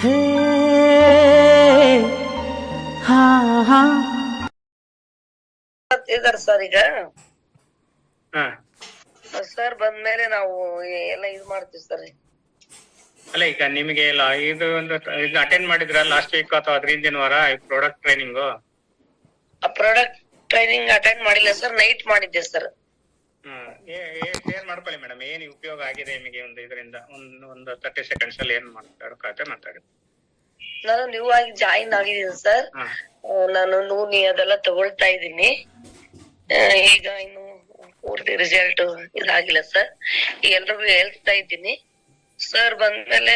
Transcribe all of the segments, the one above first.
ಹೇ ಹಾ ಹಾ ಇದಾರೆ ಸರ್ ಈಗ ಹಾ ಸರ್ ಬಂದ್ಮೇಲೆ ನಾವು ಎಲ್ಲ ಇದು ಮಾಡ್ತೀವಿ ಸರ್. ಅಲ್ಲ ಈಗ ನಿಮಗೆ ಇದು ಒಂದು ಇದು ಅಟೆಂಡ್ ಮಾಡಿದ್ರ ಲಾಸ್ಟ್ ವೀಕ್ ಅಥವಾ ಅದ್ರ ಹಿಂದಿನ ವಾರ product training? Product training attend ಮಾಡಿಲ್ಲ ಸರ್, ನೈಟ್ ಮಾಡಿದ್ದೆ ಸರ್. ಶೇರ್ ಮಾಡ್ಕೊಳ್ಳಿ ಮೇಡಮ್, ಏನ್ ಉಪಯೋಗ ಆಗಿದೆ ನಿಮಗೆ ಒಂದು ಇದರಿಂದ ಒಂದು 30 ಸೆಕೆಂಡ್ಸ್ ಅಲ್ಲಿ ಏನ್ ಮಾತಾಡಿ. ನಾನು ನ್ಯೂ ಆಗಿ ಜಾಯಿನ್ ಆಗಿದ್ದೀನಿ ಸರ್. ನಾನು ನೂನಿ ಅದೆಲ್ಲ ತಗೊಳ್ತಾ ಇದ್ದೀನಿ. ಈಗ ಇನ್ನು ಪೂರ್ತಿ ರಿಸಲ್ಟ್ ಇದಾಗಿಲ್ಲ ಸರ್. ಈಗ ಎಲ್ರಿಗೂ ಹೇಳ್ತಾ ಇದ್ದೀನಿ. ಸರ್ ಬಂದ್ಮೇಲೆ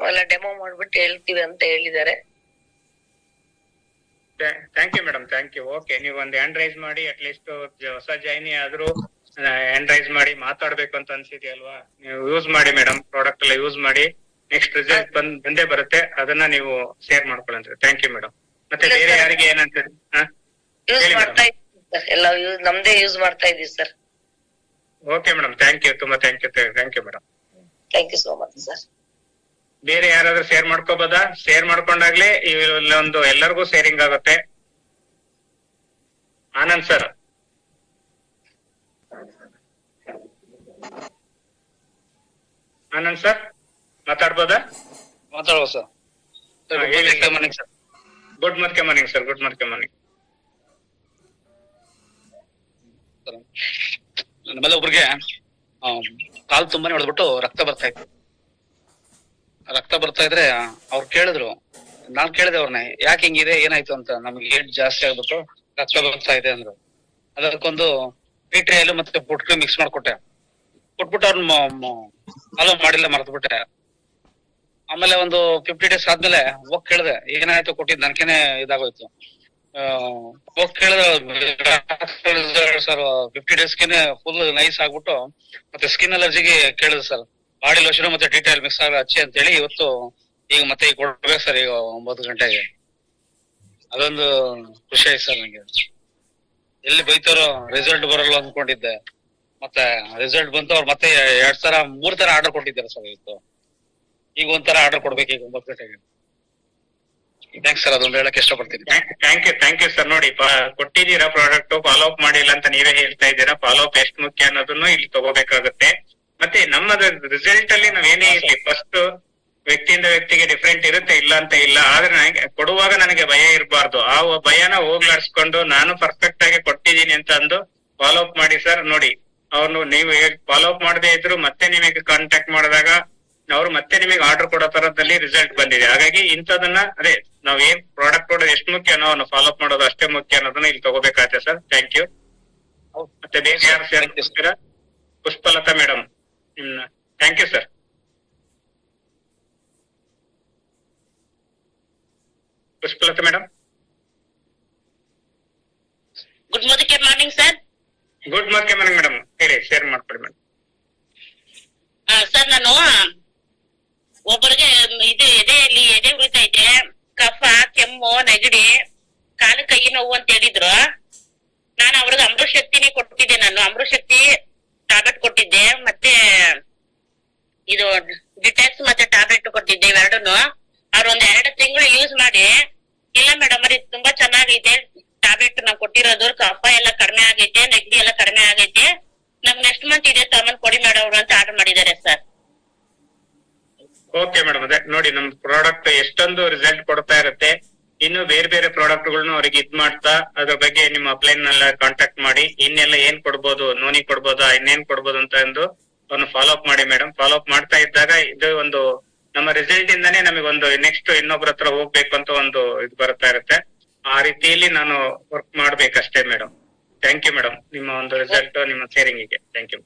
ಎಲ್ಲ ಡೆಮೋ ಮಾಡ್ಬಿಟ್ಟು ಹೇಳ್ತೀವಿ ಅಂತ ಹೇಳಿದ್ದಾರೆ. Thank you madam, thank you. Okay, ನೀವು ಒಂದು ಹ್ಯಾಂಡ್ ರೈಸ್ ಮಾಡಿ, ಅಟ್ ಲೀಸ್ಟ್ ಹೊಸ ಜಾಯಿನಿ ಆದ್ರೂ ಹ್ಯಾಂಡ್ ರೈಸ್ ಮಾಡಿ ಮಾತಾಡ್ಬೇಕು ಅಂತ ಅನ್ಸಿದ್ಯಲ್ವಾ? ನೀವು ಯೂಸ್ ಮಾಡಿ ಮೇಡಮ್, ಪ್ರಾಡಕ್ಟ್ ಎಲ್ಲ ಯೂಸ್ ಮಾಡಿ. ನೆಕ್ಸ್ಟ್ ರಿಸಲ್ಟ್ ಬಂದೇ ಬರುತ್ತೆ, ಅದನ್ನ ನೀವು ಶೇರ್ ಮಾಡ್ಕೊಳ್ಳಂತ. Thank you madam. ಮತ್ತೆ ಬೇರೆ ಯಾರಿಗೆ ಏನಂತ ಎಲ್ಲ ನಮ್ದೇ ಯೂಸ್ ಮಾಡ್ತಾ ಇದೀವಿ sir. Okay madam, thank you, ತುಂಬಾ thank you madam. Thank you so much sir. ಬೇರೆ ಯಾರಾದ್ರೂ ಶೇರ್ ಮಾಡ್ಕೋಬೋದಾ? ಶೇರ್ ಮಾಡ್ಕೊಂಡಾಗ್ಲೇ ಇಲ್ಲೊಂದು ಎಲ್ಲರಿಗೂ ಶೇರಿಂಗ್ ಆಗುತ್ತೆ. ಆನಂದ್ ಸರ್, ಆನಂದ್ ಸರ್ ಮಾತಾಡ್ಬೋದಾ? ಮಾತಾಡುವ sir. Good morning sir. Good morning sir. Good morning. ನಮ್ಮೆಲ್ಲ ಒಬ್ರಿಗೆ ಕಾಲು ತುಂಬಾನೇ ಹೊಡೆದ್ಬಿಟ್ಟು ರಕ್ತ ಬರ್ತಾ ಇದ್ರೆ ಅವ್ರು ಕೇಳಿದ್ರು, ನಾನ್ ಕೇಳಿದೆ ಅವ್ರನ್ನ, ಯಾಕೆ ಹಿಂಗಿದೆ, ಏನಾಯ್ತು ಅಂತ. ನಮ್ಗೆ ಏಟ್ ಜಾಸ್ತಿ ಆಗ್ಬಿಟ್ಟು ರಕ್ತ ಬರ್ತಾ ಇದೆ ಅಂದ್ರು. ಅದಕ್ಕೊಂದು ಪೀಟ್ರಿಯಲ್ಲು ಮತ್ತೆ ಪುಟ್ರಿ ಮಿಕ್ಸ್ ಮಾಡ್ಕೊಟ್ಟೆ. ಕೊಟ್ಬಿಟ್ಟು ಅವ್ರನ್ನ ಫಾಲೋ ಮಾಡಿಲ್ಲ, ಮರ್ತ್ಬಿಟ್ಟೆ. ಆಮೇಲೆ ಒಂದು 50 ಡೇಸ್ ಆದ್ಮೇಲೆ ಹೋಗ್ ಕೇಳಿದೆ, ಏನಾಯ್ತು ಕೊಟ್ಟಿದ್, ನನ್ಕೇನೆ ಇದಾಗೋಯ್ತು. ಹೋಗ್ ಕೇಳಿದ್ರೆ ಸರ್ 50 ಡೇಸ್ಗೆನೆ ಫುಲ್ ನೈಸ್ ಆಗ್ಬಿಟ್ಟು ಮತ್ತೆ ಸ್ಕಿನ್ ಅಲರ್ಜಿಗೆ ಕೇಳಿದ್ರು ಸರ್. ಬಾಡಿ ಲೋಷನ್ ಮತ್ತೆ ಡೀಟೇಲ್ ಮಿಕ್ಸ್ ಆಗ ಹಚ್ಚಿ ಅಂತ ಹೇಳಿ ಇವತ್ತು ಈಗ ಮತ್ತೆ ಈಗ ಕೊಡ್ಬೇಕು ಸರ್, ಈಗ 9 ಗಂಟೆಗೆ. ಅದೊಂದು ಖುಷಿ ಆಯ್ತು ಸರ್ ನಂಗೆ. ಎಲ್ಲಿ ಬೈತಾರೋ ರಿಸಲ್ಟ್ ಬರಲ್ಲ ಅಂದ್ಕೊಂಡಿದ್ದೆ, ಮತ್ತೆ ರಿಸಲ್ಟ್ ಬಂತು. ಅವ್ರು ಮತ್ತೆ 3 ತರ ಆರ್ಡರ್ ಕೊಟ್ಟಿದ್ದಾರೆ ಸರ್ ಇವತ್ತು. ಈಗ ಒಂಥರ ಆರ್ಡರ್ ಕೊಡ್ಬೇಕು ಈಗ 9 ಗಂಟೆಗೆ. ಥ್ಯಾಂಕ್ಸ್ ಸರ್, ಅದೊಂದು ಹೇಳಕ್ ಇಷ್ಟಪಡ್ತೀನಿ. Thank you sir. ನೋಡಿ, ಕೊಟ್ಟಿದ್ದೀರಾ ಪ್ರಾಡಕ್ಟ್, ಫಾಲೋ ಅಪ್ ಮಾಡಿಲ್ಲ ಅಂತ ನೀವೇ ಹೇಳ್ತಾ ಇದ್ದೀರಾ. ಫಾಲೋ ಅಪ್ ಎಷ್ಟು ಮುಖ್ಯ ಅನ್ನೋದನ್ನು ಇಲ್ಲಿ ತಗೋಬೇಕಾಗುತ್ತೆ. ಮತ್ತೆ ನಮ್ಮದು ರಿಸಲ್ಟ್ ಅಲ್ಲಿ ನಾವೇನೇ ಇರ್ಲಿ, ಫಸ್ಟ್ ವ್ಯಕ್ತಿಯಿಂದ ವ್ಯಕ್ತಿಗೆ ಡಿಫ್ರೆಂಟ್ ಇರುತ್ತೆ, ಇಲ್ಲ ಅಂತ ಇಲ್ಲ. ಆದ್ರೆ ನನಗೆ ಕೊಡುವಾಗ ನನಗೆ ಭಯ ಇರಬಾರ್ದು. ಆ ಭಯನ ಹೋಗ್ಲಾಡ್ಸ್ಕೊಂಡು ನಾನು ಪರ್ಫೆಕ್ಟ್ ಆಗಿ ಕೊಟ್ಟಿದ್ದೀನಿ ಅಂತ ಅಂದು ಫಾಲೋ ಅಪ್ ಮಾಡಿ ಸರ್. ನೋಡಿ, ಅವ್ರು ನೀವು ಫಾಲೋ ಅಪ್ ಮಾಡದೇ ಇದ್ರು ಮತ್ತೆ ನಿಮಗೆ ಕಾಂಟ್ಯಾಕ್ಟ್ ಮಾಡಿದಾಗ ಅವ್ರು ಮತ್ತೆ ನಿಮಗೆ ಆರ್ಡರ್ ಕೊಡೋ ತರದಲ್ಲಿ ರಿಸಲ್ಟ್ ಬಂದಿದೆ. ಹಾಗಾಗಿ ಇಂಥದನ್ನ ಅದೇ ನಾವ್ ಏನ್ ಪ್ರಾಡಕ್ಟ್ ಕೊಡೋದು ಎಷ್ಟು ಮುಖ್ಯನೋ ಅವ್ನು ಫಾಲೋ ಅಪ್ ಮಾಡೋದು ಅಷ್ಟೇ ಮುಖ್ಯ ಅನ್ನೋದನ್ನ ಇಲ್ಲಿ ತಗೋಬೇಕಾಗುತ್ತೆ ಸರ್. Thank you. ಮತ್ತೆ ಬೇರೆ ಯಾರು ಸೇರ್ತೀರಾ? Pushpalatha madam, thank you sir. Pushpalatha madam. Good morning sir. Good morning madam, ಹೇಳಿ, ಶೇರ್ ಮಾಡ್ಕೊಳ್ಳಿ ಮೇಡಮ್. ಸರ್, ನಾನು ಒಬ್ಬರಿಗೆ ಎದೆಯಲ್ಲಿ ಎದೆ ಉರಿತಾ ಇದೆ, ಕಫ, ಕೆಮ್ಮು, ನೆಗಡಿ, ಕಾಲು ಕೈ ನೋವು ಅಂತ ಹೇಳಿದ್ರು. ನಾನು ಅವ್ರಿಗೆ ಅಮೃತ ಶಕ್ತಿನೇ ಕೊಟ್ಟಿದ್ದೆ. ನಾನು ಅಮೃತ ಶಕ್ತಿ ಟ್ಯಾಬ್ಲೆಟ್ ಕೊಟ್ಟಿದ್ದೆ, ಮತ್ತೆ ಇದು ಡಿಟಾಕ್ಸ್ ಮತ್ತೆ ಟ್ಯಾಬ್ಲೆಟ್ ಕೊಟ್ಟಿದ್ದೆ, ಇವೆರಡನ್ನು. ಅವ್ರು 2 ತಿಂಗಳು ಯೂಸ್ ಮಾಡಿ, ಇಲ್ಲ ಮೇಡಮ್ ಅದು ತುಂಬಾ ಚೆನ್ನಾಗೈತೆ ಟ್ಯಾಬ್ಲೆಟ್ ನಾವು ಕೊಟ್ಟಿರೋದು, ಕಫ ಎಲ್ಲ ಕಡಿಮೆ ಆಗೈತೆ, ನೆಗಡಿ ಎಲ್ಲ ಕಡಿಮೆ ಆಗೈತೆ, ನಮ್ಗೆ ನೆಕ್ಸ್ಟ್ ಮಂತ್ ಇದೆ ತಗೊಂಡ್ ಕೊಡಿ ಮೇಡಮ್ ಅವರು ಅಂತ ಆರ್ಡರ್ ಮಾಡಿದ್ದಾರೆ ಸರ್. ಓಕೆ ಮೇಡಮ್, ಅದೇ ನೋಡಿ, ನಮ್ ಪ್ರಾಡಕ್ಟ್ ಎಷ್ಟೊಂದು ರಿಸಲ್ಟ್ ಕೊಡ್ತಾ ಇರುತ್ತೆ. ಇನ್ನು ಬೇರೆ ಬೇರೆ ಪ್ರಾಡಕ್ಟ್ ಗಳನ್ನ ಅವ್ರಿಗೆ ಇದ್ ಮಾಡ್ತಾ ಅದ್ರ ಬಗ್ಗೆ ನಿಮ್ಮ ಅಪ್ಲೈನ್ ನೆಲ್ಲ ಕಾಂಟ್ಯಾಕ್ಟ್ ಮಾಡಿ ಇನ್ನೆಲ್ಲ ಏನ್ ಕೊಡ್ಬೋದು, ನೋನಿ ಕೊಡ್ಬೋದಾ, ಇನ್ನೇನ್ ಕೊಡ್ಬೋದು ಅಂತ ಒಂದು ಅವ್ರನ್ನ ಫಾಲೋ ಅಪ್ ಮಾಡಿ ಮೇಡಮ್. ಫಾಲೋ ಅಪ್ ಮಾಡ್ತಾ ಇದ್ದಾಗ ಇದು ಒಂದು ನಮ್ಮ ರಿಸಲ್ಟ್ ಇಂದಾನೇ ನಮಗೊಂದು ನೆಕ್ಸ್ಟ್ ಇನ್ನೊಬ್ರ ಹತ್ರ ಹೋಗ್ಬೇಕು ಅಂತ ಒಂದು ಇದು ಬರ್ತಾ ಇರುತ್ತೆ. ಆ ರೀತಿಯಲ್ಲಿ ನಾನು ವರ್ಕ್ ಮಾಡ್ಬೇಕಷ್ಟೇ ಮೇಡಮ್. ಥ್ಯಾಂಕ್ ಯು ಮೇಡಮ್, ನಿಮ್ಮ ಒಂದು ರಿಸಲ್ಟ್, ನಿಮ್ಮ ಶೇರಿಂಗಿಗೆ ಥ್ಯಾಂಕ್ ಯು.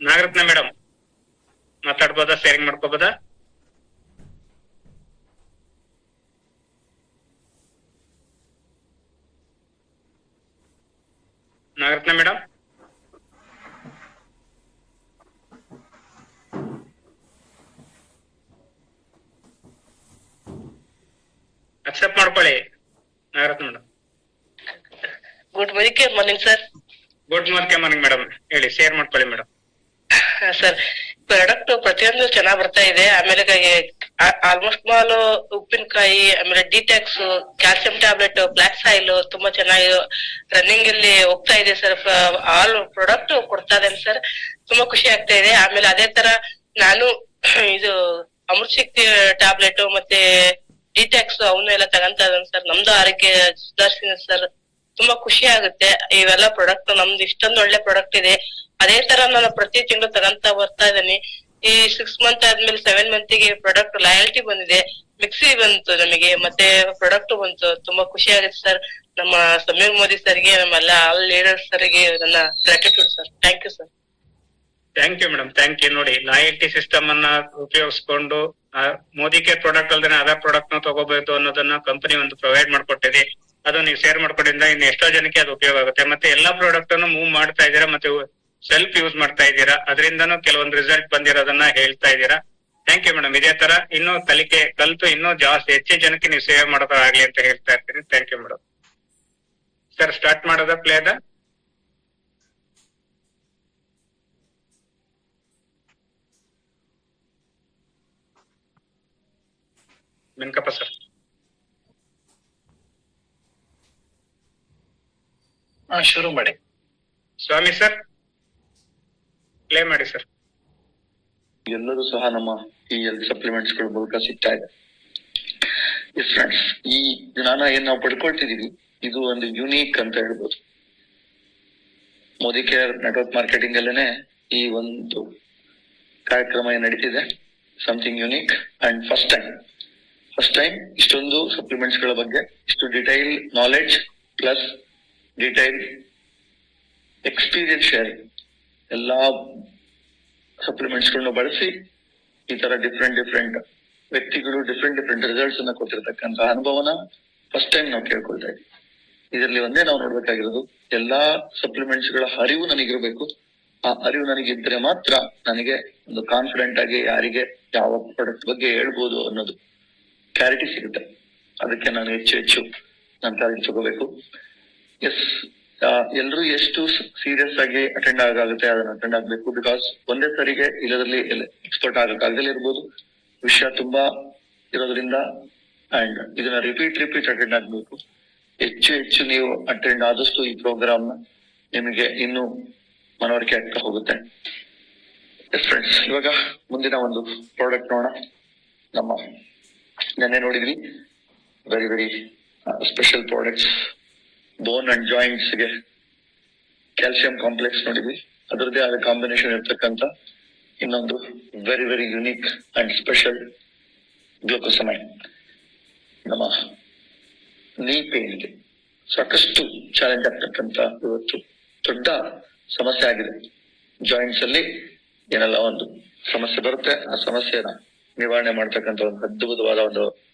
ನಾಗರತ್ನ ಮೇಡಮ್ ಮಾತಾಡ್ಬೋದಾ? ಶೇರಿಂಗ್ ಮಾಡ್ಕೋಬೋದಾ? ನಾಗರತ್ನ ಮೇಡಮ್, ಅಕ್ಸೆಪ್ಟ್ ಮಾಡ್ಕೊಳ್ಳಿ. Nagaratna madam. Good morning sir. Good morning madam, ಹೇಳಿ, ಶೇರ್ ಮಾಡ್ಕೊಳ್ಳಿ ಮೇಡಮ್. ಸರ್ ಪ್ರಾಡಕ್ಟ್ ಪ್ರತಿಯೊಂದು ಚೆನ್ನಾಗ್ ಬರ್ತಾ ಇದೆ. ಆಮೇಲೆ ಆಲ್ಮೋಸ್ಟ್ ಆಲ್ ಉಪ್ಪಿನಕಾಯಿ, ಆಮೇಲೆ detox, calcium tablet, black soil ತುಂಬಾ ಚೆನ್ನಾಗಿ ರನ್ನಿಂಗ್ ಅಲ್ಲಿ ಹೋಗ್ತಾ ಇದೆ ಸರ್. ಆಲ್ ಪ್ರಾಡಕ್ಟ್ ಕೊಡ್ತಾ ಇದ್ದೇನೆ ಸರ್. ತುಂಬಾ ಖುಷಿ ಆಗ್ತಾ ಇದೆ. ಆಮೇಲೆ ಅದೇ ತರ ನಾನು ಇದು ಅಮೃತ ಶಕ್ತಿ ಟ್ಯಾಬ್ಲೆಟ್ ಮತ್ತೆ ಡಿಟ್ಯಾಕ್ಸ್ ಅವನ್ನೆಲ್ಲ ತಗೊಂತಾ ಇದ್ದೇನೆ ಸರ್. ನಮ್ದು ಆರೋಗ್ಯ ಸುಧಾರಿಸಿದೆ ಸರ್. ತುಂಬಾ ಖುಷಿ ಆಗುತ್ತೆ. ಇವೆಲ್ಲ ಪ್ರಾಡಕ್ಟ್ ನಮ್ದು ಇಷ್ಟೊಂದು ಒಳ್ಳೆ ಪ್ರಾಡಕ್ಟ್ ಇದೆ. ಅದೇ ತರ ನಾನು ಪ್ರತಿ ತಿಂಗಳು ತಗೊಂತಾ ಬರ್ತಾ ಇದ್ದೀನಿ. ಈ 6 ಮಂತ್ ಆದ್ಮೇಲೆ 7 ಮಂತಿಗೆ ಪ್ರಾಡಕ್ಟ್ ಲಾಯಲ್ಟಿ ಬಂದಿದೆ. ಮಿಕ್ಸಿ ಬಂತು ನಮಗೆ, ಮತ್ತೆ ಪ್ರಾಡಕ್ಟ್ ಬಂತು. ತುಂಬಾ ಖುಷಿ ಆಗುತ್ತೆ ಸರ್. ನಮ್ಮ ಸಮೀರ್ ಮೋದಿ ಸರ್ಗೆ, ನಮ್ಮೆಲ್ಲ ಆಲ್ ಲೀಡರ್ಸ್ ಸರ್ಗೆ ನನ್ನ gratitude sir. Thank you sir. Thank you madam, thank you. ನೋಡಿ, ಲಾಯಲ್ಟಿ ಸಿಸ್ಟಮ್ ಅನ್ನ ಉಪಯೋಗಿಸ್ಕೊಂಡು ಮೋದಿ ಕೇರ್ ಪ್ರಾಡಕ್ಟ್ ಅಲ್ದೇನೆ ಅದರ್ ಪ್ರಾಡಕ್ಟ್ ನ ತಗೋಬಹುದು ಅನ್ನೋದನ್ನ ಕಂಪನಿ ಒಂದು ಪ್ರೊವೈಡ್ ಮಾಡ್ಕೊಟ್ಟಿದೆ. ಅದು ನೀವು ಶೇರ್ ಮಾಡ್ಕೊಂಡಿಂದ ಇನ್ನು ಎಷ್ಟೋ ಜನಕ್ಕೆ ಅದು ಉಪಯೋಗ ಆಗುತ್ತೆ. ಮತ್ತೆ ಎಲ್ಲಾ ಪ್ರಾಡಕ್ಟ್ ಅನ್ನು ಮೂವ್ ಮಾಡ್ತಾ ಇದ್ದೀರಾ, ಮತ್ತೆ ಸೆಲ್ಫ್ ಯೂಸ್ ಮಾಡ್ತಾ ಇದ್ದೀರಾ. ಅದರಿಂದನೂ ಕೆಲವೊಂದು ರಿಸಲ್ಟ್ ಬಂದಿರೋದನ್ನ ಹೇಳ್ತಾ ಇದ್ದೀರಾ. Thank you madam. ಇದೇ ತರ ಇನ್ನೂ ಕಲಿತು ಇನ್ನೂ ಜಾಸ್ತಿ ಹೆಚ್ಚು ಜನಕ್ಕೆ ನೀವು ಸೇವೆ ಮಾಡೋದಾಗ್ಲಿ ಅಂತ ಹೇಳ್ತಾ ಇರ್ತೀನಿ. Thank you madam. Sir, start ಮಾಡೋದ ಪ್ಲೇ ಅದ? ವೆಂಕಪ್ಪ ಸರ್. ಶುರು ಮಾಡಿ. ಸ್ವಾಮಿ ಸರ್, ಪ್ಲೇ ಮಾಡಿ ಸರ್. ಎಲ್ಲರೂ ಸಹ ನಮ್ಮ ಈ ಹೆಲ್ತ್ ಸಪ್ಲಿಮೆಂಟ್ಸ್ ಗಳ ಮೂಲಕ ಸಿಗ್ತಾ ಇದೆ. ಫ್ರೆಂಡ್ಸ್, ಈ ಜ್ಞಾನ ಏನ್ ನಾವು ಪಡ್ಕೊಳ್ತಿದೀವಿ, ಇದು ಒಂದು ಯುನೀಕ್ ಅಂತ ಹೇಳ್ಬೋದು. ಮೋದಿ ಕೇರ್ ನೆಟ್ವರ್ಕ್ ಮಾರ್ಕೆಟಿಂಗ್ ಅಲ್ಲೇನೆ ಈ ಒಂದು ಕಾರ್ಯಕ್ರಮ ಏನ್ ನಡೀತಿದೆ, something unique and first time ಇಷ್ಟೊಂದು ಸಪ್ಲಿಮೆಂಟ್ಸ್ ಗಳ ಬಗ್ಗೆ ಇಷ್ಟು detail knowledge plus detail experience sharing, ಎಲ್ಲಾ ಸಪ್ಲಿಮೆಂಟ್ಸ್ ಗಳನ್ನ ಬಳಸಿ ಈ ತರ ಡಿಫ್ರೆಂಟ್ ವ್ಯಕ್ತಿಗಳು ಡಿಫ್ರೆಂಟ್ ರಿಸಲ್ಟ್ಸ್ ಅನ್ನ ಕೊಟ್ಟಿರ್ತಕ್ಕಂತ ಅನುಭವನ ಫಸ್ಟ್ ಟೈಮ್ ನಾವು ಕೇಳ್ಕೊಳ್ತಾ ಇದ್ದೀವಿ. ಇದರಲ್ಲಿ ಒಂದೇ ನಾವು ನೋಡ್ಬೇಕಾಗಿರೋದು, ಎಲ್ಲಾ ಸಪ್ಲಿಮೆಂಟ್ಸ್ ಗಳ ಅರಿವು ನನಗಿರ್ಬೇಕು. ಆ ಅರಿವು ನನಗಿದ್ರೆ ಮಾತ್ರ ನನಗೆ ಒಂದು ಕಾನ್ಫಿಡೆಂಟ್ ಆಗಿ ಯಾರಿಗೆ ಯಾವ ಪ್ರಾಡಕ್ಟ್ ಬಗ್ಗೆ ಹೇಳ್ಬೋದು ಅನ್ನೋದು ಕ್ಲಾರಿಟಿ ಸಿಗುತ್ತೆ. ಅದಕ್ಕೆ ನಾನು ಹೆಚ್ಚು ನಾನು ಕ್ಲಾರಿಟಿ ತಗೋಬೇಕು. ಎಲ್ರು ಎಷ್ಟು ಸೀರಿಯಸ್ ಆಗಿ ಅಟೆಂಡ್ ಆಗುತ್ತೆ ಅದನ್ನ ಅಟೆಂಡ್ ಆಗ್ಬೇಕು. ಬಿಕಾಸ್ ಒಂದೇ ಸರಿಗೆ ಇಲ್ಲದ್ರಲ್ಲಿ ಎಕ್ಸ್ಪರ್ಟ್ ಆಗಕ್ಕಾಗದೇ ಇರ್ಬೋದು. ವಿಷಯ ತುಂಬಾ ಇರೋದ್ರಿಂದ ಅಂಡ್ ಇದನ್ನ ರಿಪೀಟ್ ಅಟೆಂಡ್ ಆಗ್ಬೇಕು. ಹೆಚ್ಚು ನೀವು ಅಟೆಂಡ್ ಆದಷ್ಟು ಈ ಪ್ರೋಗ್ರಾಮ್ ನಿಮಗೆ ಇನ್ನೂ ಮನವರಿಕೆ ಆಗ್ತಾ ಹೋಗುತ್ತೆ. ಫ್ರೆಂಡ್ಸ್, ಇವಾಗ ಮುಂದಿನ ಒಂದು ಪ್ರಾಡಕ್ಟ್ ನೋಡೋಣ. ನಮ್ಮ ನೆನ್ನೆ ನೋಡಿದ್ವಿ very special products, bone and joints ಗೆ ಕ್ಯಾಲ್ಸಿಯಂ ಕಾಂಪ್ಲೆಕ್ಸ್ ನೋಡಿದ್ವಿ. ಅದರದ್ದೇ ಆದ ಕಾಂಬಿನೇಷನ್ ಇರ್ತಕ್ಕಂತ ಇನ್ನೊಂದು ವೆರಿ ಯುನೀಕ್ ಅಂಡ್ ಸ್ಪೆಷಲ್ ಗ್ಲೂಕೋಸಮೈನ್. ನಮ್ಮ ನೀ ಪೇನ್ಗೆ ಸಾಕಷ್ಟು ಚಾಲೆಂಜ್ ಆಗ್ತಕ್ಕಂತ ಇವತ್ತು ದೊಡ್ಡ ಸಮಸ್ಯೆ ಆಗಿದೆ. ಜಾಯಿಂಟ್ಸ್ ಅಲ್ಲಿ ಏನೆಲ್ಲ ಒಂದು ಸಮಸ್ಯೆ ಬರುತ್ತೆ, ಆ ಸಮಸ್ಯೆನ ನಿವಾರಣೆ ಮಾಡ್ತಕ್ಕಂಥ ಒಂದು ಅದ್ಭುತವಾದ ಒಂದು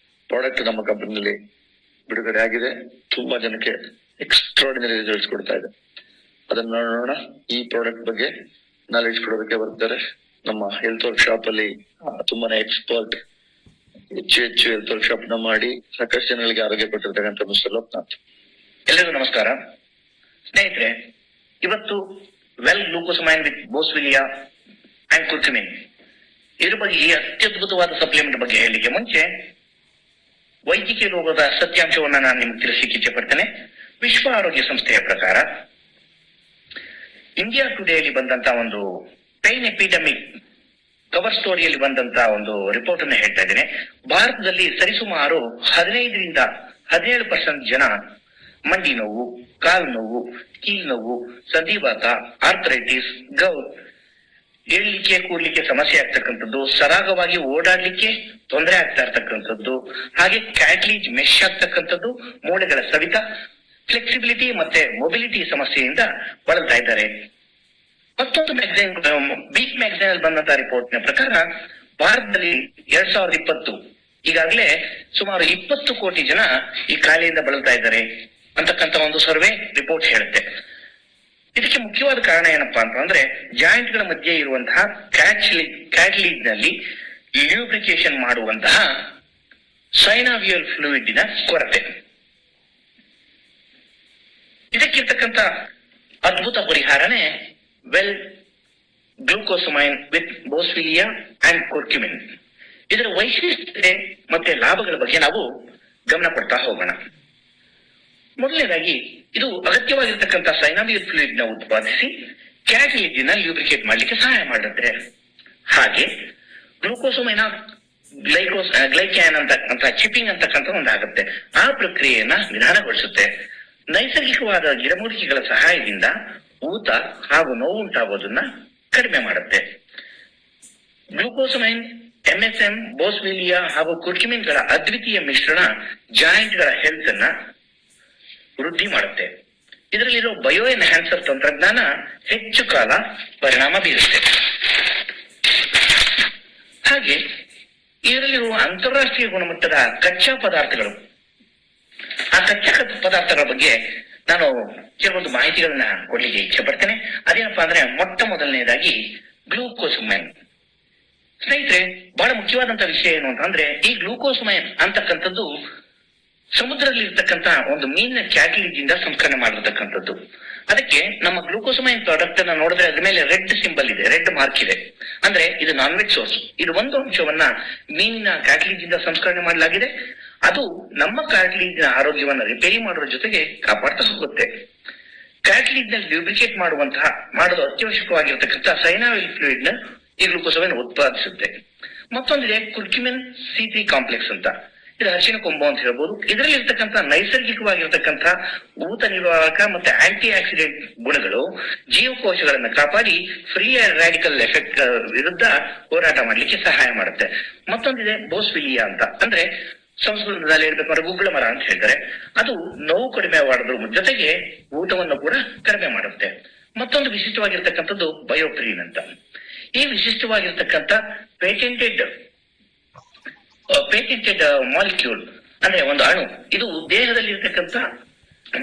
ಪ್ರಾಡಕ್ಟ್ ನಮ್ಮ ಕಂಪನಿಯಲ್ಲಿ ಬಿಡುಗಡೆ ಆಗಿದೆ. ತುಂಬಾ ಜನಕ್ಕೆ ಎಕ್ಸ್ಟ್ರಾರ್ಡಿನರಿ ರಿಸಲ್ಟ್ಸ್ ಕೊಡ್ತಾ ಇದೆ. ಅದನ್ನ ನೋಡೋಣ. ಈ ಪ್ರಾಡಕ್ಟ್ ಬಗ್ಗೆ ನಾಲೆಡ್ಜ್ ಕೊಡೋದಕ್ಕೆ ಬರ್ತಾರೆ ನಮ್ಮ ಹೆಲ್ತ್ ವರ್ಕ್ ಶಾಪ್ ಅಲ್ಲಿ ತುಂಬಾನೇ ಎಕ್ಸ್ಪರ್ಟ್, ಹೆಚ್ಚು ಹೆಲ್ತ್ ವರ್ಕ್ ಶಾಪ್ ನ ಮಾಡಿ ಸಾಕಷ್ಟು ಜನಗಳಿಗೆ ಆರೋಗ್ಯ ಕೊಟ್ಟಿರ್ತಕ್ಕಂಥ ಮಿಸ್ಟರ್ ಲೋಕನಾಥ್. ಎಲ್ಲರಿಗೂ ನಮಸ್ಕಾರ ಸ್ನೇಹಿತರೆ. ಇವತ್ತು ವೆಲ್ ಗ್ಲೂಕೋಸಮೈನ್ ವಿತ್ ಬೋಸ್ವಿಲಿಯಾ ಅಂಡ್ ಕುರ್ಕುಮಿನ್, ಇದ್ರ ಬಗ್ಗೆ, ಈ ಅತ್ಯದ್ಭುತವಾದ ಸಪ್ಲಿಮೆಂಟ್ ಬಗ್ಗೆ ಹೇಳಲಿಕ್ಕೆ ಮುಂಚೆ ವೈದ್ಯಕೀಯ ಲೋಕದ ಸತ್ಯಾಂಶವನ್ನ ನಾನು ನಿಮ್ಗೆ ತಿಳಿಸಲಿಕ್ಕೆ ಇಚ್ಛೆ ಪಡ್ತೇನೆ. ವಿಶ್ವ ಆರೋಗ್ಯ ಸಂಸ್ಥೆಯ ಪ್ರಕಾರ ಇಂಡಿಯಾ ಟುಡೇಯಲ್ಲಿ ಬಂದಂತ ಒಂದು ಪೈನ್ ಎಪಿಡೆಮಿಕ್ ಕವರ್ ಸ್ಟೋರಿಯಲ್ಲಿ ಬಂದಂತ ಒಂದು ರಿಪೋರ್ಟ್ ಅನ್ನು ಹೇಳ್ತಾ ಇದ್ದೇನೆ. ಭಾರತದಲ್ಲಿ ಸರಿಸುಮಾರು 15-17% ಜನ ಮಂಡಿ ನೋವು, ಕಾಲು ನೋವು, ಕೀಲ್ ನೋವು, ಸಂಧಿವಾತ, ಆರ್ಥರೈಟಿಸ್, ಗೌಟ್, ಏಳ್ಲಿಕ್ಕೆ ಕೂರ್ಲಿಕ್ಕೆ ಸಮಸ್ಯೆ ಆಗ್ತಕ್ಕಂಥದ್ದು, ಸರಾಗವಾಗಿ ಓಡಾಡ್ಲಿಕ್ಕೆ ತೊಂದರೆ ಆಗ್ತಾ ಇರ್ತಕ್ಕಂಥದ್ದು, ಹಾಗೆ ಕ್ಯಾಟ್ಲೀಜ್ ಮೆಶ್ ಆಗ್ತಕ್ಕಂಥದ್ದು, ಮೂಳೆಗಳ ಸವಿತ, ಫ್ಲೆಕ್ಸಿಬಿಲಿಟಿ ಮತ್ತೆ ಮೊಬಿಲಿಟಿ ಸಮಸ್ಯೆಯಿಂದ ಬಳಲ್ತಾ ಇದ್ದಾರೆ. ಮತ್ತೊಂದು ಮ್ಯಾಗಝೈನ್, ವೀಕ್ ಮ್ಯಾಗಝೈನ್ ಅಲ್ಲಿ ಬಂದಂತಹ ರಿಪೋರ್ಟ್ ನ ಪ್ರಕಾರ ಭಾರತದಲ್ಲಿ 2020 ಈಗಾಗಲೇ ಸುಮಾರು 20 ಕೋಟಿ ಜನ ಈ ಕಾಯಿಲೆಯಿಂದ ಬಳಲ್ತಾ ಇದ್ದಾರೆ ಅಂತಕ್ಕಂಥ ಒಂದು ಸರ್ವೆ ರಿಪೋರ್ಟ್ ಹೇಳುತ್ತೆ. ಇದಕ್ಕೆ ಮುಖ್ಯವಾದ ಕಾರಣ ಏನಪ್ಪಾ ಅಂತಂದ್ರೆ, ಜಾಯಿಂಟ್ ಗಳ ಮಧ್ಯೆ ಇರುವಂತಹ ಕ್ಯಾಟ್ಲೀಜ್ ನಲ್ಲಿ ಲ್ಯೂಬ್ರಿಕೇಶನ್ ಮಾಡುವಂತಹ ಸೈನಾವಿಯಲ್ ಫ್ಲೂಯಿಡ್ನ ಕೊರತೆ. ಇದಕ್ಕಿರ್ತಕ್ಕಂಥ ಅದ್ಭುತ ಪರಿಹಾರನೇ ವೆಲ್ ಗ್ಲೂಕೋಸಮೈನ್ ವಿತ್ ಬೋಸ್ವಿಲಿಯಾ ಅಂಡ್ ಕುರ್ಕ್ಯುಮಿನ್. ಇದರ ವೈಶಿಷ್ಟ್ಯತೆ ಮತ್ತೆ ಲಾಭಗಳ ಬಗ್ಗೆ ನಾವು ಗಮನ ಕೊಡ್ತಾ ಹೋಗೋಣ. ಮೊದಲನೇದಾಗಿ ಇದು ಅಗತ್ಯವಾಗಿರ್ತಕ್ಕಂಥ ಸೈನಾವಿಯಲ್ ಫ್ಲೂಯಿಡ್ ನ ಉತ್ಪಾದಿಸಿ ಕ್ಯಾಟಲಿಜ್ ನ ಲ್ಯೂಬ್ರಿಕೇಟ್ ಮಾಡ್ಲಿಕ್ಕೆ ಸಹಾಯ ಮಾಡುತ್ತೆ. ಹಾಗೆ ಗ್ಲೂಕೋಸಮೈನ್ ಗ್ಲೈಕ್ಯಾನ್ ಅಂತಕ್ಕಂಥ ಚಿಪ್ಪಿಂಗ್ ಅಂತಕ್ಕಂಥ ಒಂದಾಗುತ್ತೆ. ಆ ಪ್ರಕ್ರಿಯೆಯನ್ನ ನಿಧಾನಗೊಳಿಸುತ್ತೆ. ನೈಸರ್ಗಿಕವಾದ ಗಿಡಮೂಲಿಕೆಗಳ ಸಹಾಯದಿಂದ ಊತ ಹಾಗೂ ನೋವು ಉಂಟಾಗೋದನ್ನ ಕಡಿಮೆ ಮಾಡುತ್ತೆ. ಗ್ಲೂಕೋಸಮೈನ್, MSM, ಬೋಸ್ವಿಲಿಯಾ ಹಾಗೂ ಕುರ್ಕ್ಯುಮಿನ್ ಗಳ ಅದ್ವಿತೀಯ ಮಿಶ್ರಣ ಜಾಯಿಂಟ್ ಗಳ ಹೆಲ್ತ್ ಅನ್ನ ವೃದ್ಧಿ ಮಾಡುತ್ತೆ. ಇದರಲ್ಲಿರೋ ಬಯೋ ಎನ್ಹ್ಯಾನ್ಸರ್ ತಂತ್ರಜ್ಞಾನ ಹೆಚ್ಚು ಕಾಲ ಪರಿಣಾಮ ಬೀರುತ್ತೆ. ಹಾಗೆ ಇದರಲ್ಲಿರುವ ಅಂತಾರಾಷ್ಟ್ರೀಯ ಗುಣಮಟ್ಟದ ಕಚ್ಚಾ ಪದಾರ್ಥಗಳು, ಆ ಕಚ್ಚಾ ಪದಾರ್ಥಗಳ ಬಗ್ಗೆ ನಾನು ಕೆಲವೊಂದು ಮಾಹಿತಿಗಳನ್ನ ಕೊಡ್ಲಿಕ್ಕೆ ಇಚ್ಛೆ ಪಡ್ತೇನೆ. ಅದೇನಪ್ಪಾ ಅಂದ್ರೆ ಮೊಟ್ಟ ಮೊದಲನೇದಾಗಿ ಗ್ಲೂಕೋಸಮೈನ್. ಸ್ನೇಹಿತರೆ, ಬಹಳ ಮುಖ್ಯವಾದಂತ ವಿಷಯ ಏನು ಅಂತಂದ್ರೆ ಈ ಗ್ಲೂಕೋಸಮೈನ್ ಅಂತಕ್ಕಂಥದ್ದು ಸಮುದ್ರದಲ್ಲಿ ಇರ್ತಕ್ಕಂಥ ಒಂದು ಮೀನಿನ ಕ್ಯಾಟಲಿಜ್ ಇಂದ ಸಂಸ್ಕರಣೆ ಮಾಡಿರ್ತಕ್ಕಂಥದ್ದು. ಅದಕ್ಕೆ ನಮ್ಮ ಗ್ಲೂಕೋಸಮೈನ್ ಪ್ರಾಡಕ್ಟ್ ಅನ್ನ ನೋಡಿದ್ರೆ ಅದ್ರ ಮೇಲೆ ರೆಡ್ ಸಿಂಬಲ್ ಇದೆ, ರೆಡ್ ಮಾರ್ಕ್ ಇದೆ. ಅಂದ್ರೆ ಇದು ನಾನ್ ವೆಜ್ ಸೋರ್ಸ್. ಇದು ಒಂದು ಅಂಶವನ್ನ ಮೀನಿನ ಕ್ಯಾಟಲಿಜ್ ಇಂದ ಸಂಸ್ಕರಣೆ ಮಾಡಲಾಗಿದೆ. ಅದು ನಮ್ಮ ಕ್ಯಾಟಲಿಜ್ ನ ಆರೋಗ್ಯವನ್ನ ರಿಪೇರಿ ಮಾಡೋದ್ರ ಜೊತೆಗೆ ಕಾಪಾಡ್ತಾ ಹೋಗುತ್ತೆ. ಕ್ಯಾಟಲಿಜ್ ನಲ್ಲಿ ಲ್ಯೂಬ್ರಿಕೇಟ್ ಮಾಡಲು ಅತ್ಯವಶ್ಯಕವಾಗಿರ್ತಕ್ಕಂಥ ಸೈನಾವಿಯಲ್ ಫ್ಲೂಯಿಡ್ ನ ಈ ಗ್ಲೂಕೋಸಮೈನ್ ಉತ್ಪಾದಿಸುತ್ತೆ. ಮತ್ತೊಂದಿದೆ ಕುರ್ಕ್ಯುಮಿನ್ C3 ಕಾಂಪ್ಲೆಕ್ಸ್ ಅಂತ. ಇದು ಹಸಿನ ಕೊಂಬು ಅಂತ ಹೇಳ್ಬೋದು. ಇದರಲ್ಲಿ ಇರ್ತಕ್ಕಂಥ ನೈಸರ್ಗಿಕವಾಗಿರ್ತಕ್ಕಂಥ ಊತ ನಿವಾರಕ ಮತ್ತೆ ಆಂಟಿ ಆಕ್ಸಿಡೆಂಟ್ ಗುಣಗಳು ಜೀವಕೋಶಗಳನ್ನ ಕಾಪಾಡಿ ಫ್ರೀ ರಾಡಿಕಲ್ ಎಫೆಕ್ಟ್ ವಿರುದ್ಧ ಹೋರಾಟ ಮಾಡ್ಲಿಕ್ಕೆ ಸಹಾಯ ಮಾಡುತ್ತೆ. ಮತ್ತೊಂದಿದೆ ಬೋಸ್ವಿಲಿಯಾ ಅಂತ. ಅಂದ್ರೆ ಸಂಸ್ಕೃತದಲ್ಲಿ ಹೇಳ್ಬೇಕಂದ್ರೆ ಗುಗ್ಗಳ ಮರ ಅಂತ ಹೇಳ್ತಾರೆ. ಅದು ನೋವು ಕಡಿಮೆ ಮಾಡೋದ್ರ ಜೊತೆಗೆ ಊತವನ್ನು ಕೂಡ ಕಡಿಮೆ ಮಾಡುತ್ತೆ. ಮತ್ತೊಂದು ವಿಶಿಷ್ಟವಾಗಿರ್ತಕ್ಕಂಥದ್ದು ಬಯೋಪ್ರೀನ್ ಅಂತ. ಈ ವಿಶಿಷ್ಟವಾಗಿರ್ತಕ್ಕಂಥ ಪೇಟೆಂಟೆಡ್ ಮಾಲಿಕ್ಯೂಲ್ ಅಂದ್ರೆ ಒಂದು ಅಣು, ಇದು ದೇಹದಲ್ಲಿ ಇರ್ತಕ್ಕಂಥ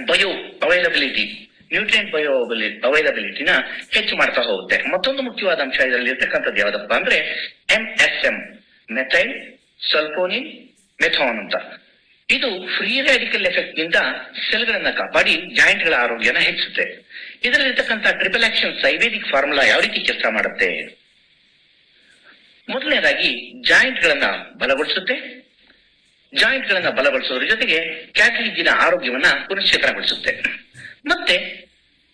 ಬಯೋ ಅವೈಲಬಿಲಿಟಿ, ನ್ಯೂಟ್ರಿಯೆಂಟ್ ಬಯೋ ಅವೈಲಬಿಲಿಟಿನ ಹೆಚ್ಚು ಮಾಡ್ತಾ ಹೋಗುತ್ತೆ. ಮತ್ತೊಂದು ಮುಖ್ಯವಾದ ಅಂಶ ಇದರಲ್ಲಿ ಇರ್ತಕ್ಕಂಥದ್ದು ಯಾವ್ದಪ್ಪ ಅಂದ್ರೆ MSM, ಮೆಥೈಲ್ ಸಲ್ಫೋನಿನ್ ಮೆಥಾನ್ ಅಂತ. ಇದು ಫ್ರೀ ರಾಡಿಕಲ್ ಎಫೆಕ್ಟ್ ನಿಂದ ಸೆಲ್ಗಳನ್ನ ಕಾಪಾಡಿ ಜಾಯಿಂಟ್ ಗಳ ಆರೋಗ್ಯನ ಹೆಚ್ಚುತ್ತೆ. ಇದರಲ್ಲಿರ್ತಕ್ಕಂಥ ಟ್ರಿಪಲ್ ಆಕ್ಷನ್ ಸೈವೇದಿಕ್ ಫಾರ್ಮುಲಾ ಯಾವ ರೀತಿ ಕೆಲಸ ಮಾಡುತ್ತೆ? ಮೊದಲನೇದಾಗಿ ಜಾಯಿಂಟ್ ಗಳನ್ನ ಬಲಗೊಳಿಸುತ್ತೆ. ಜಾಯಿಂಟ್ ಗಳನ್ನ ಬಲಗೊಳಿಸೋದ್ರ ಜೊತೆಗೆ ಕ್ಯಾಟಲಿಜಿನ ಆರೋಗ್ಯವನ್ನ ಪುನಶ್ಚೇತನಗೊಳಿಸುತ್ತೆ. ಮತ್ತೆ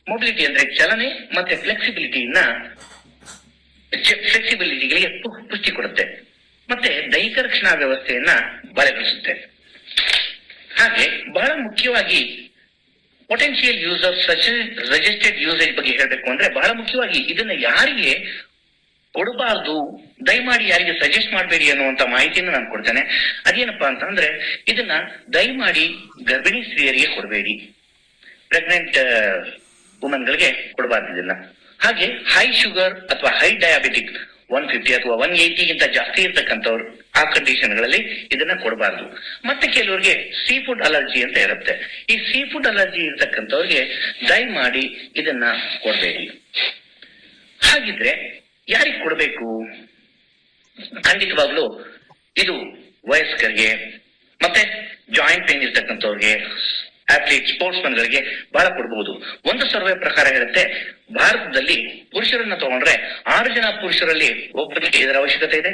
ಮೊಬಿಲಿಟಿ ಅಂದ್ರೆ ಚಲನೆ ಮತ್ತೆ ಫ್ಲೆಕ್ಸಿಬಿಲಿಟಿಗಳಿಗೆ ಪುಷ್ಟಿ ಕೊಡುತ್ತೆ. ಮತ್ತೆ ದೈಹಿಕ ರಕ್ಷಣಾ ವ್ಯವಸ್ಥೆಯನ್ನ ಬಲಗೊಳಿಸುತ್ತೆ. ಹಾಗೆ ಬಹಳ ಮುಖ್ಯವಾಗಿ ಪೊಟೆನ್ಶಿಯಲ್ ಯೂಸರ್ ರಿಜಿಸ್ಟರ್ಡ್ ಯೂಸೇಜ್ ಬಗ್ಗೆ ಹೇಳ್ಬೇಕು ಅಂದ್ರೆ ಬಹಳ ಮುಖ್ಯವಾಗಿ ಇದನ್ನ ಯಾರಿಗೆ ಕೊಡಬಾರ್ದು, ದಯಮಾಡಿ ಯಾರಿಗೆ ಸಜೆಸ್ಟ್ ಮಾಡಬೇಡಿ ಅನ್ನುವಂತ ಮಾಹಿತಿಯನ್ನು ನಾನು ಕೊಡ್ತೇನೆ. ಅದೇನಪ್ಪಾ ಅಂತಂದ್ರೆ ಇದನ್ನ ದಯಮಾಡಿ ಗರ್ಭಿಣಿ ಸ್ತ್ರೀಯರಿಗೆ ಕೊಡಬೇಡಿ, ಪ್ರೆಗ್ನೆಂಟ್ ವುಮನ್ ಗಳಿಗೆ ಕೊಡಬಾರ್ದು ಇದನ್ನ. ಹಾಗೆ ಹೈ ಶುಗರ್ ಅಥವಾ ಹೈ ಡಯಾಬಿಟಿಕ್ 150 ಅಥವಾ 180ಗಿಂತ ಜಾಸ್ತಿ ಇರ್ತಕ್ಕಂಥವ್ರು ಆ ಕಂಡೀಷನ್ ಗಳಲ್ಲಿ ಇದನ್ನ ಕೊಡಬಾರ್ದು. ಮತ್ತೆ ಕೆಲವರಿಗೆ ಸೀ ಫುಡ್ ಅಲರ್ಜಿ ಅಂತ ಇರುತ್ತೆ. ಈ ಸೀ ಫುಡ್ ಅಲರ್ಜಿ ಇರ್ತಕ್ಕಂಥವ್ರಿಗೆ ದಯಮಾಡಿ ಇದನ್ನ ಕೊಡಬೇಡಿ. ಹಾಗಿದ್ರೆ ಯಾರಿಗೆ ಕೊಡಬೇಕು? ಖಂಡಿತವಾಗ್ಲೂ ಇದು ವಯಸ್ಕರಿಗೆ ಮತ್ತೆ ಜಾಯಿಂಟ್ ಪೇನ್ ಇರ್ತಕ್ಕಂಥವ್ರಿಗೆ, ಅಥ್ಲೀಟ್, ಸ್ಪೋರ್ಟ್ಸ್ ಮನ್ ಗಳಿಗೆ ಬಹಳ ಕೊಡಬಹುದು. ಒಂದು ಸರ್ವೆ ಪ್ರಕಾರ ಹೇಳುತ್ತೆ ಭಾರತದಲ್ಲಿ ಪುರುಷರನ್ನ ತಗೊಂಡ್ರೆ 6 ಜನ ಪುರುಷರಲ್ಲಿ ಒಬ್ಬರಿಗೆ ಇದರ ಅವಶ್ಯಕತೆ ಇದೆ.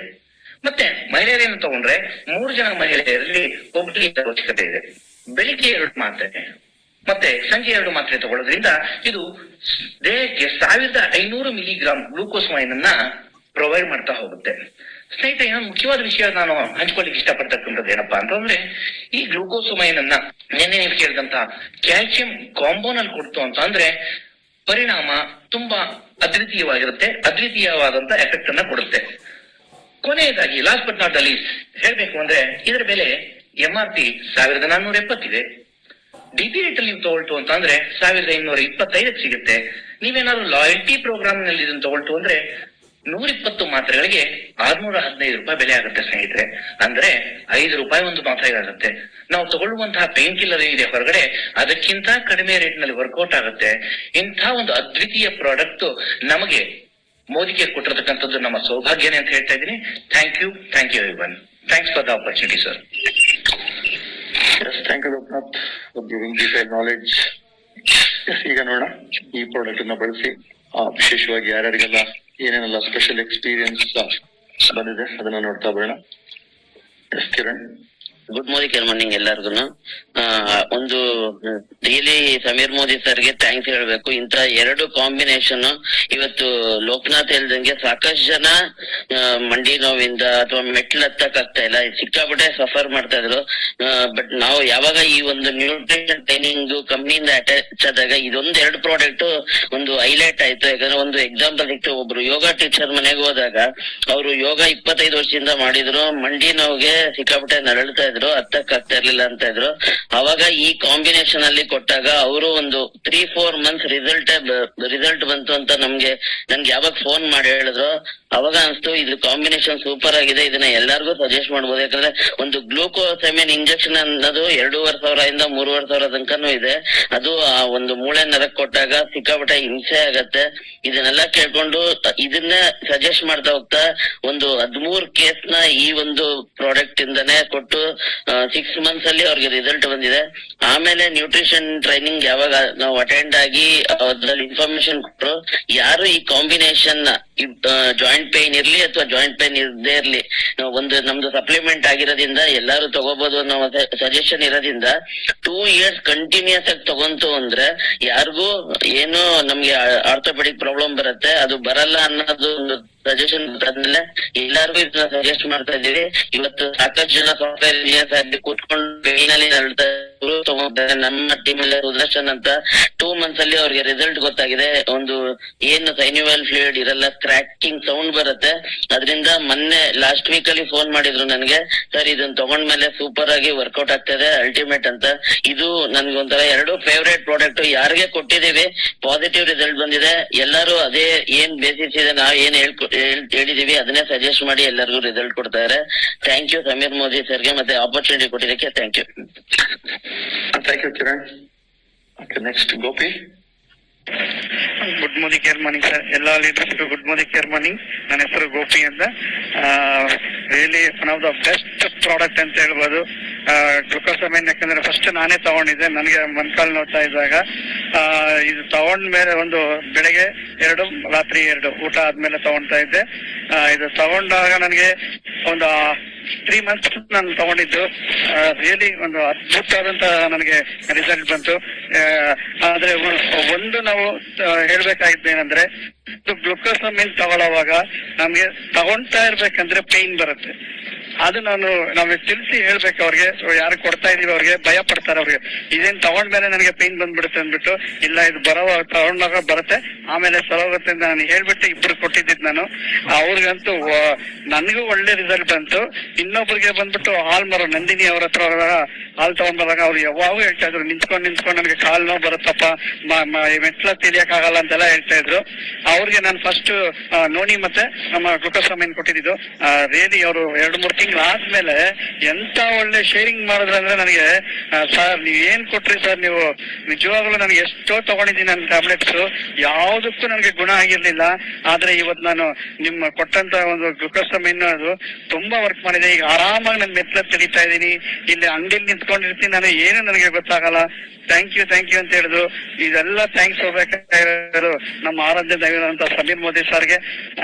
ಮತ್ತೆ ಮಹಿಳೆಯರನ್ನು ತಗೊಂಡ್ರೆ 3 ಜನ ಮಹಿಳೆಯರಲ್ಲಿ ಒಬ್ಬರಿಗೆ ಇದರ ಅವಶ್ಯಕತೆ ಇದೆ. ಬೆಳಿಗ್ಗೆ 2 ಮಾತ್ರೆ ಮತ್ತೆ ಸಂಜೆ 2 ಮಾತ್ರೆ ತಗೊಳ್ಳೋದ್ರಿಂದ ಇದು ದೇಹಕ್ಕೆ 1500 ಮಿಲಿಗ್ರಾಂ ಗ್ಲೂಕೋಸಮೈನ್ ಅನ್ನ ಪ್ರೊವೈಡ್ ಮಾಡ್ತಾ ಹೋಗುತ್ತೆ. ಸ್ನೇಹಿತರೆ, ಇನ್ನೊಂದು ಮುಖ್ಯವಾದ ವಿಷಯ ನಾನು ಹಂಚ್ಕೊಳ್ಳಿಕ್ಕೆ ಇಷ್ಟಪಡ್ತಕ್ಕಂಥದ್ದು ಏನಪ್ಪಾ ಅಂತಂದ್ರೆ ಈ ಗ್ಲೂಕೋಸಮೈನ್ ಅನ್ನ ನಿನ್ನೆ ನೀವು ಕೇಳಿದಂತ ಕ್ಯಾಲ್ಸಿಯಂ ಕಾಂಬೋನಲ್ಲಿ ಕೊಡ್ತು ಅಂತ ಅಂದ್ರೆ ಪರಿಣಾಮ ತುಂಬಾ ಅದ್ವಿತೀಯವಾಗಿರುತ್ತೆ, ಅದ್ವಿತೀಯವಾದಂತ ಎಫೆಕ್ಟ್ ಅನ್ನ ಕೊಡುತ್ತೆ. ಕೊನೆಯದಾಗಿ ಲಾಸ್ಟ್ ಬಟ್ ನಾಟ್ ಅಲ್ಲಿ ಹೇಳ್ಬೇಕು ಅಂದ್ರೆ ಇದರ ಬೆಲೆ MRP 1470 ಇದೆ. DP ರೇಟ್ ಅಲ್ಲಿ ನೀವು ತಗೊಳ್ತು ಅಂತ ಅಂದ್ರೆ 1225 ಸಿಗುತ್ತೆ. ನೀವೇನಾದ್ರು ಲಾಯಲ್ಟಿ ಪ್ರೋಗ್ರಾಮ್ ನಲ್ಲಿ ಇದನ್ನ ತಗೊಳ್ತು ಅಂದ್ರೆ 120 ಮಾತ್ರೆಗಳಿಗೆ 615 ರೂಪಾಯಿ ಬೆಲೆ ಆಗುತ್ತೆ ಸ್ನೇಹಿತರೆ. ಅಂದ್ರೆ 5 ರೂಪಾಯಿ ಒಂದು ಮಾತ್ರೆ ಆಗುತ್ತೆ. ನಾವು ತಗೊಳ್ಳುವಂತಹ ಪೇನ್ ಕಿಲ್ಲರ್ ಇದೆ ಹೊರಗಡೆ, ಅದಕ್ಕಿಂತ ಕಡಿಮೆ ರೇಟ್ ನಲ್ಲಿ ವರ್ಕೌಟ್ ಆಗುತ್ತೆ. ಇಂಥ ಒಂದು ಅದ್ವಿತೀಯ ಪ್ರಾಡಕ್ಟ್ ನಮಗೆ ಮೋದಿಗೆ ಕೊಟ್ಟಿರತಕ್ಕಂಥದ್ದು ನಮ್ಮ ಸೌಭಾಗ್ಯನೇ ಅಂತ ಹೇಳ್ತಾ ಇದ್ದೀನಿ. Thank you everyone. Thanks for the opportunity sir. Thank you Lokanath for giving detail knowledge. ಈಗ ನೋಡೋಣ ಈ ಪ್ರಾಡಕ್ಟ್ ಅನ್ನ ಬಳಸಿ ವಿಶೇಷವಾಗಿ ಯಾರ್ಯಾರಿಗೆಲ್ಲ ಏನೇನೆಲ್ಲ ಸ್ಪೆಷಲ್ ಎಕ್ಸ್ಪೀರಿಯನ್ಸ್ ಬಂದಿದೆ ಅದನ್ನ ನೋಡ್ತಾ ಬರೋಣ. ಎಸ್ ಕಿರಣ್. ಗುಡ್ ಮಾರ್ನಿಂಗ್ ಎಲ್ಲರಿಗೂ. ಒಂದು ರಿಯಲಿ ಸಮೀರ್ ಮೋದಿ ಸರ್ಗೆ ಥ್ಯಾಂಕ್ಸ್ ಹೇಳ್ಬೇಕು. ಇಂತ ಎರಡು ಕಾಂಬಿನೇಷನ್ ಇವತ್ತು ಲೋಕನಾಥ್ ಹೇಳ್ದಂಗೆ ಸಾಕಷ್ಟು ಜನ ಮಂಡಿ ನೋವಿಂದ ಅಥವಾ ಮೆಟ್ಲು ಹತ್ತಕ್ ಆಗ್ತಾ ಇಲ್ಲ, ಸಿಕ್ಕಾಪಟ್ಟೆ ಸಫರ್ ಮಾಡ್ತಾ ಇದ್ರು. ಬಟ್ ನಾವು ಯಾವಾಗ ಈ ಒಂದು ನ್ಯೂಟ್ರಿಷನ್ ಟ್ರೈನಿಂಗ್ ಕಂಪ್ನಿಯಿಂದ ಅಟ್ಯಾಚ್ ಆದಾಗ ಇದೊಂದು ಎರಡು ಪ್ರಾಡಕ್ಟ್ ಒಂದು ಹೈಲೈಟ್ ಆಯ್ತು. ಯಾಕಂದ್ರೆ ಒಂದು ಎಕ್ಸಾಂಪಲ್ ಇತ್ತು, ಒಬ್ರು ಯೋಗ ಟೀಚರ್ ಮನೆಗೆ ಹೋದಾಗ ಅವರು ಯೋಗ 25 ವರ್ಷದಿಂದ ಮಾಡಿದ್ರು, ಮಂಡಿ ನೋವಿಗೆ ಸಿಕ್ಕಾಪಟ್ಟೆ ನರಳ್ತಾ ಇದ್ರು, ಹತ್ತಕ್ ಆಗ್ತಾ ಇರ್ಲಿಲ್ಲ ಅಂತ ಇದ್ರು. ಅವಾಗ ಈ ಕಾಂಬಿನೇಷನ್ ಅಲ್ಲಿ ಕೊಟ್ಟಾಗ ಅವರು ಒಂದು 3-4 ಮಂತ್ಸ್ ರಿಸಲ್ಟ್ ಬಂತು ಅಂತ ನನ್ಗೆ ಯಾವಾಗ ಫೋನ್ ಮಾಡಿ ಹೇಳಿದ್ರು, ಅವಾಗ ಅನ್ಸ್ತು ಇದು ಕಾಂಬಿನೇಷನ್ ಸೂಪರ್ ಆಗಿದೆ, ಇದನ್ನ ಎಲ್ಲಾರ್ಗು ಸಜೆಸ್ಟ್ ಮಾಡ್ಬೋದು. ಯಾಕಂದ್ರೆ ಒಂದು ಗ್ಲೂಕೋಸಮೈನ್ ಇಂಜೆಕ್ಷನ್ ಅನ್ನೋದು 2,500 3,500 ತನಕನೂ ಇದೆ. ಅದು ಆ ಒಂದು ಮೂಳೆ ನರಕ್ ಕೊಟ್ಟಾಗ ಸಿಕ್ಕಾಪಟ್ಟೆ ಹಿಂಸೆ ಆಗತ್ತೆ. ಇದನ್ನೆಲ್ಲ ಕೇಳ್ಕೊಂಡು ಇದನ್ನ ಸಜೆಸ್ಟ್ ಮಾಡ್ತಾ ಹೋಗ್ತಾ ಒಂದು 13 ಕೇಸ್ ನ ಈ ಒಂದು ಪ್ರಾಡಕ್ಟ್ ಇಂದಾನೆ ಕೊಟ್ಟು 6 ಮಂತ್ಸ್ ಅಲ್ಲಿ ಅವ್ರಿಗೆ ರಿಸಲ್ಟ್ ಬಂದಿದೆ. ಆಮೇಲೆ ನ್ಯೂಟ್ರಿಷನ್ ಟ್ರೈನಿಂಗ್ ಯಾವಾಗ ನಾವು ಅಟೆಂಡ್ ಆಗಿ ಅದ್ರಲ್ಲಿ ಇನ್ಫಾರ್ಮೇಶನ್ ಕೊಟ್ಟರು, ಯಾರು ಈ ಕಾಂಬಿನೇಷನ್ ಜಾಯಿಂಟ್ ಪೇನ್ ಇರ್ಲಿ ಅಥವಾ ಜಾಯಿಂಟ್ ಪೇನ್ ಇರದೇ ಇರ್ಲಿ ಒಂದು ನಮ್ದು ಸಪ್ಲಿಮೆಂಟ್ ಆಗಿರೋದ್ರಿಂದ ಎಲ್ಲಾರು ತಗೋಬಹುದು ಅನ್ನೋ ಸಜೆಷನ್ ಇರೋದ್ರಿಂದ 2 years ಕಂಟಿನ್ಯೂಸ್ ಆಗಿ ತಗೊಂತು ಅಂದ್ರೆ ಯಾರಿಗೂ ಏನು ನಮ್ಗೆ ಆರ್ಥೋಪೆಡಿಕ್ ಪ್ರಾಬ್ಲಮ್ ಬರುತ್ತೆ ಅದು ಬರಲ್ಲ ಅನ್ನೋದು ಒಂದು ಸಜೆಷನ್ ಆದ್ಮೇಲೆ ಎಲ್ಲಾರ್ಗು ಇದನ್ನ ಸಜೆಸ್ಟ್ ಮಾಡ್ತಾ ಇದೀವಿ. ಇವತ್ತು ಸಾಕಷ್ಟು ಜನ ಸಾಫ್ಟ್ವೇರ್ ಇಂಜಿನಿಯರ್ಸ್ ಅಲ್ಲಿ ಕೂತ್ಕೊಂಡು ಪೇನಲ್ಲಿ ನರಳ್ತಾ ತಗೊಂಡಿದ್ದಾರೆ. ನಮ್ಮ ಟೀಮ್ ಅಲ್ಲಿ ಸುದರ್ಶನ್ ಅಂತ 2 months ಅಲ್ಲಿ ಅವ್ರಿಗೆ ರಿಸಲ್ಟ್ ಗೊತ್ತಾಗಿದೆ. ಒಂದು ಏನು ಸೈನ್ಯುವಲ್ ಫ್ಲೂಯಿಡ್ ಇರಲ್ಲ, ಕ್ರ್ಯಾಕಿಂಗ್ ಸೌಂಡ್ ಬರುತ್ತೆ. ಅದರಿಂದ ಮೊನ್ನೆ ಲಾಸ್ಟ್ ವೀಕ್ ಅಲ್ಲಿ ಫೋನ್ ಮಾಡಿದ್ರು ನನ್ಗೆ, ಸರ್ ಇದನ್ನ ತಗೊಂಡ್ಮೇಲೆ ಸೂಪರ್ ಆಗಿ ವರ್ಕೌಟ್ ಆಗ್ತದೆ ಅಲ್ಟಿಮೇಟ್ ಅಂತ. ಇದು ನನ್ಗೆ ಒಂಥರ 2 ಫೇವ್ರೇಟ್ ಪ್ರಾಡಕ್ಟ್ ಯಾರಿಗೆ ಕೊಟ್ಟಿದೀವಿ ಪಾಸಿಟಿವ್ ರಿಸಲ್ಟ್ ಬಂದಿದೆ. ಎಲ್ಲರೂ ಅದೇ ಏನ್ ಬೇಸಿಸ್ ಇದೆ ನಾವ್ ಏನ್ ಹೇಳಿದೀವಿ ಅದನ್ನೇ ಸಜೆಸ್ಟ್ ಮಾಡಿ ಎಲ್ಲರಿಗೂ ರಿಸಲ್ಟ್ ಕೊಡ್ತಾ ಇದಾರೆ. ಥ್ಯಾಂಕ್ ಯು ಸಮೀರ್ ಮೋದಿ ಸರ್ಗೆ ಮತ್ತೆ ಆಪರ್ಚುನಿಟಿ ಕೊಟ್ಟಿದ್ದಕ್ಕೆ thank you. Thank you Kiran. Next Gopi. Good morning sir, ಎಲ್ಲ ಲೀಡರ್ಸ್ ಗುಡ್ ಮಾರ್ನಿಂಗ್. ನನ್ನ ಹೆಸರು ಗೋಪಿ ಅಂತ. Really one of the best product ಅಂತ ಹೇಳ್ಬೋದು ಗ್ಲುಕೋಸಮೈನ್. ಯಾಕಂದ್ರೆ ಫಸ್ಟ್ ನಾನೇ ತಗೊಂಡಿದ್ದೆ, ನನಗೆ ಮೊಣಕಾಲು ನೋಡ್ತಾ ಇದ್ದಾಗ. ಇದು ತಗೊಂಡ್ಮೇಲೆ ಒಂದು ಬೆಳಗ್ಗೆ 2 ರಾತ್ರಿ 2 ಊಟ ಆದ್ಮೇಲೆ ತಗೊಂಡ್ತಾ ಇದ್ದೆ. ಇದು ತಗೊಂಡಾಗ ನನಗೆ ಒಂದು 3 months ನಾನು ತಗೊಂಡಿದ್ದು. ರಿಯಲಿ ಒಂದು ಅದ್ಭುತವಾದಂತ ನನಗೆ ರಿಸಲ್ಟ್ ಬಂತು. ಆದ್ರೆ ಒಂದು ನಾವು ಹೇಳ್ಬೇಕಾಗಿದ್ದೇನಂದ್ರೆ ಗ್ಲುಕೋಸಮೈನ್ ತಗೊಳ್ಳೋವಾಗ ನಮ್ಗೆ ತಗೊಂತಾ ಇರ್ಬೇಕಂದ್ರೆ ಪೇನ್ ಬರುತ್ತೆ. ಅದು ನಾವು ತಿಳಿಸಿ ಹೇಳ್ಬೇಕು ಅವ್ರಿಗೆ, ಯಾರು ಕೊಡ್ತಾ ಇದೀವಿ ಅವ್ರಿಗೆ ಭಯ ಪಡ್ತಾರೆ. ಅವ್ರಿಗೆ ಇದೇನ್ ತಗೊಂಡ್ಮೇಲೆ ನನಗೆ ಪೇನ್ ಬಂದ್ಬಿಡುತ್ತೆ ಅಂದ್ಬಿಟ್ಟು, ಇಲ್ಲ ಇದು ತಗೊಂಡಾಗ ಬರುತ್ತೆ ಆಮೇಲೆ ಸರೋಗುತ್ತೆ ಅಂತ ನಾನು ಹೇಳ್ಬಿಟ್ಟು ಇಬ್ರು ಕೊಟ್ಟಿದ್ದಿದ್ ನಾನು. ಅವ್ರಿಗಂತೂ ನನಗೂ ಒಳ್ಳೆ ರಿಸಲ್ಟ್ ಬಂತು. ಇನ್ನೊಬ್ರಿಗೆ ಬಂದ್ಬಿಟ್ಟು ನಂದಿನಿ ಅವ್ರ ಹತ್ರ ಹಾಲ್ ತಗೊಂಡ್ ಬಂದಾಗ ಅವ್ರು ಯಾವಾಗ ಹೇಳ್ತಾ ಇದ್ರು, ನಿಂತ್ಕೊಂಡು ನನಗೆ ಕಾಲ್ ನೋವು ಬರುತ್ತಪ್ಪ, ಮೆಟ್ಲ ತಿಳಿಯಕ್ ಆಗಲ್ಲ ಅಂತೆಲ್ಲ ಹೇಳ್ತಾ ಇದ್ರು. ಅವ್ರಿಗೆ ನಾನು ಫಸ್ಟ್ ನೋನಿ ಮತ್ತೆ ನಮ್ಮ ಗ್ಲುಕೋಸಮೈನ್ ಕೊಟ್ಟಿದ್ದು. ರಿಯಲಿ ಅವರು 2-3 ತಿಂಗಳು ಆದ್ಮೇಲೆ ಎಂತ ಒಳ್ಳೆ ಶೇರಿಂಗ್ ಮಾಡಿದ್ರಂದ್ರೆ ನನಗೆ, ಸರ್ ನೀವ್ ಏನ್ ಕೊಟ್ರಿ ಸರ್, ನೀವು ನಿಜವಾಗ್ಲೂ ನನಗೆ ಎಷ್ಟೋ ತಗೊಂಡಿದ್ದೀನಿ ನನ್ನ ಟ್ಯಾಬ್ಲೆಟ್ಸ್, ಯಾವ್ದಕ್ಕೂ ನನಗೆ ಗುಣ ಆಗಿರ್ಲಿಲ್ಲ. ಆದ್ರೆ ಇವತ್ತು ನಾನು ನಿಮ್ಮ ಕೊಟ್ಟಂತ ಒಂದು ಗ್ಲುಕೋಸಮೈನ್ ಅದು ತುಂಬಾ ವರ್ಕ್ ಮಾಡಿದೆ. ಈಗ ಆರಾಮಾಗಿ ನಾನು ಮೆಟ್ಲ ತಿಳಿತಾ ಇದ್ದೀನಿ, ಇಲ್ಲಿ ಅಂಗಡಿಲಿ ನಿಂತ್ಕೊಂಡಿರ್ತೀನಿ, ನಾನು ಏನು ನನಗೆ ಗೊತ್ತಾಗಲ್ಲ. ಥ್ಯಾಂಕ್ ಯು ಅಂತ ಹೇಳಿದ್ರು. ಇದೆಲ್ಲ ಥ್ಯಾಂಕ್ಸ್ ಹೋಗ್ಬೇಕಾಗಿರೋದು ನಮ್ಮ ಆರಾಧ್ಯ ದೈವದಂತ ಸಮೀರ್ ಮೋದಿ ಸರ್ಗೆ.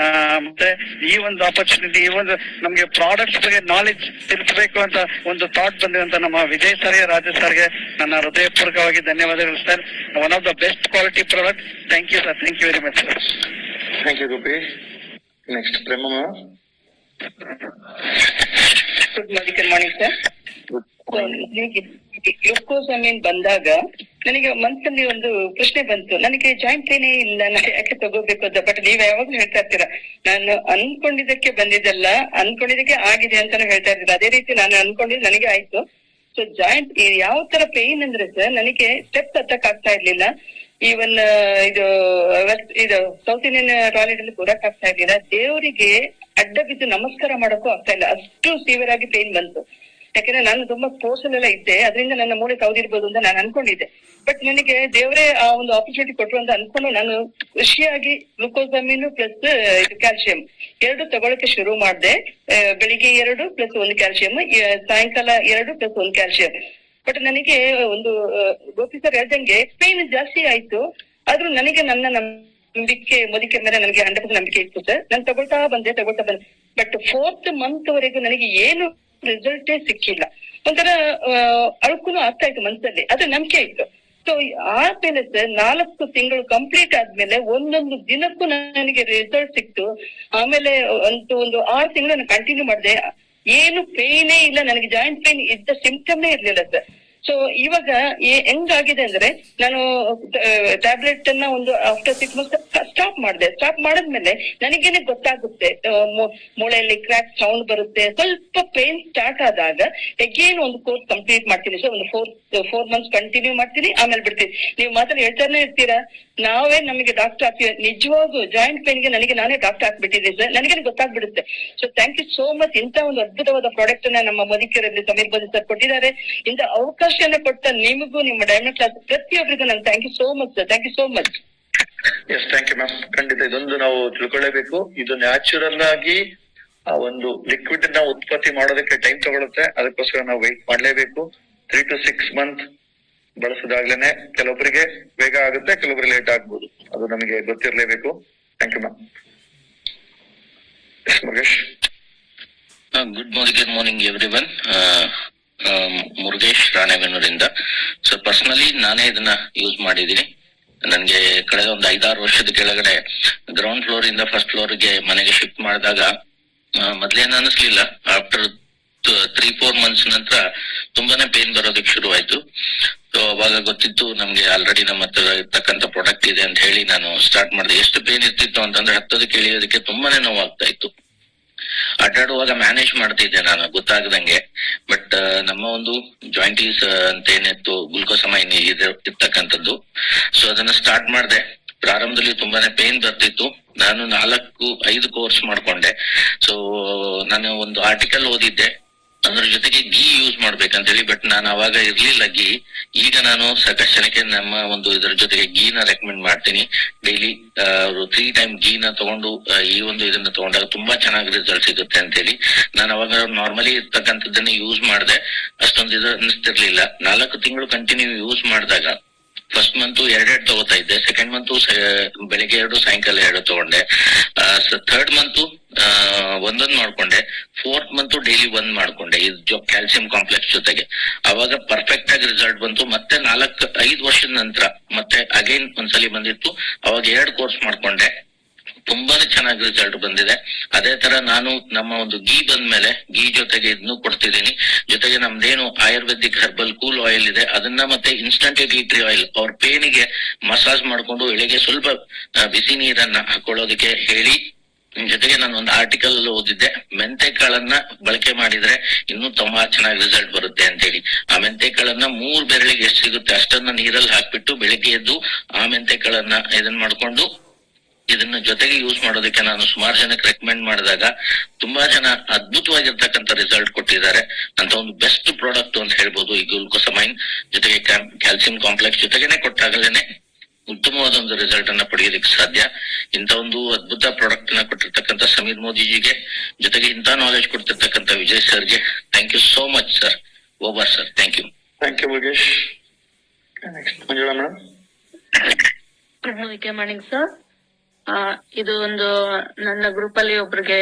ಮತ್ತೆ ಈ ಒಂದು ಆಪರ್ಚುನಿಟಿ, ಈ ಒಂದು ನಮ್ಗೆ ಪ್ರಾಡಕ್ಟ್ಸ್ ಬಗ್ಗೆ ನಾಲೆಜ್ ತಿಳಿಸಬೇಕು ಅಂತ ಒಂದು ಥಾಟ್ ಬಂದಿರಂತ ನಮ್ಮ ವಿಜಯ್ ಸರ್ಗೆ, ರಾಜು ಸರ್ಗೆ ನನ್ನ ಹೃದಯಪೂರ್ವಕವಾಗಿ ಧನ್ಯವಾದಗಳು sir. One of the best quality product. Thank you sir, thank you very much sir. Thank you Gopi. Next Premamma. Good morning sir. Glucosamine ಬಂದಾಗ ನನಗೆ ಮನಸ್ಸಲ್ಲಿ ಒಂದು ಪ್ರಶ್ನೆ ಬಂತು, ನನಗೆ ಜಾಯಿಂಟ್ ಪೇನೇ ಇಲ್ಲ, ನಾನು ಯಾಕೆ ತಗೋಬೇಕು ಅಂತ. ಬಟ್ ನೀವ್ ಯಾವಾಗ್ಲೂ ಹೇಳ್ತಾ ಇರ್ತೀರಾ, ನಾನು ಅನ್ಕೊಂಡಿದ್ದಕ್ಕೆ ಬಂದಿದ್ದಲ್ಲ, ಅನ್ಕೊಂಡಿದ್ದಕ್ಕೆ ಆಗಿದೆ ಅಂತಾನು ಹೇಳ್ತಾ ಇರ್ತೀರಾ. ಅದೇ ರೀತಿ ನಾನು ಅನ್ಕೊಂಡಿದ್ದು ನನಗೆ ಆಯ್ತು. ಸೊ ಜಾಯಿಂಟ್ ಯಾವ ತರ ಪೇನ್ ಅಂದ್ರೆ ಸರ್, ನನಗೆ ಸ್ಟೆಪ್ ಹತ್ತಕ್ ಆಗ್ತಾ ಇರ್ಲಿಲ್ಲ. ಈವನ್ ಇದು ಸೌತ್ ಇಂಡಿಯನ್ ಟಾಯ್ಲೆಟ್ ಅಲ್ಲಿ ಕೂರಕ್ ಆಗ್ತಾ ಇರ್ಲಿಲ್ಲ. ದೇವರಿಗೆ ಅಡ್ಡ ಬಿದ್ದು ನಮಸ್ಕಾರ ಮಾಡೋಕ್ಕೂ ಆಗ್ತಾ ಇಲ್ಲ, ಅಷ್ಟು ಸಿವಿಯರ್ ಆಗಿ ಪೇನ್ ಬಂತು. ಯಾಕಂದ್ರೆ ನಾನು ತುಂಬಾ ಸ್ಪೋರ್ಟ್ಸ್ ಅಲ್ಲೆಲ್ಲ ಇದ್ದೆ, ಅದರಿಂದ ನನ್ನ ಮೂಳೆ ಸೌದಿರ್ಬೋದು ಅಂತ ನಾನು ಅನ್ಕೊಂಡಿದ್ದೆ. ಬಟ್ ನನಗೆ ದೇವರೇ ಆ ಒಂದು ಆಪರ್ಚುನಿಟಿ ಕೊಟ್ರು ಅಂತ ಅನ್ಕೊಂಡು ನಾನು ಖುಷಿಯಾಗಿ ಗ್ಲುಕೋಸಮೈನ್ ಪ್ಲಸ್ ಇದು ಕ್ಯಾಲ್ಸಿಯಂ 2 ತಗೊಳಕ್ಕೆ ಶುರು ಮಾಡಿದೆ. ಬೆಳಿಗ್ಗೆ 2 + 1 ಕ್ಯಾಲ್ಸಿಯಂ, ಸಾಯಂಕಾಲ 2 + 1 ಕ್ಯಾಲ್ಸಿಯಂ. ಬಟ್ ನನಗೆ ಒಂದು ಗೋಪಿ ಸರ್ ಹೇಳ್ದಂಗೆ ಪೇನ್ ಜಾಸ್ತಿ ಆಯ್ತು. ಆದ್ರೂ ನನಗೆ ನನ್ನ ನಂಬಿಕೆ ಮೋದಿಕೆ ಮೇಲೆ ನನಗೆ 100% ನಂಬಿಕೆ ಇತ್ತು ಸರ್. ನಾನು ತಗೊಳ್ತಾ ಬಂದೆ. ಬಟ್ 4th ಮಂತ್ ವರೆಗೂ ನನಗೆ ಏನು ರಿಸಲ್ಟೇ ಸಿಕ್ಕಿಲ್ಲ. ಒಂಥರ ಅಳುಕುನು ಆಗ್ತಾ ಇತ್ತು ಮನಸ್ಸಲ್ಲಿ, ಅದು ನಂಬಿಕೆ ಇತ್ತು. ಸೊ ಆದ್ಮೇಲೆ ಸರ್ 4 ತಿಂಗಳು ಕಂಪ್ಲೀಟ್ ಆದ್ಮೇಲೆ ಒಂದೊಂದು ದಿನಕ್ಕೂ ನನಗೆ ರಿಸಲ್ಟ್ ಸಿಕ್ತು. ಆಮೇಲೆ ಒಂದು 6 ತಿಂಗಳು ನಾನು ಕಂಟಿನ್ಯೂ ಮಾಡಿದೆ. ಏನು ಪೇನೇ ಇಲ್ಲ ನನಗೆ, ಜಾಯಿಂಟ್ ಪೇನ್ ಇದ್ದ ಸಿಂಪ್ಟಮ್ನೇ ಇರ್ಲಿಲ್ಲ ಸರ್. ಸೊ ಇವಾಗ ಹೆಂಗಾಗಿದೆ ಅಂದ್ರೆ, ನಾನು ಟ್ಯಾಬ್ಲೆಟ್ ಅನ್ನ ಒಂದು ಆಫ್ಟರ್ 6 ಮಂತ್ಸ್ ಸ್ಟಾಪ್ ಮಾಡಿದೆ. ಸ್ಟಾಪ್ ಮಾಡಿದ್ಮೇಲೆ ನನಗೇನೆ ಗೊತ್ತಾಗುತ್ತೆ, ಮೂಳೆಯಲ್ಲಿ ಕ್ರ್ಯಾಕ್ ಸೌಂಡ್ ಬರುತ್ತೆ. ಸ್ವಲ್ಪ ಪೇನ್ ಸ್ಟಾರ್ಟ್ ಆದಾಗ ಅಗೇನ್ ಒಂದು ಕೋರ್ಸ್ ಕಂಪ್ಲೀಟ್ ಮಾಡ್ತೀನಿ. ಸೊ ಒಂದು 4 ಮಂತ್ಸ್ ಕಂಟಿನ್ಯೂ ಮಾಡ್ತೀನಿ, ಆಮೇಲೆ ಬಿಡ್ತೀನಿ. ನೀವು ಮಾತ್ರ ಹೇಳ್ತಾನೆ ಇರ್ತೀರಾ, ನಾವೇ ನಮಗೆ ಡಾಕ್ಟರ್ ಆಗ್ತೀವಿ. ನಿಜವಾಗೂ ಜಾಯಿಂಟ್ ಪೇನ್ಗೆ ನಾನೇ ಡಾಕ್ಟರ್ ಆಗ್ಬಿಟ್ಟಿದ್ದೀನಿ ಸರ್, ನನಗೆ ಗೊತ್ತಾಗ್ಬಿಡುತ್ತೆ. So thank you so much. ಇಂತ ಒಂದು ಅದ್ಭುತವಾದ ಪ್ರಾಡಕ್ಟ್ ಅನ್ನ ನಮ್ಮ ಮೋದಿಕೆಯರಲ್ಲಿ ಸಮೀರ್ ಬೋಧಿ ಸರ್ ಕೊಟ್ಟಿದ್ದಾರೆ. ಇಂತ ಅವಕಾಶ ಕೊಟ್ಟ ನಿಮಗೂ, ನಿಮ್ಮ ಡೈಮಂಡ್ ಕ್ಲಾಸ್ ಪ್ರತಿಯೊಬ್ಬರಿಗೂ ನಾನು thank you so much sir. Thank you so much. Yes, thank you ma'am. ಖಂಡಿತ ಇದೊಂದು ನಾವು ತಿಳ್ಕೊಳ್ಳೇಬೇಕು. ಇದು ನ್ಯಾಚುರಲ್ ಆಗಿ ಆ ಒಂದು ಲಿಕ್ವಿಡ್ ನ ಉತ್ಪತ್ತಿ ಮಾಡೋದಕ್ಕೆ ಟೈಮ್ ತಗೊಳುತ್ತೆ. ಅದಕ್ಕೋಸ್ಕರ ನಾವು ವೆಯ್ಟ್ ಮಾಡ್ಲೇಬೇಕು. 3 to 6 ಮಂತ್ ಬಳಸೋದಾಗ್ಲೇನೆ ಕೆಲವೊಬ್ಬರಿಗೆ ಬೇಗ ಆಗುತ್ತೆ, ಕೆಲವೊಬ್ಬರಿಗೆ ಲೇಟ್ ಆಗ್ಬೋದು. ಅದು ನಮಗೆ ಗೊತ್ತಿರಲೇಬೇಕು. Thank you ma'am. Yes Murugesh. Good morning everyone. Murugesh ರಾಣೆಬೆನ್ನೂರಿಂದ. ಸೊ ಪರ್ಸನಲಿ ನಾನೇ ಇದನ್ನ ಯೂಸ್ ಮಾಡಿದೀನಿ. ನನ್ಗೆ ಕಳೆದ ಒಂದು 5-6 ವರ್ಷದ ಕೆಳಗಡೆ ಗ್ರೌಂಡ್ ಫ್ಲೋರ್ ಇಂದ ಫಸ್ಟ್ ಫ್ಲೋರ್ಗೆ ಮನೆಗೆ ಶಿಫ್ಟ್ ಮಾಡಿದಾಗ ಮೊದ್ಲೇನು ಅನಿಸ್ಲಿಲ್ಲ. ಆಫ್ಟರ್ 3-4 ಮಂತ್ಸ್ ನಂತರ ತುಂಬಾನೇ ಪೇನ್ ಬರೋದಕ್ಕೆ ಶುರು ಆಯ್ತು. ಸೊ ಅವಾಗ ಗೊತ್ತಿತ್ತು ನಮ್ಗೆ ಆಲ್ರೆಡಿ ನಮ್ಮ ಹತ್ರ ಇರ್ತಕ್ಕಂಥ ಪ್ರಾಡಕ್ಟ್ ಇದೆ ಅಂತ ಹೇಳಿ ನಾನು ಸ್ಟಾರ್ಟ್ ಮಾಡಿದೆ. ಎಷ್ಟು ಪೇನ್ ಇರ್ತಿತ್ತು ಅಂತಂದ್ರೆ ಹತ್ತೋದಕ್ಕೆ ಇಳಿಯೋದಕ್ಕೆ ತುಂಬಾನೇ ನೋವಾಗ್ತಾ ಇತ್ತು. ಅಡ್ಡಾಡುವಾಗ ಮ್ಯಾನೇಜ್ ಮಾಡ್ತಿದ್ದೆ ನಾನು ಗೊತ್ತಾಗದಂಗೆ. ಬಟ್ ನಮ್ಮ ಒಂದು ಜಾಯಿಂಟೀಸ್ ಅಂತ ಏನಿತ್ತು, ಗ್ಲುಕೋಸಮೈನ್ ಇರ್ತಕ್ಕಂಥದ್ದು. ಸೊ ಅದನ್ನ ಸ್ಟಾರ್ಟ್ ಮಾಡಿದೆ. ಪ್ರಾರಂಭದಲ್ಲಿ ತುಂಬಾನೇ ಪೇನ್ ಬರ್ತಿತ್ತು. ನಾನು 4-5 ಕೋರ್ಸ್ ಮಾಡ್ಕೊಂಡೆ. ಸೊ ನಾನು ಒಂದು ಆರ್ಟಿಕಲ್ ಓದಿದ್ದೆ ಅದ್ರ ಜೊತೆಗೆ ಗೀ ಯೂಸ್ ಮಾಡ್ಬೇಕಂತ ಹೇಳಿ. ಬಟ್ ನಾನು ಅವಾಗ ಇರ್ಲಿಲ್ಲ ಗೀ. ಈಗ ನಾನು ಸಾಕಷ್ಟು ಜನಕ್ಕೆ ನಮ್ಮ ಒಂದು ಇದರ ಜೊತೆಗೆ ಗೀನ ರೆಕಮೆಂಡ್ ಮಾಡ್ತೀನಿ. ಡೈಲಿ 3 ಟೈಮ್ ಗೀನ ತಗೊಂಡು ಈ ಒಂದು ಇದನ್ನ ತಗೊಂಡಾಗ ತುಂಬಾ ಚೆನ್ನಾಗಿ ರಿಸಲ್ಟ್ ಸಿಗುತ್ತೆ ಅಂತ ಹೇಳಿ ನಾನು ಅವಾಗ ನಾರ್ಮಲಿ ಇರ್ತಕ್ಕಂಥದ್ದನ್ನ ಯೂಸ್ ಮಾಡಿದೆ. ಅಷ್ಟೊಂದು ಇದು ಅನಿಸ್ತಿರ್ಲಿಲ್ಲ. 4 ತಿಂಗಳು ಕಂಟಿನ್ಯೂ ಯೂಸ್ ಮಾಡಿದಾಗ ಫಸ್ಟ್ ಮಂತ್ 2 ತಗೋತಾ ಇದ್ದೆ. ಸೆಕೆಂಡ್ ಮಂತ್ ಬೆಳಿಗ್ಗೆ 2, ಸಾಯಂಕಾಲ 2 ತಗೊಂಡೆ. ಥರ್ಡ್ ಮಂತ್ 1 ಮಾಡ್ಕೊಂಡೆ. 4th ಮಂತ್ ಡೈಲಿ 1 ಮಾಡ್ಕೊಂಡೆ ಇದು ಕ್ಯಾಲ್ಸಿಯಂ ಕಾಂಪ್ಲೆಕ್ಸ್ ಜೊತೆಗೆ. ಅವಾಗ ಪರ್ಫೆಕ್ಟ್ ಆಗಿ ರಿಸಲ್ಟ್ ಬಂತು. ಮತ್ತೆ 4-5 ವರ್ಷದ ನಂತರ ಮತ್ತೆ ಅಗೈನ್ ಒಂದ್ಸಲಿ ಬಂದಿತ್ತು. ಅವಾಗ 2 ಕೋರ್ಸ್ ಮಾಡ್ಕೊಂಡೆ. ತುಂಬಾನೇ ಚೆನ್ನಾಗಿ ರಿಸಲ್ಟ್ ಬಂದಿದೆ. ಅದೇ ತರ ನಾನು ನಮ್ಮ ಒಂದು ಗೀ ಬಂದ್ಮೇಲೆ ಗೀ ಜೊತೆಗೆ ಇದನ್ನು ಕೊಡ್ತಿದ್ದೀನಿ. ಜೊತೆಗೆ ನಮ್ದೇನು ಆಯುರ್ವೇದಿಕ್ ಹರ್ಬಲ್ ಕೂಲ್ ಆಯಿಲ್ ಇದೆ ಅದನ್ನ ಮತ್ತೆ ಇನ್ಸ್ಟಂಟ್ ಟೀ ಟ್ರೀ ಆಯಿಲ್ ಅವ್ರ ಪೇನಿಗೆ ಮಸಾಜ್ ಮಾಡ್ಕೊಂಡು ಎಳೆಗೆ ಸ್ವಲ್ಪ ಬಿಸಿ ನೀರನ್ನ ಹಾಕೊಳ್ಳೋದಕ್ಕೆ ಹೇಳಿ. ಜೊತೆಗೆ ನಾನು ಒಂದು ಆರ್ಟಿಕಲ್ ಓದಿದ್ದೆ, ಮೆಂತೆ ಕಾಳನ್ನ ಬಳಕೆ ಮಾಡಿದ್ರೆ ಇನ್ನೂ ತುಂಬಾ ಚೆನ್ನಾಗಿ ರಿಸಲ್ಟ್ ಬರುತ್ತೆ ಅಂತ ಹೇಳಿ. ಆ ಮೆಂತೆ ಕಾಳನ್ನ 3 ಬೆರಳಿಗೆ ಎಷ್ಟು ಸಿಗುತ್ತೆ ಅಷ್ಟನ್ನ ನೀರಲ್ಲಿ ಹಾಕ್ಬಿಟ್ಟು ಬೆಳಿಗ್ಗೆ ಎದ್ದು ಆ ಮೆಂತೆ ಕಾಳನ್ನ ಇದನ್ ಮಾಡ್ಕೊಂಡು ಇದನ್ನ ಜೊತೆಗೆ ಯೂಸ್ ಮಾಡೋದಕ್ಕೆ ನಾನು ಸುಮಾರು ಜನಕ್ಕೆ ರೆಕಮೆಂಡ್ ಮಾಡಿದಾಗ ತುಂಬಾ ಜನ ಅದ್ಭುತವಾಗಿರ್ತಕ್ಕಂಥ ರಿಸಲ್ಟ್ ಕೊಟ್ಟಿದ್ದಾರೆ. ಅಂತ ಒಂದು ಬೆಸ್ಟ್ ಪ್ರಾಡಕ್ಟ್ ಅಂತ ಹೇಳ್ಬೋದು ಈ ಗ್ಲುಕೋಸಮೈನ್. ಜೊತೆಗೆ ಕ್ಯಾಲ್ಸಿಯಂ ಕಾಂಪ್ಲೆಕ್ಸ್ ಜೊತೆಗೇನೆ ಕೊಟ್ಟಾಗಲೇನೆ ಉತ್ತಮವಾದ ಒಂದು ರಿಸಲ್ಟ್ ಅನ್ನ ಪಡೆಯೋದಕ್ಕೆ ಸಾಧ್ಯ. ಇಂತ ಒಂದು ಅದ್ಭುತ ಪ್ರಾಡಕ್ಟ್ ನ ಕೊಟ್ಟಿರ್ತಕ್ಕಂಥ ಸಮೀರ್ ಮೋದಿಜಿಗೆ, ಜೊತೆಗೆ ಇಂತ ನಾಲೆಜ್ ಕೊಡ್ತಿರ್ತಕ್ಕಂಥ ವಿಜಯ್ ಸರ್ಗೆ thank you so much sir. Over sir. Thank you. Thank you Murugesh. Manjula madam. Good morning sir. ಇದು ಒಂದು ನನ್ನ ಗ್ರೂಪ್ ಅಲ್ಲಿ ಒಬ್ರಿಗೆ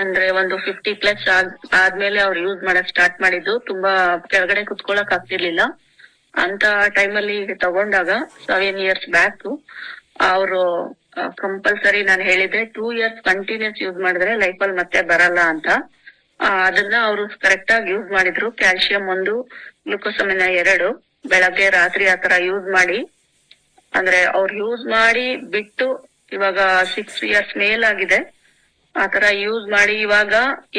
ಅಂದ್ರೆ ಒಂದು 50+ ಆದ್ಮೇಲೆ ಅವ್ರು ಯೂಸ್ ಮಾಡಕ್ ಸ್ಟಾರ್ಟ್ ಮಾಡಿದ್ದು. ತುಂಬಾ ಕೆಳಗಡೆ ಕುತ್ಕೊಳಕ್ ಆಗ್ತಿರ್ಲಿಲ್ಲ. ಅಂತ ಟೈಮಲ್ಲಿ ತಗೊಂಡಾಗ 7 years ಬ್ಯಾಕ್ ಅವರು ಕಂಪಲ್ಸರಿ ನಾನು ಹೇಳಿದ್ರೆ 2 years ಕಂಟಿನ್ಯೂಸ್ ಯೂಸ್ ಮಾಡಿದ್ರೆ ಲೈಫಲ್ಲಿ ಮತ್ತೆ ಬರಲ್ಲ ಅಂತ. ಅದನ್ನ ಅವರು ಕರೆಕ್ಟ್ ಆಗಿ ಯೂಸ್ ಮಾಡಿದ್ರು. ಕ್ಯಾಲ್ಸಿಯಂ 1, ಗ್ಲುಕೋಸಮಿನ್ 2 ಬೆಳಗ್ಗೆ ರಾತ್ರಿ ಆತರ ಯೂಸ್ ಮಾಡಿ, ಅಂದ್ರೆ ಅವ್ರು ಯೂಸ್ ಮಾಡಿ ಬಿಟ್ಟು ಇವಾಗ 6 years ಮೇಲಾಗಿದೆ. ಆತರ ಯೂಸ್ ಮಾಡಿ ಇವಾಗ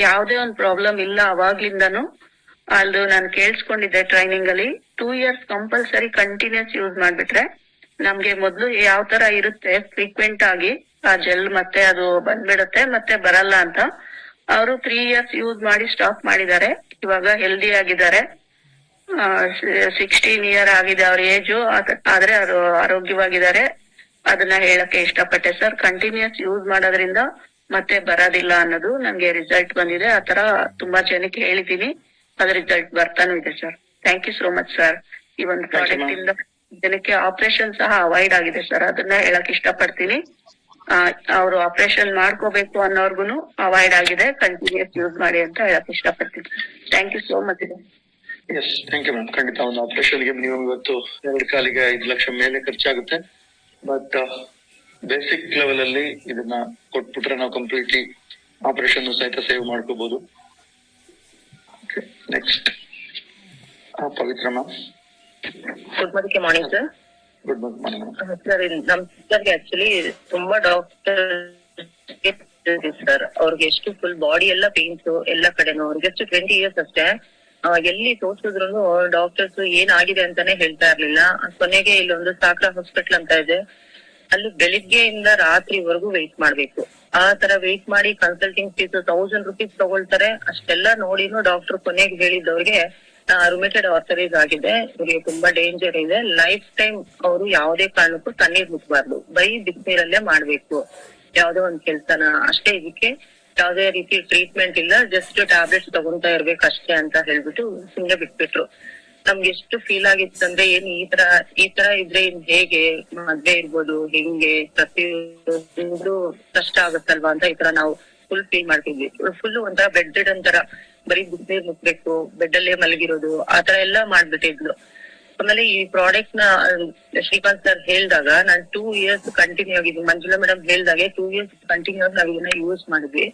ಯಾವ್ದೇ ಒಂದ್ ಪ್ರಾಬ್ಲಮ್ ಇಲ್ಲ ಅವಾಗ್ಲಿಂದನು. ಅದು ನಾನು ಕೇಳಿಸ್ಕೊಂಡಿದ್ದೆ ಟ್ರೈನಿಂಗ್ ಅಲ್ಲಿ. 2 years ಕಂಪಲ್ಸರಿ ಕಂಟಿನ್ಯೂಸ್ ಯೂಸ್ ಮಾಡ್ಬಿಟ್ರೆ ನಮ್ಗೆ ಮೊದ್ಲು ಯಾವ ತರ ಇರುತ್ತೆ ಫ್ರೀಕ್ವೆಂಟ್ ಆಗಿ ಆ ಜೆಲ್ ಮತ್ತೆ ಅದು ಬಂದ್ಬಿಡುತ್ತೆ, ಮತ್ತೆ ಬರಲ್ಲ ಅಂತ. ಅವರು 3 years ಯೂಸ್ ಮಾಡಿ ಸ್ಟಾಪ್ ಮಾಡಿದ್ದಾರೆ. ಇವಾಗ ಹೆಲ್ದಿ ಆಗಿದ್ದಾರೆ. 16 year ಆಗಿದೆ ಅವ್ರ ಏಜು, ಆದ್ರೆ ಅವರು ಆರೋಗ್ಯವಾಗಿದ್ದಾರೆ. ಅದನ್ನ ಹೇಳಕ್ಕೆ ಇಷ್ಟಪಟ್ಟೆ ಸರ್. ಕಂಟಿನ್ಯೂಸ್ ಯೂಸ್ ಮಾಡೋದ್ರಿಂದ ಮತ್ತೆ ಬರೋದಿಲ್ಲ ಅನ್ನೋದು ನಂಗೆ ರಿಸಲ್ಟ್ ಬಂದಿದೆ. ಆತರ ತುಂಬಾ ಜನಕ್ಕೆ ಹೇಳಿದೀನಿ, ಅದ್ರ ರಿಸಲ್ಟ್ ಬರ್ತಾನು ಇದೆ sir. Thank you so much sir. ಈ ಒಂದು ಪ್ರಾಡಕ್ಟ್ ಇಂದ ಜನಕ್ಕೆ ಆಪರೇಷನ್ ಸಹ ಅವಾಯ್ಡ್ ಆಗಿದೆ ಸರ್. ಅದನ್ನ ಹೇಳಕ್ ಇಷ್ಟಪಡ್ತೀನಿ. ಅವರು ಆಪರೇಷನ್ ಮಾಡ್ಕೋಬೇಕು ಅನ್ನೋರ್ಗುನು ಅವಾಯ್ಡ್ ಆಗಿದೆ. ಕಂಟಿನ್ಯೂಸ್ ಯೂಸ್ ಮಾಡಿ ಅಂತ ಹೇಳಕ್ ಇಷ್ಟಪಡ್ತೀನಿ. Thank you so much. Yes, thank you ma'am. ಖಂಡಿತ ಒಂದು ಆಪರೇಷನ್ಗೆ ಮಿನಿಮಮ್ ಇವತ್ತು 2 ಕಾಲಿಗೆ 5 ಲಕ್ಷ ಮೇಲೆ ಖರ್ಚಾಗುತ್ತೆ. ಬಟ್ ಬೇಸಿಕ್ ಲೆವೆಲ್ ಅಲ್ಲಿ ಇದನ್ನ ಕೊಟ್ಬಿಟ್ರೆ ನಾವು ಕಂಪ್ಲೀಟ್ಲಿ ಆಪರೇಷನ್ ಸಹಿತ ಸೇವ್ ಮಾಡ್ಕೋಬಹುದು. Next Pavitra ma'am. Good morning sir. Good morning sir, ನಮ್ ಸಿಸ್ಟರ್ಗೆ ಆಕ್ಚುಲಿ ತುಂಬಾ ಡಾಕ್ಟರ್ ಸರ್, ಅವ್ರಿಗೆ ಎಷ್ಟು ಫುಲ್ ಬಾಡಿ ಎಲ್ಲ ಪೇನ್ಸ್ ಎಲ್ಲ ಕಡೆನೂ. ಅವ್ರಿಗೆ ಎಷ್ಟು 20 years ಅಷ್ಟೇ. ಎಲ್ಲಿ ತೋರ್ಸಿದ್ರು ಡಾಕ್ಟರ್ಸ್ ಏನಾಗಿದೆ ಅಂತಾನೆ ಹೇಳ್ತಾ ಇರ್ಲಿಲ್ಲ. ಕೊನೆಗೆ ಇಲ್ಲೊಂದು ಸಾಕ್ರಾ ಹಾಸ್ಪಿಟಲ್ ಅಂತ ಇದೆ, ಅಲ್ಲಿ ಬೆಳಿಗ್ಗೆಯಿಂದ ರಾತ್ರಿವರೆಗೂ ವೆಯ್ಟ್ ಮಾಡ್ಬೇಕು. ಆ ತರ ವೆಯ್ಟ್ ಮಾಡಿ ಕನ್ಸಲ್ಟಿಂಗ್ ಫೀಸ್ 1000 rupees ತಗೊಳ್ತಾರೆ. ಅಷ್ಟೆಲ್ಲ ನೋಡಿನೂ ಡಾಕ್ಟರ್ ಕೊನೆಗೆ ಹೇಳಿದ್ದವ್ರಿಗೆ ರುಮೆಟೆಡ್ ಆರ್ಥರೈಸ್ ಆಗಿದೆ, ಇವ್ರಿಗೆ ತುಂಬಾ ಡೇಂಜರ್ ಇದೆ, ಲೈಫ್ ಟೈಮ್ ಅವರು ಯಾವುದೇ ಕಾರಣಕ್ಕೂ ತಣ್ಣೀರ್ ಮುಟ್ಬಾರ್ದು, ಬರೀ ಬಿಸಿನೀರಲ್ಲೇ ಮಾಡ್ಬೇಕು ಯಾವ್ದೋ ಒಂದ್ ಕೆಲ್ಸನ ಅಷ್ಟೇ. ಇದಕ್ಕೆ ಯಾವ್ದೇ ರೀತಿ ಟ್ರೀಟ್ಮೆಂಟ್ ಇಲ್ಲ, ಜಸ್ಟ್ ಟ್ಯಾಬ್ಲೆಟ್ಸ್ ತಗೊಂತಾ ಇರ್ಬೇಕಷ್ಟೇ ಅಂತ ಹೇಳ್ಬಿಟ್ಟು ಸುಮ್ನೆ ಬಿಟ್ಬಿಟ್ರು. ನಮ್ಗೆ ಎಷ್ಟು ಫೀಲ್ ಆಗಿತ್ತಂದ್ರೆ ಏನ್ ಈ ತರ ಇದ್ರೆ ಇನ್ ಹೇಗೆ ಮದ್ವೆ ಇರ್ಬೋದು, ಹೆಂಗೆ ಪ್ರತಿಯೊಂದು ಕಷ್ಟ ಆಗುತ್ತಲ್ವಾ ಅಂತ ಈ ತರ ನಾವು ಫುಲ್ ಫೀಲ್ ಮಾಡ್ತಿದ್ವಿ. ಫುಲ್ ಒಂಥರ ಬೆಡ್ ರಿಡನ್ ತರ, ಬರೀ ಬಿಸಿನೀರ್ ಮುಟ್ಬೇಕು, ಬೆಡ್ ಅಲ್ಲೇ ಮಲಗಿರೋದು, ಆತರ ಎಲ್ಲಾ ಮಾಡ್ಬಿಟ್ಟಿದ್ಲು. ಆಮೇಲೆ ಈ ಪ್ರಾಡಕ್ಟ್ ನ ಶ್ರೀಕಾಂತ್ ಸರ್ ಹೇಳ್ದಾಗ ನಾನ್ 2 years ಕಂಟಿನ್ಯೂ ಆಗಿದ್ವಿ. ಮಂಜುಳಾ ಮೇಡಮ್ ಹೇಳ್ದಾಗೆ 2 years ಕಂಟಿನ್ಯೂ ಆಗಿ ನಾವ್ ಇದನ್ನ ಯೂಸ್ ಮಾಡಿದ್ವಿ.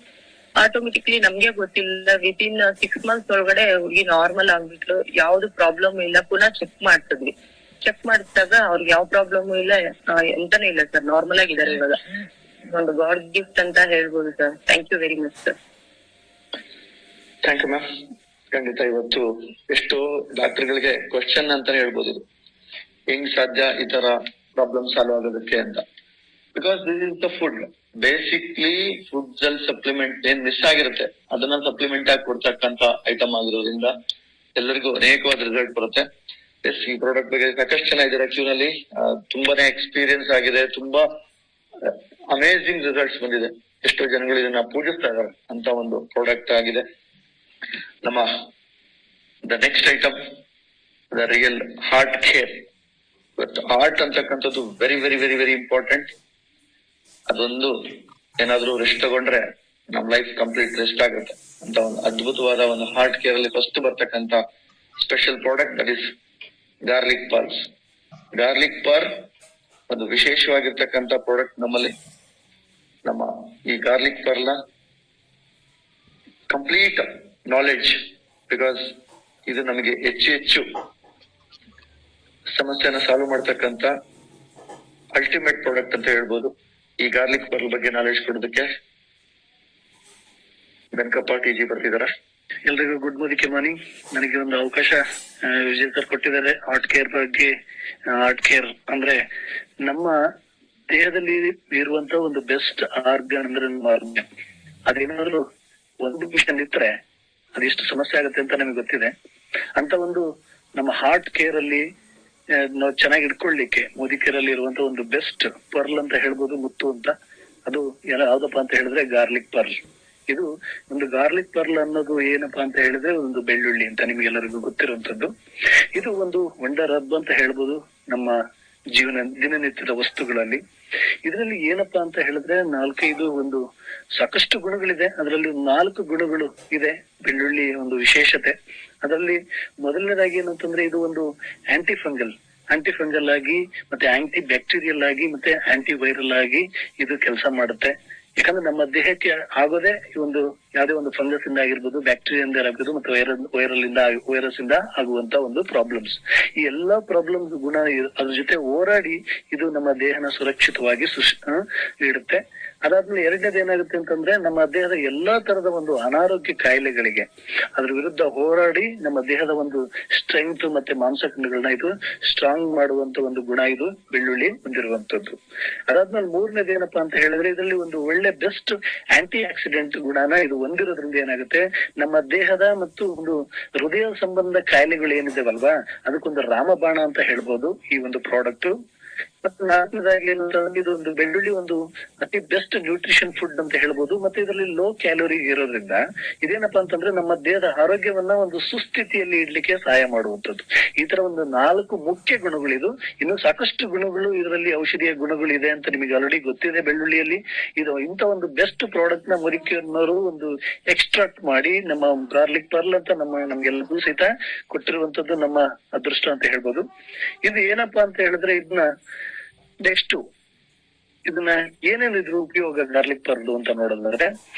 ಆಟೋಮೆಟಿಕ್ಲಿ ನಮ್ಗೆ ಗೊತ್ತಿಲ್ಲ, ವಿತಿನ್ 6 months ಒಳಗಡೆ ಹುಡುಗಿ ನಾರ್ಮಲ್ ಆಗ್ಬಿಟ್ಲು, ಯಾವ್ದು ಪ್ರಾಬ್ಲಮ್ ಇಲ್ಲ. ಪುನಃ ಚೆಕ್ ಮಾಡ್ತಿದ್ವಿ. ಚೆಕ್ ಮಾಡಿದಾಗ ಅವ್ರಿಗೆ ಯಾವ ಪ್ರಾಬ್ಲಮ್ ಇಲ್ಲ, ಎಂತಾನೇ ಇಲ್ಲ ಸರ್, ನಾರ್ಮಲ್ ಆಗಿದ್ದಾರೆ ಇವಾಗ. ಒಂದು ಗಾಡ್ ಗಿಫ್ಟ್ ಅಂತ ಹೇಳ್ಬೋದು sir. Thank you very much sir. Thank you ma'am. ಖಂಡಿತ ಇವತ್ತು ಎಷ್ಟೋ ಡಾಕ್ಟರ್ಗಳಿಗೆ ಕ್ವಶನ್ ಅಂತಾನೆ ಹೇಳ್ಬೋದು, ಹೆಂಗ್ ಸಾಧ್ಯ ಈ ತರ ಪ್ರಾಬ್ಲಮ್ ಸಾಲ್ವ್ ಆಗೋದಕ್ಕೆ ಅಂತ. Because this is the food. Basically foods ಅಲ್ಲಿ ಸಪ್ಲಿಮೆಂಟ್ ಏನ್ ಮಿಸ್ ಆಗಿರುತ್ತೆ ಅದನ್ನ ಸಪ್ಲಿಮೆಂಟ್ ಆಗಿ ಕೊಡ್ತಕ್ಕಂತ ಐಟಮ್ ಆಗಿರೋದ್ರಿಂದ ಎಲ್ಲರಿಗೂ ಅನೇಕವಾದ ರಿಸಲ್ಟ್ ಬರುತ್ತೆ. ಎಸ್, ಈ ಪ್ರಾಡಕ್ಟ್ ಬಗ್ಗೆ ಸಾಕಷ್ಟು ಜನ ಇದ್ದಾರೆ ಕ್ಯೂನಲ್ಲಿ. ತುಂಬಾನೇ ಎಕ್ಸ್ಪೀರಿಯನ್ಸ್ ಆಗಿದೆ, ತುಂಬಾ ಅಮೇಝಿಂಗ್ ರಿಸಲ್ಟ್ಸ್ ಬಂದಿದೆ. ಎಷ್ಟೋ ಜನಗಳು ಇದನ್ನ ಪೂಜಿಸ್ತಾ ಇದ್ದಾರೆ ಅಂತ ಒಂದು ಪ್ರಾಡಕ್ಟ್ ಆಗಿದೆ. ನಮ್ಮ the next item the real heart care. But heart ಅಂತಕ್ಕಂಥದ್ದು very very very very important. ಅದೊಂದು ಏನಾದ್ರೂ ರೆಸ್ಟ್ ತಗೊಂಡ್ರೆ ನಮ್ ಲೈಫ್ ಕಂಪ್ಲೀಟ್ ರೆಸ್ಟ್ ಆಗುತ್ತೆ ಅಂತ ಒಂದು ಅದ್ಭುತವಾದ ಒಂದು ಹಾರ್ಟ್ ಕೇರ್ ಅಲ್ಲಿ ಫಸ್ಟ್ ಬರ್ತಕ್ಕಂತ special product that is garlic pearls. Garlic pearl ಒಂದು ವಿಶೇಷವಾಗಿರ್ತಕ್ಕಂತ ಪ್ರಾಡಕ್ಟ್ ನಮ್ಮಲ್ಲಿ. ನಮ್ಮ ಈ garlic pearl complete knowledge, because ಇದು ನಮಗೆ ಹೆಚ್ಚು ಸಮಸ್ಯೆನ ಸಾಲ್ವ್ ಮಾಡ್ತಕ್ಕಂತ ಅಲ್ಟಿಮೇಟ್ ಪ್ರಾಡಕ್ಟ್ ಅಂತ ಹೇಳ್ಬೋದು. ಈ ಗಾರ್ಲಿಕ್ ಪರ್ಲ್ ಬಗ್ಗೆ ನಾಲೆಡ್ಜ್ ಕೊಡೋದಕ್ಕೆ ಬೆನ್ಕಪ್ಪ ಟಿಜಿ ಬರ್ತಿದಾರ. ಎಲ್ರಿಗೂ ಗುಡ್ ಮಾರ್ನಿಂಗ್. ನನಗೆ ಒಂದು ಅವಕಾಶ ವಿಜಯ್ ಸರ್ ಕೊಟ್ಟಿದ್ದಾರೆ ಹಾರ್ಟ್ ಕೇರ್ ಬಗ್ಗೆ. ಹಾರ್ಟ್ ಕೇರ್ ಅಂದ್ರೆ ನಮ್ಮ ದೇಹದಲ್ಲಿ ಇರುವಂತ ಒಂದು ಬೆಸ್ಟ್ ಆರ್ಗನ್ ಅಂದ್ರೆ ಆರ್ಗನ್. ಅದೇನಾದ್ರು ಒಂದು ಮಿಷನ್ ಇದ್ರೆ ಅದೆಷ್ಟು ಸಮಸ್ಯೆ ಆಗುತ್ತೆ ಅಂತ ನಮಗೆ ಗೊತ್ತಿದೆ. ಅಂತ ಒಂದು ನಮ್ಮ ಹಾರ್ಟ್ ಕೇರ್ ಅಲ್ಲಿ ನಾವು ಚೆನ್ನಾಗಿ ಇಟ್ಕೊಳ್ಲಿಕ್ಕೆ ಮೋದಿ ಕೇರ್ ಅಲ್ಲಿ ಇರುವಂತ ಒಂದು ಬೆಸ್ಟ್ ಪರ್ಲ್ ಅಂತ ಹೇಳ್ಬೋದು, ಮುತ್ತು ಅಂತ. ಅದು ಯಾವ್ದಪ್ಪ ಅಂತ ಹೇಳಿದ್ರೆ ಗಾರ್ಲಿಕ್ ಪರ್ಲ್. ಇದು ಒಂದು ಗಾರ್ಲಿಕ್ ಪರ್ಲ್ ಅನ್ನೋದು ಏನಪ್ಪಾ ಅಂತ ಹೇಳಿದ್ರೆ ಒಂದು ಬೆಳ್ಳುಳ್ಳಿ ಅಂತ ನಿಮ್ಗೆಲ್ಲರಿಗೂ ಗೊತ್ತಿರುವಂತದ್ದು. ಇದು ಒಂದು ವಂಡರ್ ಹಬ್ ಅಂತ ಹೇಳ್ಬೋದು ನಮ್ಮ ದಿನನಿತ್ಯದ ವಸ್ತುಗಳಲ್ಲಿ. ಇದರಲ್ಲಿ ಏನಪ್ಪಾ ಅಂತ ಹೇಳಿದ್ರೆ 4-5 ಒಂದು ಸಾಕಷ್ಟು ಗುಣಗಳಿದೆ. ಅದರಲ್ಲಿ 4 ಗುಣಗಳು ಇದೆ ಬೆಳ್ಳುಳ್ಳಿ ಒಂದು ವಿಶೇಷತೆ. ಅದರಲ್ಲಿ ಮೊದಲನೇದಾಗಿ ಏನಂತಂದ್ರೆ ಇದು ಒಂದು ಆಂಟಿಫಂಗಲ್ ಆಗಿ ಮತ್ತೆ ಆಂಟಿ ಬ್ಯಾಕ್ಟೀರಿಯಲ್ ಆಗಿ ಮತ್ತೆ ಆಂಟಿ ವೈರಲ್ ಆಗಿ ಇದು ಕೆಲಸ ಮಾಡುತ್ತೆ. ಯಾಕಂದ್ರೆ ನಮ್ಮ ದೇಹಕ್ಕೆ ಆಗೋದೇ ಈ ಒಂದು ಯಾವುದೇ ಒಂದು ಫಂಗಸ್ ಇಂದ ಆಗಿರ್ಬೋದು, ಬ್ಯಾಕ್ಟೀರಿಯಾ ಇಂದ ಆಗಿರ್ಬೋದು, ಮತ್ತೆ ವೈರಸ್ ಇಂದ ಆಗುವಂತ ಒಂದು ಪ್ರಾಬ್ಲಮ್ಸ್. ಈ ಎಲ್ಲಾ ಪ್ರಾಬ್ಲಮ್ಸ್ ಗುಣ ಅದ್ರ ಜೊತೆ ಹೋರಾಡಿ ಇದು ನಮ್ಮ ದೇಹನ ಸುರಕ್ಷಿತವಾಗಿ ಇಡುತ್ತೆ. ಅದಾದ್ಮೇಲೆ ಎರಡನೇದು ಏನಾಗುತ್ತೆ ಅಂತಂದ್ರೆ ನಮ್ಮ ದೇಹದ ಎಲ್ಲಾ ತರದ ಒಂದು ಅನಾರೋಗ್ಯ ಕಾಯಿಲೆಗಳಿಗೆ ಅದ್ರ ವಿರುದ್ಧ ಹೋರಾಡಿ ನಮ್ಮ ದೇಹದ ಒಂದು ಸ್ಟ್ರೆಂಗ್ತ್ ಮತ್ತೆ ಮಾಂಸಖಂಡಗಳನ್ನ ಇದು ಸ್ಟ್ರಾಂಗ್ ಮಾಡುವಂತ ಒಂದು ಗುಣ ಇದು ಬೆಳ್ಳುಳ್ಳಿ ಹೊಂದಿರುವಂತದ್ದು. ಅದಾದ್ಮೇಲೆ ಮೂರನೇದು ಏನಪ್ಪಾ ಅಂತ ಹೇಳಿದ್ರೆ ಇದರಲ್ಲಿ ಒಂದು ಒಳ್ಳೆ ಬೆಸ್ಟ್ ಆಂಟಿ ಆಕ್ಸಿಡೆಂಟ್ ಗುಣನ ಇದು ಹೊಂದಿರೋದ್ರಿಂದ ಏನಾಗುತ್ತೆ ನಮ್ಮ ದೇಹದ ಮತ್ತು ಒಂದು ಹೃದಯ ಸಂಬಂಧ ಕಾಯಿಲೆಗಳು ಏನಿದಾವಲ್ವಾ ಅದಕ್ಕೊಂದು ರಾಮಬಾಣ ಅಂತ ಹೇಳ್ಬೋದು ಈ ಒಂದು ಪ್ರಾಡಕ್ಟ್. ಮತ್ತೆ ನಾಲ್ಕನೇದಾಗಿ ಇದೊಂದು ಬೆಳ್ಳುಳ್ಳಿ ಒಂದು ಅತಿ ಬೆಸ್ಟ್ ನ್ಯೂಟ್ರಿಷನ್ ಫುಡ್ ಅಂತ ಹೇಳ್ಬೋದು. ಮತ್ತೆ ಇದರಲ್ಲಿ ಲೋ ಕ್ಯಾಲೋರಿ ಇರೋದ್ರಿಂದ ಇದೇನಪ್ಪಾ ಅಂತಂದ್ರೆ ನಮ್ಮ ದೇಹದ ಆರೋಗ್ಯವನ್ನ ಒಂದು ಸುಸ್ಥಿತಿಯಲ್ಲಿ ಇಡ್ಲಿಕ್ಕೆ ಸಹಾಯ ಮಾಡುವಂತದ್ದು. ಈ ತರ ಒಂದು 4 ಮುಖ್ಯ ಗುಣಗಳಿದು. ಇನ್ನು ಸಾಕಷ್ಟು ಗುಣಗಳು ಇದರಲ್ಲಿ, ಔಷಧೀಯ ಗುಣಗಳು ಇದೆ ಅಂತ ನಿಮಗೆ ಆಲ್ರೆಡಿ ಗೊತ್ತಿದೆ. ಬೆಳ್ಳುಳ್ಳಿಯಲ್ಲಿ ಇದು ಇಂತ ಒಂದು ಬೆಸ್ಟ್ ಪ್ರಾಡಕ್ಟ್ ನ ಮೊರಿಕ್ಯೂರ್ನವರು ಒಂದು ಎಕ್ಸ್ಟ್ರಾಕ್ಟ್ ಮಾಡಿ ನಮ್ಮ ಗಾರ್ಲಿಕ್ ಪರ್ಲ್ ಅಂತ ನಮ್ಗೆಲ್ಲರಿಗೂ ಸಹಿತ ಕೊಟ್ಟಿರುವಂತದ್ದು ನಮ್ಮ ಅದೃಷ್ಟ ಅಂತ ಹೇಳ್ಬೋದು. ಇದು ಏನಪ್ಪಾ ಅಂತ ಹೇಳಿದ್ರೆ ನೆಕ್ಸ್ಟ್ ಇದನ್ನ ಏನೇನು ಇದ್ರ ಉಪಯೋಗ ಗಾರ್ಲಿಕ್ ಪರ್ಲು ಅಂತ ನೋಡೋದಾದ್ರೆ,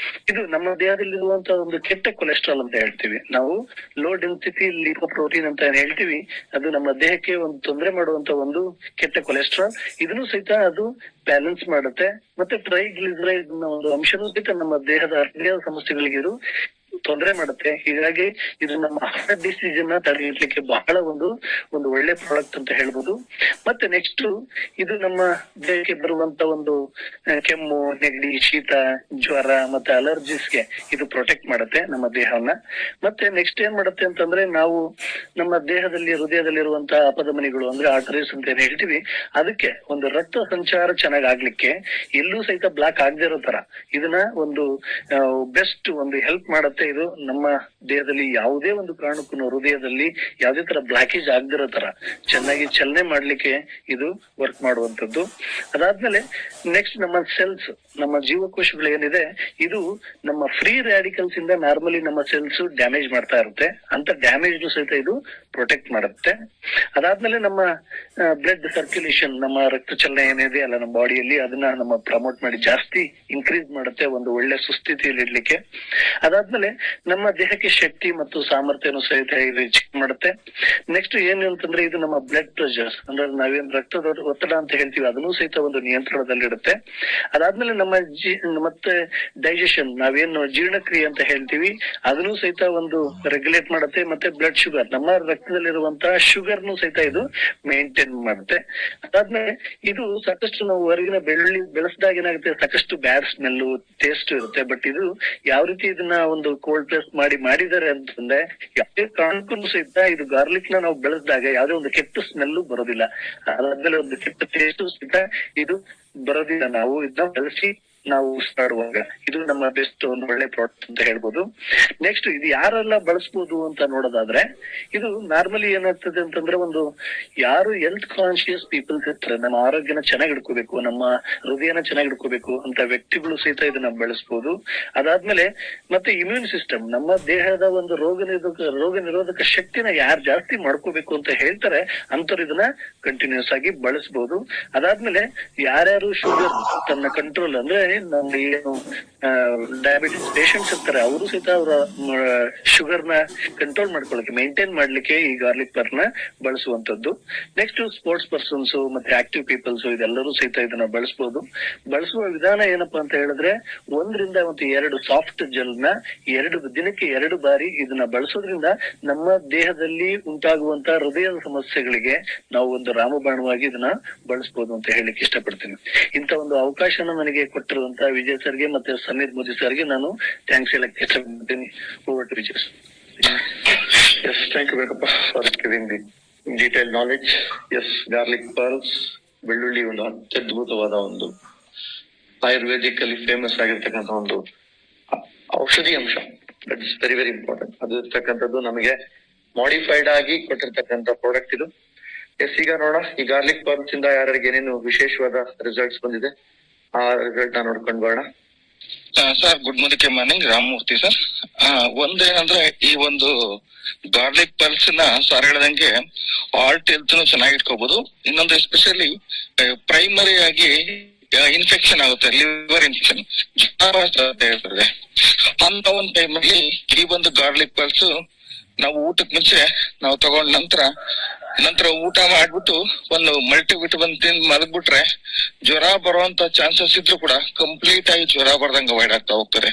ಇದು ನಮ್ಮ ದೇಹದಲ್ಲಿರುವಂತ ಒಂದು ಕೆಟ್ಟ ಕೊಲೆಸ್ಟ್ರಾಲ್ ಅಂತ ಹೇಳ್ತೀವಿ ನಾವು, ಲೋ ಡೆನ್ಸಿಟಿ ಲಿಪೋಪ್ರೋಟೀನ್ ಅಂತ ಹೇಳ್ತೀವಿ. ಅದು ನಮ್ಮ ದೇಹಕ್ಕೆ ಒಂದು ತೊಂದರೆ ಮಾಡುವಂತ ಒಂದು ಕೆಟ್ಟ ಕೊಲೆಸ್ಟ್ರಾಲ್. ಇದನ್ನು ಸಹಿತ ಅದು ಬ್ಯಾಲೆನ್ಸ್ ಮಾಡುತ್ತೆ. ಮತ್ತೆ ಟ್ರೈಗ್ಲಿಸರೈಡ್ ಒಂದು ಅಂಶನೂ ಸಹಿತ ನಮ್ಮ ದೇಹದ ಹೃದಯ ಸಮಸ್ಯೆಗಳಿಗೆ ಇದು ತೊಂದರೆ ಮಾಡುತ್ತೆ. ಹೀಗಾಗಿ ಇದು ನಮ್ಮ ಹಾರ್ಟ್ ಡಿಸೀಸ್ ಅನ್ನ ತಡೆಗಟ್ಟಲಿಕ್ಕೆ ಬಹಳ ಒಂದು ಒಳ್ಳೆ ಪ್ರಾಡಕ್ಟ್ ಅಂತ ಹೇಳ್ಬೋದು. ಮತ್ತೆ ನೆಕ್ಸ್ಟ್ ಇದು ನಮ್ಮ ದೇಹಕ್ಕೆ ಬರುವಂತ ಒಂದು ಕೆಮ್ಮು, ನೆಗಡಿ, ಶೀತ, ಜ್ವರ ಮತ್ತೆ ಅಲರ್ಜಿಸ್ಗೆ ಇದು ಪ್ರೊಟೆಕ್ಟ್ ಮಾಡುತ್ತೆ ನಮ್ಮ ದೇಹವನ್ನ. ಮತ್ತೆ ನೆಕ್ಸ್ಟ್ ಏನ್ ಮಾಡುತ್ತೆ ಅಂತಂದ್ರೆ, ನಾವು ನಮ್ಮ ದೇಹದಲ್ಲಿ ಹೃದಯದಲ್ಲಿರುವಂತಹ ಅಪಧಮನಿಗಳು ಅಂದ್ರೆ ಆರ್ಟರೀಸ್ ಅಂತ ಏನ್ ಹೇಳ್ತೀವಿ, ಅದಕ್ಕೆ ಒಂದು ರಕ್ತ ಸಂಚಾರ ಚೆನ್ನಾಗ್ ಆಗ್ಲಿಕ್ಕೆ ಎಲ್ಲೂ ಸಹಿತ ಬ್ಲಾಕ್ ಆಗದೆ ಇರೋ ತರ ಇದನ್ನ ಒಂದು ಬೆಸ್ಟ್ ಒಂದು ಹೆಲ್ಪ್ ಮಾಡುತ್ತೆ. ಇದು ನಮ್ಮ ದೇಹದಲ್ಲಿ ಯಾವುದೇ ಒಂದು ಕಾರಣಕ್ಕೂ ಹೃದಯದಲ್ಲಿ ಯಾವುದೇ ತರ ಬ್ಲಾಕೇಜ್ ಆಗದಿರೋ ತರ ಚೆನ್ನಾಗಿ ಚಲನೆ ಮಾಡ್ಲಿಕ್ಕೆ ಇದು ವರ್ಕ್ ಮಾಡುವಂತದ್ದು. ಅದಾದ್ಮೇಲೆ ನೆಕ್ಸ್ಟ್ ನಮ್ಮ ಸೆಲ್ಸ್, ನಮ್ಮ ಜೀವಕೋಶಗಳು ಏನಿದೆ, ಇದು ನಮ್ಮ ಫ್ರೀ ರ್ಯಾಡಿಕಲ್ಸ್ ಇಂದ ನಾರ್ಮಲಿ ನಮ್ಮ ಸೆಲ್ಸ್ ಡ್ಯಾಮೇಜ್ ಮಾಡ್ತಾ ಇರುತ್ತೆ. ಅಂತ ಡ್ಯಾಮೇಜ್ ಸಹಿತ ಇದು ಪ್ರೊಟೆಕ್ಟ್ ಮಾಡುತ್ತೆ. ಅದಾದ್ಮೇಲೆ ನಮ್ಮ ಬ್ಲಡ್ ಸರ್ಕ್ಯುಲೇಷನ್, ನಮ್ಮ ರಕ್ತ ಚಲನೆ ಏನಿದೆ ಅಲ್ಲ ನಮ್ಮ ಬಾಡಿಯಲ್ಲಿ, ಅದನ್ನ ನಮ್ಮ ಪ್ರಮೋಟ್ ಮಾಡಿ ಜಾಸ್ತಿ ಇನ್ಕ್ರೀಸ್ ಮಾಡುತ್ತೆ ಒಂದು ಒಳ್ಳೆ ಸುಸ್ಥಿತಿಯಲ್ಲಿ ಇಡ್ಲಿಕ್ಕೆ. ಅದಾದ್ಮೇಲೆ ನಮ್ಮ ದೇಹಕ್ಕೆ ಶಕ್ತಿ ಮತ್ತು ಸಾಮರ್ಥ್ಯನು ಸಹಿತ ಇದು ಹೆಚ್ಚಿಗೆ ಮಾಡುತ್ತೆ. ನೆಕ್ಸ್ಟ್ ಏನು ಅಂತಂದ್ರೆ, ಇದು ನಮ್ಮ ಬ್ಲಡ್ ಪ್ರೆಷರ್ ಅಂದ್ರೆ ನಾವೇನ್ ರಕ್ತದ ಒತ್ತಡ ಅಂತ ಹೇಳ್ತೀವಿ, ಅದನ್ನು ಸಹಿತ ಒಂದು ನಿಯಂತ್ರಣದಲ್ಲಿಡುತ್ತೆ. ಅದಾದ್ಮೇಲೆ ನಮ್ಮ ಮತ್ತೆ ಡೈಜೆಷನ್, ನಾವೇನು ಜೀರ್ಣಕ್ರಿಯೆ ಅಂತ ಹೇಳ್ತೀವಿ, ಅದನ್ನು ಸಹಿತ ಒಂದು ರೆಗ್ಯುಲೇಟ್ ಮಾಡುತ್ತೆ. ಮತ್ತೆ ಬ್ಲಡ್ ಶುಗರ್, ನಮ್ಮ ರಕ್ತದಲ್ಲಿರುವಂತಹ ಶುಗರ್ನು ಸಹಿತ ಇದು ಮೇಂಟೈನ್ ಮಾಡುತ್ತೆ. ಅದಾದ್ಮೇಲೆ ಇದು ಸಾಕಷ್ಟು ನಾವು ಹೊರಗಿನ ಬೆಳ್ಳುಳ್ಳಿ ಬೆಳೆಸಿದಾಗ ಏನಾಗುತ್ತೆ, ಸಾಕಷ್ಟು ಬ್ಯಾಡ್ ಸ್ಮೆಲ್, ಟೇಸ್ಟ್ ಇರುತ್ತೆ. ಬಟ್ ಇದು ಯಾವ ರೀತಿ ಇದನ್ನ ಒಂದು ಕೋಲ್ಡ್ ಪ್ರೆಸ್ ಮಾಡಿದ್ದಾರೆ ಅಂತಂದ್ರೆ, ಯಾವುದೇ ಕಾರಣಕ್ಕೂ ಸಹಿತ ಇದು ಗಾರ್ಲಿಕ್ ನ ನಾವು ಬೆಳೆಸಿದಾಗ ಯಾವುದೇ ಒಂದು ಕೆಟ್ಟ ಸ್ಮೆಲ್ ಬರೋದಿಲ್ಲ. ಅದಾದ್ಮೇಲೆ ಒಂದು ಕೆಟ್ಟ ಟೇಸ್ಟ್ ಸಹಿತ ಇದು ಬರೋದಿಲ್ಲ. ನಾವು ಇದನ್ನ ಬೆಳೆಸಿ ನಾವು ಮಾಡುವಾಗ ಇದು ನಮ್ಮ ಬೆಸ್ಟ್ ಒಂದು ಒಳ್ಳೆ ಪ್ರಾಡಕ್ಟ್ ಅಂತ ಹೇಳ್ಬೋದು. ನೆಕ್ಸ್ಟ್ ಇದು ಯಾರೆಲ್ಲ ಬಳಸ್ಬೋದು ಅಂತ ನೋಡೋದಾದ್ರೆ, ಇದು ನಾರ್ಮಲಿ ಏನಾಗ್ತದೆ ಅಂತಂದ್ರೆ, ಒಂದು ಯಾರು ಹೆಲ್ತ್ ಕಾನ್ಶಿಯಸ್ ಪೀಪಲ್ಸ್ ಇರ್ತಾರೆ, ನಮ್ಮ ಆರೋಗ್ಯನ ಚೆನ್ನಾಗಿ ಇಡ್ಕೋಬೇಕು, ನಮ್ಮ ಹೃದಯನ ಚೆನ್ನಾಗಿ ಇಡ್ಕೋಬೇಕು ಅಂತ ವ್ಯಕ್ತಿಗಳು ಸಹಿತ ಇದನ್ನ ಬಳಸ್ಬೋದು. ಅದಾದ್ಮೇಲೆ ಮತ್ತೆ ಇಮ್ಯೂನ್ ಸಿಸ್ಟಮ್, ನಮ್ಮ ದೇಹದ ಒಂದು ರೋಗ ನಿರೋಧಕ ಶಕ್ತಿನ ಯಾರು ಜಾಸ್ತಿ ಮಾಡ್ಕೋಬೇಕು ಅಂತ ಹೇಳ್ತಾರೆ ಅಂತವ್ರು ಇದನ್ನ ಕಂಟಿನ್ಯೂಸ್ ಆಗಿ ಬಳಸ್ಬೋದು. ಅದಾದ್ಮೇಲೆ ಯಾರ್ಯಾರು ಶುಗರ್ ತನ್ನ ಕಂಟ್ರೋಲ್ ಅಂದ್ರೆ ನಮ್ಗೆ ಏನು ಡಯಾಬಿಟಿಸ್ ಪೇಷಂಟ್ಸ್ ಇರ್ತಾರೆ, ಅವರು ಸಹಿತ ಅವರ ಶುಗರ್ ನ ಕಂಟ್ರೋಲ್ ಮಾಡ್ಕೊಳ್ಳಕ್ಕೆ, ಮೇಂಟೈನ್ ಮಾಡ್ಲಿಕ್ಕೆ ಈ ಗಾರ್ಲಿಕ್ ಪರ್ಲ್ ನ ಬಳಸುವಂತದ್ದು. ನೆಕ್ಸ್ಟ್ ಸ್ಪೋರ್ಟ್ಸ್ ಪರ್ಸನ್ಸ್ ಮತ್ತೆ ಆಕ್ಟಿವ್ ಪೀಪಲ್ಸ್ ಇದೆಲ್ಲರೂ ಸಹಿತ ಇದನ್ನ ಬಳಸಬಹುದು. ಬಳಸುವ ವಿಧಾನ ಏನಪ್ಪಾ ಅಂತ ಹೇಳಿದ್ರೆ, 1 ರಿಂದ 2 ಸಾಫ್ಟ್ ಜೆಲ್ ನ ದಿನಕ್ಕೆ 2 ಬಾರಿ ಇದನ್ನ ಬಳಸೋದ್ರಿಂದ ನಮ್ಮ ದೇಹದಲ್ಲಿ ಉಂಟಾಗುವಂತ ಹೃದಯದ ಸಮಸ್ಯೆಗಳಿಗೆ ನಾವು ಒಂದು ರಾಮಬಾಣವಾಗಿ ಇದನ್ನ ಬಳಸಬಹುದು ಅಂತ ಹೇಳಿಕ್ಕೆ ಇಷ್ಟಪಡ್ತೀನಿ. ಇಂತ ಒಂದು ಅವಕಾಶನ ನನಗೆ ಕೊಟ್ಟಿರುವಂತ ವಿಜಯ್ ಸರ್ಗೆ ಮತ್ತೆ ಸಮೀರ್ ಮೋದಿ ಸರ್ಗೆ ನಾನು ಥ್ಯಾಂಕ್ಸ್ ಹೇಳಕ್ಕೆ ಇಷ್ಟಪಡ್ತೀನಿ. Over to Vijay. Yes, thank you Vedappa for giving the detailed knowledge. Yes, garlic pearls, ಬೆಳ್ಳುಳ್ಳಿ ಒಂದು ಅತ್ಯದ್ಭುತವಾದ ಒಂದು ಆಯುರ್ವೇದಿಕಲ್ಲಿ ಫೇಮಸ್ ಆಗಿರ್ತಕ್ಕಂಥ ಒಂದು ಔಷಧಿ ಅಂಶ. That is very very important. ಅದು ಇರ್ತಕ್ಕಂಥದ್ದು ನಮಗೆ ಮಾಡಿಫೈಡ್ ಆಗಿ ಕೊಟ್ಟಿರ್ತಕ್ಕಂಥ ಪ್ರಾಡಕ್ಟ್ ಇದು. ಎಸ್, ಈಗ ನೋಡ, ಈ ಗಾರ್ಲಿಕ್ ಪರ್ಲ್ಸ್ ಇಂದ ಯಾರಿಗೆ ಏನೇನು ವಿಶೇಷವಾದ ರಿಸಲ್ಟ್ಸ್ ಬಂದಿದೆ ಆ ರಿಸಲ್ಟ್ ನೋಡ್ಕೊಂಡ್ ಬರೋಣ. Sir, good morning, Ramamurthy sir. ಒಂದೇನಂದ್ರೆ, ಈ ಒಂದು ಗಾರ್ಲಿಕ್ ಪರ್ಲ್ಸ್ ನ ಸರ್ ಹೇಳ್ದಂಗೆ ಹಾರ್ಟ್ ಹೆಲ್ತ್ ಚೆನ್ನಾಗಿ ಇಟ್ಕೋಬಹುದು. ಇನ್ನೊಂದು ಎಸ್ಪೆಷಲಿ ಪ್ರೈಮರಿ ಆಗಿ ಇನ್ಫೆಕ್ಷನ್ ಆಗುತ್ತೆ, ಲಿವರ್ ಇನ್ಫೆಕ್ಷನ್ ಇರ್ತದೆ. ಅಂತ ಒಂದು ಟೈಮಲ್ಲಿ ಈ ಒಂದು ಗಾರ್ಲಿಕ್ ಪರ್ಲ್ಸ್ ನಾವು ಊಟಕ್ಕೆ ಮುಂಚೆ ನಾವು ತಗೊಂಡ ನಂತರ ಊಟ ಮಾಡ್ಬಿಟ್ಟು ಒಂದು ಮಲ್ಟಿ ವಿಟಮಿನ್ ತಿಂದು ಮಲಗ್ಬಿಟ್ರೆ ಜ್ವರ ಬರುವಂತ ಚಾನ್ಸಸ್ ಇದ್ರು ಕೂಡ ಕಂಪ್ಲೀಟ್ ಆಗಿ ಜ್ವರ ಬರ್ದಂಗ ಅವಾಯ್ಡ್ ಆಗ್ತಾ ಹೋಗ್ತಾರೆ.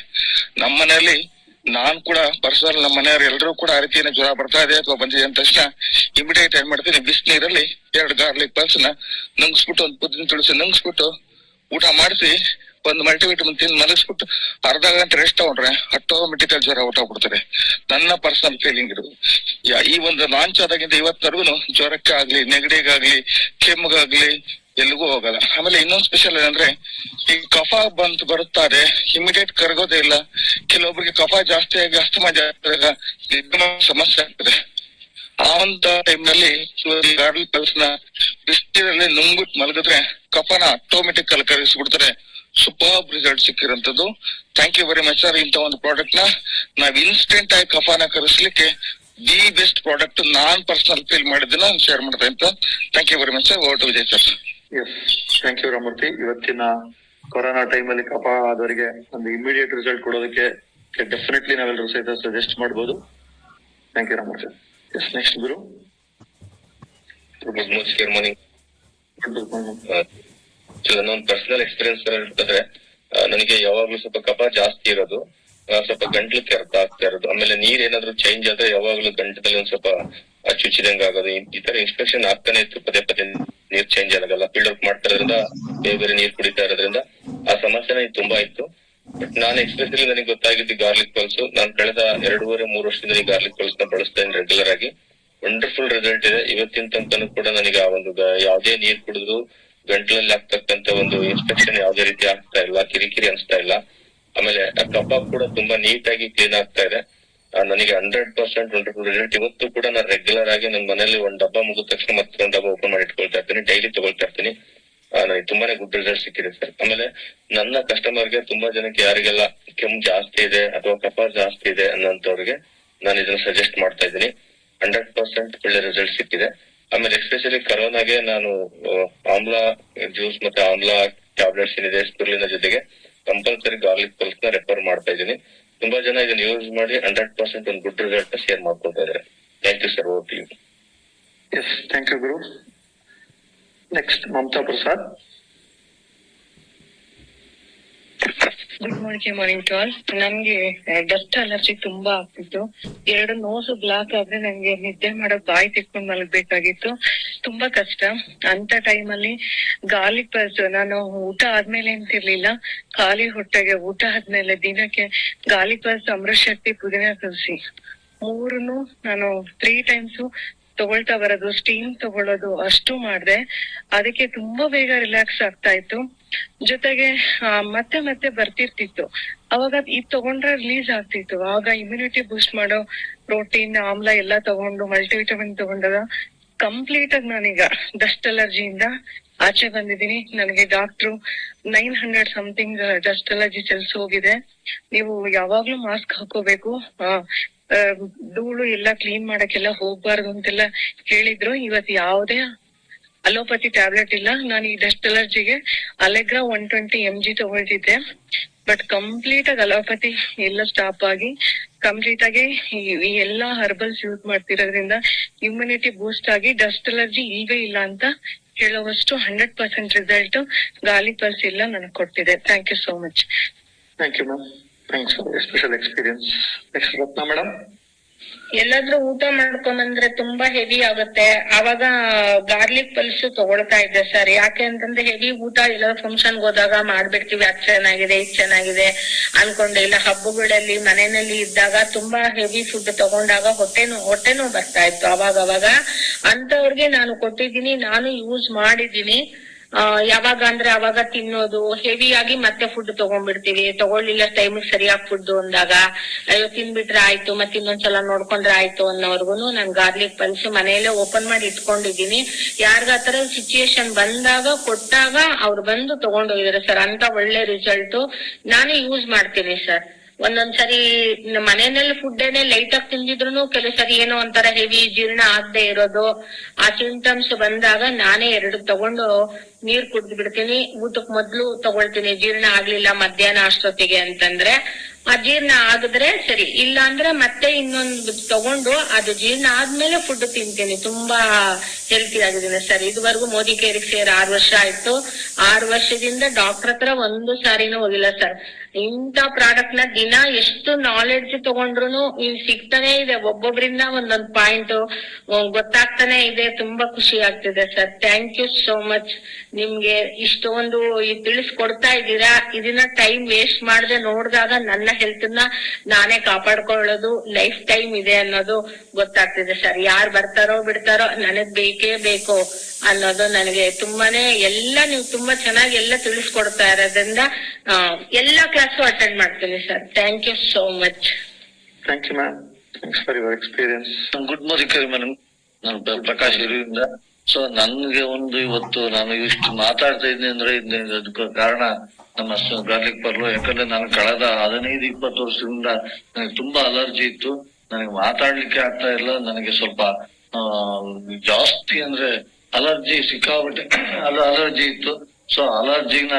ನಮ್ಮ ಮನೆಯಲ್ಲಿ ನಾನ್ ಕೂಡ ಪರ್ಸನಲ್, ನಮ್ಮ ಮನೆಯವ್ರು ಎಲ್ಲರೂ ಕೂಡ ಆ ರೀತಿಯ ಜ್ವರ ಬರ್ತಾ ಇದೆ ಅಥವಾ ಬಂದಿದೆ ಅಂದ ತಕ್ಷಣ ಇಮಿಡಿಯೇಟ್ ಏನ್ ಮಾಡ್ತೀನಿ, ಬಿಸಿನೀರಲ್ಲಿ 2 ಗಾರ್ಲಿಕ್ ಪಲ್ಸ್ ನ ನುಂಗಿಸ್ಬಿಟ್ಟು, ಒಂದು ಪುದೀನ ತುಳಸಿ ನುಂಗಿಸ್ಬಿಟ್ಟು ಊಟ ಮಾಡಿಸಿ ಒಂದು ಮಲ್ಟಿವಿಟಮಿನ್ ತಿಂದು ಮಲಗಿಸ್ಬಿಟ್ಟು ಅರ್ಧ ಗಂಟೆ ರೆಸ್ಟ್ ತಗೊಂಡ್ರೆ ಆಟೋಮೆಟಿಕ್ ಜ್ವರ ಹೊಟ್ಟೋಗ್ಬಿಡ್ತಾರೆ. ನನ್ನ ಪರ್ಸನಲ್ ಫೀಲಿಂಗ್ ಇರೋದು. ಈ ಒಂದು ಲಾಂಚ್ ಆದಾಗಿಂದ ಇವತ್ತವರೆಗೂ ಜ್ವರಕ್ಕಾಗ್ಲಿ, ನೆಗಡಿಗಾಗ್ಲಿ, ಕೆಮ್ಮಿಗಾಗ್ಲಿ, ಎಲ್ಲಿಗೂ ಹೋಗಲ್ಲ. ಆಮೇಲೆ ಇನ್ನೊಂದು ಸ್ಪೆಷಲ್ ಏನಂದ್ರೆ ಈ ಕಫ ಬರುತ್ತಾರೆ, ಇಮಿಡಿಯೇಟ್ ಕರಗೋದೇ ಇಲ್ಲ. ಕೆಲವೊಬ್ಬರಿಗೆ ಕಫ ಜಾಸ್ತಿ ಆಗಿ ಅಸ್ತಮಾ ಜಾಸ್ತಿ ಸಮಸ್ಯೆ ಆಗ್ತದೆ. ಆ ಒಂದು ಟೈಮ್ ನಲ್ಲಿ ಗಾರ್ಲಿಕ್ ಪಲ್ಸ್ ನ ಬಿಸಿಲಲ್ಲಿ ನುಂಗ್ಬಿಟ್ಟು ಮಲಗಿದ್ರೆ ಕಫನ ಆಟೋಮೆಟಿಕ್ ಅಲ್ಲಿ ಕರಗಿಸ್ಬಿಡ್ತಾರೆ. ಸೂಪರ್ ರಿಸಲ್ಟ್ ಸಿಕ್ಕಿರೋಂಥದ್ದು. Thank you very much sir. ಇಂಥ ಒಂದು ಪ್ರಾಡಕ್ಟ್ ನ ನಾವ್ ಇನ್ಸ್ಟೆಂಟ್ ಆಗಿ ಕಫನ ಕರೆಸ್ಲಿಕ್ಕೆ ದಿ ಬೆಸ್ಟ್ ಪ್ರಾಡಕ್ಟ್ ನಾನ್ ಪರ್ಸನಲ್ ಫೀಲ್ ಮಾಡಿದ್ದನ್ನ ಶೇರ್ ಮಾಡ್ತಾ ಅಂತ. Thank you very much sir. Over to Vijay sir. Yes, thank you Ramurthy. ಇವತ್ತಿನ ಕೊರೋನಾ ಟೈಮ್ ಅಲ್ಲಿ ಕಫ ಆದವರಿಗೆ ಒಂದು ಇಮಿಡಿಯೇಟ್ ರಿಸಲ್ಟ್ ಕೊಡೋದಕ್ಕೆ ಡೆಫಿನೆಟ್ಲಿ ನಾವೆಲ್ಲರೂ ಸಹಿತ ಸಜೆಸ್ಟ್ ಮಾಡಬಹುದು. Thank you Ramurthy. Yes, next Guru. Good morning. ನನ್ನ ಪರ್ಸನಲ್ ಎಕ್ಸ್ಪೀರಿಯನ್ಸ್ ಹೇಳ್ತಂದ್ರೆ ನನಗೆ ಯಾವಾಗ್ಲೂ ಸ್ವಲ್ಪ ಕಫ ಜಾಸ್ತಿ ಇರೋದು, ಸ್ವಲ್ಪ ಗಂಟ್ಲು ಕೆರೆತ ಆಗ್ತಾ ಇರೋದು, ಆಮೇಲೆ ನೀರ್ ಏನಾದ್ರು ಚೇಂಜ್ ಆದ್ರೆ ಯಾವಾಗ್ಲೂ ಗಂಟದಲ್ಲಿ ಒಂದ್ ಸ್ವಲ್ಪ ಚುಚ್ಚಿದಂಗ ಆಗೋದು, ಈ ತರ ಇನ್ಸ್ಪೆಕ್ಷನ್ ಆಗ್ತಾನೆ ಇತ್ತು. ಪದೇ ಪದೇ ನೀರ್ ಚೇಂಜ್ ಆಗಲ್ಲ, ಫೀಲ್ಡ್ ವರ್ಕ್ ಮಾಡ್ತಾ ಇರೋದ್ರಿಂದ ಬೇರೆ ನೀರ್ ಕುಡಿತಾ ಇರೋದ್ರಿಂದ ಆ ಸಮಸ್ಯೆನ ತುಂಬಾ ಇತ್ತು. ಬಟ್ ನಾನು ಎಕ್ಸ್ಪೆಷಲಿ ನನಗೆ ಗೊತ್ತಾಗಿದ್ದು ಗಾರ್ಲಿಕ್ ಪಲ್ಸ್. ನಾನು ಕಳೆದ 2.5-3 ವರ್ಷದಿಂದ ಈ ಗಾರ್ಲಿಕ್ ಪಲ್ಸ್ ನ ಬಳಸ್ತಾ ಇದ್ದೀನಿ ರೆಗ್ಯುಲರ್ ಆಗಿ. ವಂಡರ್ಫುಲ್ ರಿಸಲ್ಟ್ ಇದೆ. ಇವತ್ತಿನ ತನಕನೂ ಕೂಡ ನನಗೆ ಆ ಒಂದು ಯಾವ್ದೇ ನೀರ್ ಕುಡಿದ್ರು ಗಂಟ್ಲಲ್ಲಿ ಆಗ್ತಕ್ಕಂತ ಒಂದು ಇನ್ಸ್ಪೆಕ್ಷನ್ ಯಾವ್ದೇ ರೀತಿ ಆಗ್ತಾ ಇಲ್ಲ, ಕಿರಿಕಿರಿ ಅನ್ಸ್ತಾ ಇಲ್ಲ. ಆಮೇಲೆ ಕಫ ಕೂಡ ತುಂಬಾ ನೀಟಾಗಿ ಕ್ಲೀನ್ ಆಗ್ತಾ ಇದೆ. ನನಗೆ 100% ವಂಡರ್ಫುಲ್ ರಿಸಲ್ಟ್. ಇವತ್ತು ಕೂಡ ನಾನು ರೆಗ್ಯುಲರ್ ಆಗಿ ನನ್ನ ಮನೇಲಿ ಒಂದ್ ಡಬ್ಬ ಮುಗಿದ ತಕ್ಷಣ ಮತ್ತೊಂದ್ ಡಬ್ಬ ಓಪನ್ ಮಾಡಿ ಇಟ್ಕೊಳ್ತಾ ಇರ್ತೀನಿ, ಡೈಲಿ ತಗೊಳ್ತಾ ಇರ್ತೀನಿ. ನನಗೆ ತುಂಬಾನೇ ಗುಡ್ ರಿಸಲ್ಟ್ ಸಿಕ್ಕಿದೆ ಸರ್. ಆಮೇಲೆ ನನ್ನ ಕಸ್ಟಮರ್ಗೆ ತುಂಬಾ ಜನಕ್ಕೆ ಯಾರಿಗೆಲ್ಲ ಕೆಮ್ಮು ಜಾಸ್ತಿ ಇದೆ ಅಥವಾ ಕಫ ಜಾಸ್ತಿ ಇದೆ ಅನ್ನೋಂಥವ್ರಿಗೆ ನಾನು ಇದನ್ನ ಸಜೆಸ್ಟ್ ಮಾಡ್ತಾ ಇದ್ದೀನಿ. 100% ಒಳ್ಳೆ ರಿಸಲ್ಟ್ ಸಿಕ್ಕಿದೆ. ಆಮೇಲೆ ಎಸ್ಪೆಷಲಿ ಕರೋನಾಗೆ ನಾನು ಆಮ್ಲಾ ಜ್ಯೂಸ್ ಮತ್ತೆ ಆಮ್ಲಾ ಟ್ಯಾಬ್ಲೆಟ್ಸ್ ಏನಿದೆ ಸ್ಪಿರುಲಿನ ಜೊತೆಗೆ ಕಂಪಲ್ಸರಿ ಗಾರ್ಲಿಕ್ ಪಲ್ಸ್ ನ ರೆಫರ್ ಮಾಡ್ತಾ ಇದ್ದೀನಿ. ತುಂಬಾ ಜನ ಇದನ್ನ ಯೂಸ್ ಮಾಡಿ 100% ಒಂದು ಗುಡ್ ರಿಸಲ್ಟ್ ಶೇರ್ ಮಾಡ್ಕೊಳ್ತಾ ಇದ್ದಾರೆ. Thank you sir. Over to you. Yes, thank you Guru. Next Mamata Prasad. Good morning to all. ನನ್ಗೆ ಡಸ್ಟ್ ಅಲರ್ಜಿ ತುಂಬಾ ಆಗ್ತಿತ್ತು. 2 ನೋಸು ಬ್ಲಾಕ್ ಆದ್ರೆ ನಂಗೆ ನಿದ್ದೆ ಮಾಡೋಕ್ ಬಾಯಿ ತಿಕ್ಕೊಂಡ್ ಮಲಗ್ಬೇಕಾಗಿತ್ತು. ತುಂಬಾ ಕಷ್ಟ. ಅಂತ ಟೈಮ್ ಅಲ್ಲಿ ಗಾರ್ಲಿಕ್ ಪಲ್ಸ್ ನಾನು ಊಟ ಆದ್ಮೇಲೆ ಅಂತಿರ್ಲಿಲ್ಲ, ಖಾಲಿ ಹೊಟ್ಟೆಗೆ ಊಟ ಆದ್ಮೇಲೆ ದಿನಕ್ಕೆ ಗಾರ್ಲಿಕ್ ಪಲ್ಸ್, ಅಮೃತ ಶಕ್ತಿ, ಪುದೀನ ತುಳಸಿ 3 ನಾನು 3 ಟೈಮ್ಸ್ ತಗೊಳ್ತಾ ಬರೋದು, ಸ್ಟೀಮ್ ತಗೊಳ್ಳೋದು ಅಷ್ಟು ಮಾಡ್ದೆ. ಅದಕ್ಕೆ ತುಂಬಾ ಬೇಗ ರಿಲ್ಯಾಕ್ಸ್ ಆಗ್ತಾ ಇತ್ತು. ಜೊತೆಗೆ ಮತ್ತೆ ಮತ್ತೆ ಬರ್ತಿರ್ತಿತ್ತು. ಅವಾಗ ಇದ್ ತಗೊಂಡ್ರೆ ರಿಲೀಸ್ ಆಗ್ತಿತ್ತು. ಆಗ ಇಮ್ಯುನಿಟಿ ಬೂಸ್ಟ್ ಮಾಡೋ ಪ್ರೋಟೀನ್, ಆಮ್ಲ ಎಲ್ಲಾ ತಗೊಂಡು ಮಲ್ಟಿವಿಟಮಿನ್ ತಗೊಂಡಾಗ ಕಂಪ್ಲೀಟ್ ಆಗಿ ನಾನೀಗ ಡಸ್ಟ್ ಅಲರ್ಜಿಯಿಂದ ಆಚೆ ಬಂದಿದ್ದೀನಿ. ನನಗೆ doctor 900 something dust allergy cells ಹೋಗಿದೆ, ನೀವು ಯಾವಾಗ್ಲೂ ಮಾಸ್ಕ್ ಹಾಕೋಬೇಕು, ಧೂಳು ಎಲ್ಲ ಕ್ಲೀನ್ ಮಾಡಕ್ಕೆಲ್ಲ ಹೋಗ್ಬಾರ್ದು ಅಂತೆಲ್ಲ ಹೇಳಿದ್ರು. ಇವತ್ತು ಯಾವುದೇ ಅಲೋಪತಿ ಟ್ಯಾಬ್ಲೆಟ್ ಇಲ್ಲ. ನಾನು ಈ ಡಸ್ಟ್ ಅಲರ್ಜಿಗೆ ಅಲೆಗ್ರಾ 120 mg ತಗೊಳ್ತಿದ್ದೆ. ಬಟ್ ಕಂಪ್ಲೀಟ್ ಆಗಿ ಅಲೋಪತಿ ಎಲ್ಲ ಸ್ಟಾಪ್ ಆಗಿ ಕಂಪ್ಲೀಟ್ ಆಗಿ ಈ ಎಲ್ಲಾ ಹರ್ಬಲ್ಸ್ ಯೂಸ್ ಮಾಡ್ತಿರೋದ್ರಿಂದ ಇಮ್ಯುನಿಟಿ ಬೂಸ್ಟ್ ಆಗಿ ಡಸ್ಟ್ ಅಲರ್ಜಿ ಇಲ್ವೇ ಇಲ್ಲ ಅಂತ ಹೇಳುವಷ್ಟು 100% ರಿಸಲ್ಟ್ ಗಾರ್ಲಿಕ್ ಪಲ್ಸ್ ಇಲ್ಲ ನನಗೆ ಕೊಡ್ತಿದೆ. Thank you so much. Thank you ma'am. Thanks for special experience. Next Ratna madam. ಎಲ್ಲಾದ್ರೂ ಊಟ ಮಾಡ್ಕೊಂಡ್ಬಂದ್ರೆ ತುಂಬಾ ಹೆವಿ ಆಗುತ್ತೆ, ಅವಾಗ ಗಾರ್ಲಿಕ್ ಪಲ್ಸ್ ತಗೊಳ್ತಾ ಇದ್ದೆ ಸರ್. ಯಾಕೆ ಅಂತಂದ್ರೆ ಹೆವಿ ಊಟ ಎಲ್ಲ ಫಂಕ್ಷನ್ ಹೋದಾಗ ಮಾಡ್ಬಿಡ್ತೀವಿ, ಅದ್ ಚೆನ್ನಾಗಿದೆ ಇದ್ ಚೆನ್ನಾಗಿದೆ ಅನ್ಕೊಂಡೆ. ಇಲ್ಲ ಹಬ್ಬಗಳಲ್ಲಿ ಮನೆಯಲ್ಲಿ ಇದ್ದಾಗ ತುಂಬಾ ಹೆವಿ ಫುಡ್ ತಗೊಂಡಾಗ ಹೊಟ್ಟೆನೂ ಬರ್ತಾ ಇತ್ತು ಅವಾಗ. ಅಂತವ್ರಿಗೆ ನಾನು ಕೊಟ್ಟಿದ್ದೀನಿ, ನಾನು ಯೂಸ್ ಮಾಡಿದ್ದೀನಿ. ಯಾವಾಗ ಅಂದ್ರೆ ಅವಾಗ ತಿನ್ನೋದು ಹೆವಿ ಆಗಿ ಮತ್ತೆ ಫುಡ್ ತಗೊಂಡ್ಬಿಡ್ತೀವಿ, ತಗೊಳ್ಳಿಲ್ಲ ಟೈಮಿಗೆ ಸರಿಯಾಗಿ ಫುಡ್ ಅಂದಾಗ ಅಯ್ಯೋ ತಿನ್ಬಿಟ್ರೆ ಆಯ್ತು ಮತ್ತೆ ಇನ್ನೊಂದ್ಸಲ ನೋಡ್ಕೊಂಡ್ರೆ ಆಯ್ತು ಅನ್ನೋರ್ಗುನು ನಾನ್ ಗಾರ್ಲಿಕ್ ಪಲ್ಸ್ ಮನೆಯಲ್ಲೇ ಓಪನ್ ಮಾಡಿ ಇಟ್ಕೊಂಡಿದ್ದೀನಿ. ಯಾರಿಗಾತರ ಸಿಚುಯೇಷನ್ ಬಂದಾಗ ಕೊಟ್ಟಾಗ ಅವ್ರು ಬಂದು ತಗೊಂಡೋಗಿದಾರೆ ಸರ್. ಅಂತ ಒಳ್ಳೆ ರಿಸಲ್ಟ್ ನಾನು ಯೂಸ್ ಮಾಡ್ತೀನಿ ಸರ್. ಒಂದೊಂದ್ಸರಿ ಮನೆಯಲ್ಲಿ ಫುಡ್ ಏನೇ ಲೈಟ್ ಆಗಿ ತಿಂದಿದ್ರು ಕೆಲವು ಸರಿ ಏನೋ ಒಂಥರ ಹೆವಿ ಜೀರ್ಣ ಆಗದೆ ಇರೋದು, ಆ ಸಿಂಟಮ್ಸ್ ಬಂದಾಗ ನಾನೇ 2 ತಗೊಂಡು ನೀರ್ ಕುಡ್ದು ಬಿಡ್ತೀನಿ. ಊಟಕ್ ಮೊದ್ಲು ತಗೊಳ್ತೀನಿ, ಜೀರ್ಣ ಆಗ್ಲಿಲ್ಲ ಮಧ್ಯಾಹ್ನ ಅಷ್ಟೊತ್ತಿಗೆ ಅಂತಂದ್ರೆ ಆ ಜೀರ್ಣ ಆಗಿದ್ರೆ ಸರಿ, ಇಲ್ಲ ಅಂದ್ರೆ ಮತ್ತೆ ಇನ್ನೊಂದು ತಗೊಂಡು ಅದು ಜೀರ್ಣ ಆದ್ಮೇಲೆ ಫುಡ್ ತಿಂತೀನಿ. ತುಂಬಾ ಹೆಲ್ತಿ ಆಗಿದ್ದೀನಿ ಸರ್. ಇದುವರೆಗೂ ಮೋದಿ ಕೇರಿಗೆ ಸೇರಿ 6 ವರ್ಷ ಆಯ್ತು. 6 ವರ್ಷದಿಂದ ಡಾಕ್ಟರ್ ಹತ್ರ ಒಂದು ಸಾರಿನೂ ಹೋಗಿಲ್ಲ ಸರ್. ಇಂತ ಪ್ರಾಡಕ್ಟ್ ನ ದಿನ ಎಷ್ಟು ನಾಲೆಡ್ಜ್ ತಗೊಂಡ್ರು ಸಿಗ್ತಾನೆ ಇದೆ, ಒಬ್ಬೊಬ್ರಿಂದ ಒಂದೊಂದ್ ಪಾಯಿಂಟ್ ಗೊತ್ತಾಗ್ತಾನೆ ಇದೆ. ತುಂಬಾ ಖುಷಿ ಆಗ್ತಿದೆ sir. Thank you so much. ನಿಮ್ಗೆ ಇಷ್ಟೊಂದು ತಿಳಿಸ್ಕೊಡ್ತಾ ಇದ್ದೀರಾ. ಇದನ್ನ ಟೈಮ್ ವೇಸ್ಟ್ ಮಾಡದೆ ನೋಡಿದಾಗ ನನ್ನ ಹೆಲ್ತ್ ನ ನಾನೇ ಕಾಪಾಡ್ಕೊಳ್ಳೋದು ಲೈಫ್ ಟೈಮ್ ಇದೆ ಅನ್ನೋದು ಗೊತ್ತಾಗ್ತಿದೆ ಸರ್. ಯಾರು ಬರ್ತಾರೋ ಬಿಡ್ತಾರೋ ನನಗ್ ಬೇಕೇ ಬೇಕು ಅನ್ನೋದು ನನಗೆ ತುಂಬಾನೇ ನೀವು ತುಂಬಾ ಚೆನ್ನಾಗಿ ಎಲ್ಲ ತಿಳಿಸ್ಕೊಡ್ತಾ ಇರೋದ್ರಿಂದ ಎಲ್ಲಾ ಕ್ಲಾಸು ಅಟೆಂಡ್ ಮಾಡ್ತೀನಿ sir. Thank you so much. Thank you ma'am. Thanks for your experience. Good morning madam, ನಾನು ಪ್ರಕಾಶ್ ಹಿರಿಯಿಂದ. ಸೊ ನನ್ಗೆ ಇವತ್ತು ನಾನು ಇಷ್ಟು ಮಾತಾಡ್ತಾ ಇದ್ದೀನಿ ಅಂದ್ರೆ ಅದಕ್ಕೆ ಕಾರಣ ನಮ್ಮ ಗಾರ್ಲಿಕ್ ಪರ್ಲು. ಯಾಕಂದ್ರೆ ನಾನು ಕಳೆದ 15-20 ವರ್ಷದಿಂದ ನನಗೆ ತುಂಬಾ ಅಲರ್ಜಿ ಇತ್ತು. ನನಗೆ ಮಾತಾಡ್ಲಿಕ್ಕೆ ಆಗ್ತಾ ಇಲ್ಲ. ನನಗೆ ಸ್ವಲ್ಪ ಜಾಸ್ತಿ ಅಂದ್ರೆ ಅಲರ್ಜಿ ಸಿಕ್ಕಾಬಿಟ್ಟೆ ಅಲರ್ಜಿ ಇತ್ತು. ಸೊ ಅಲರ್ಜಿನ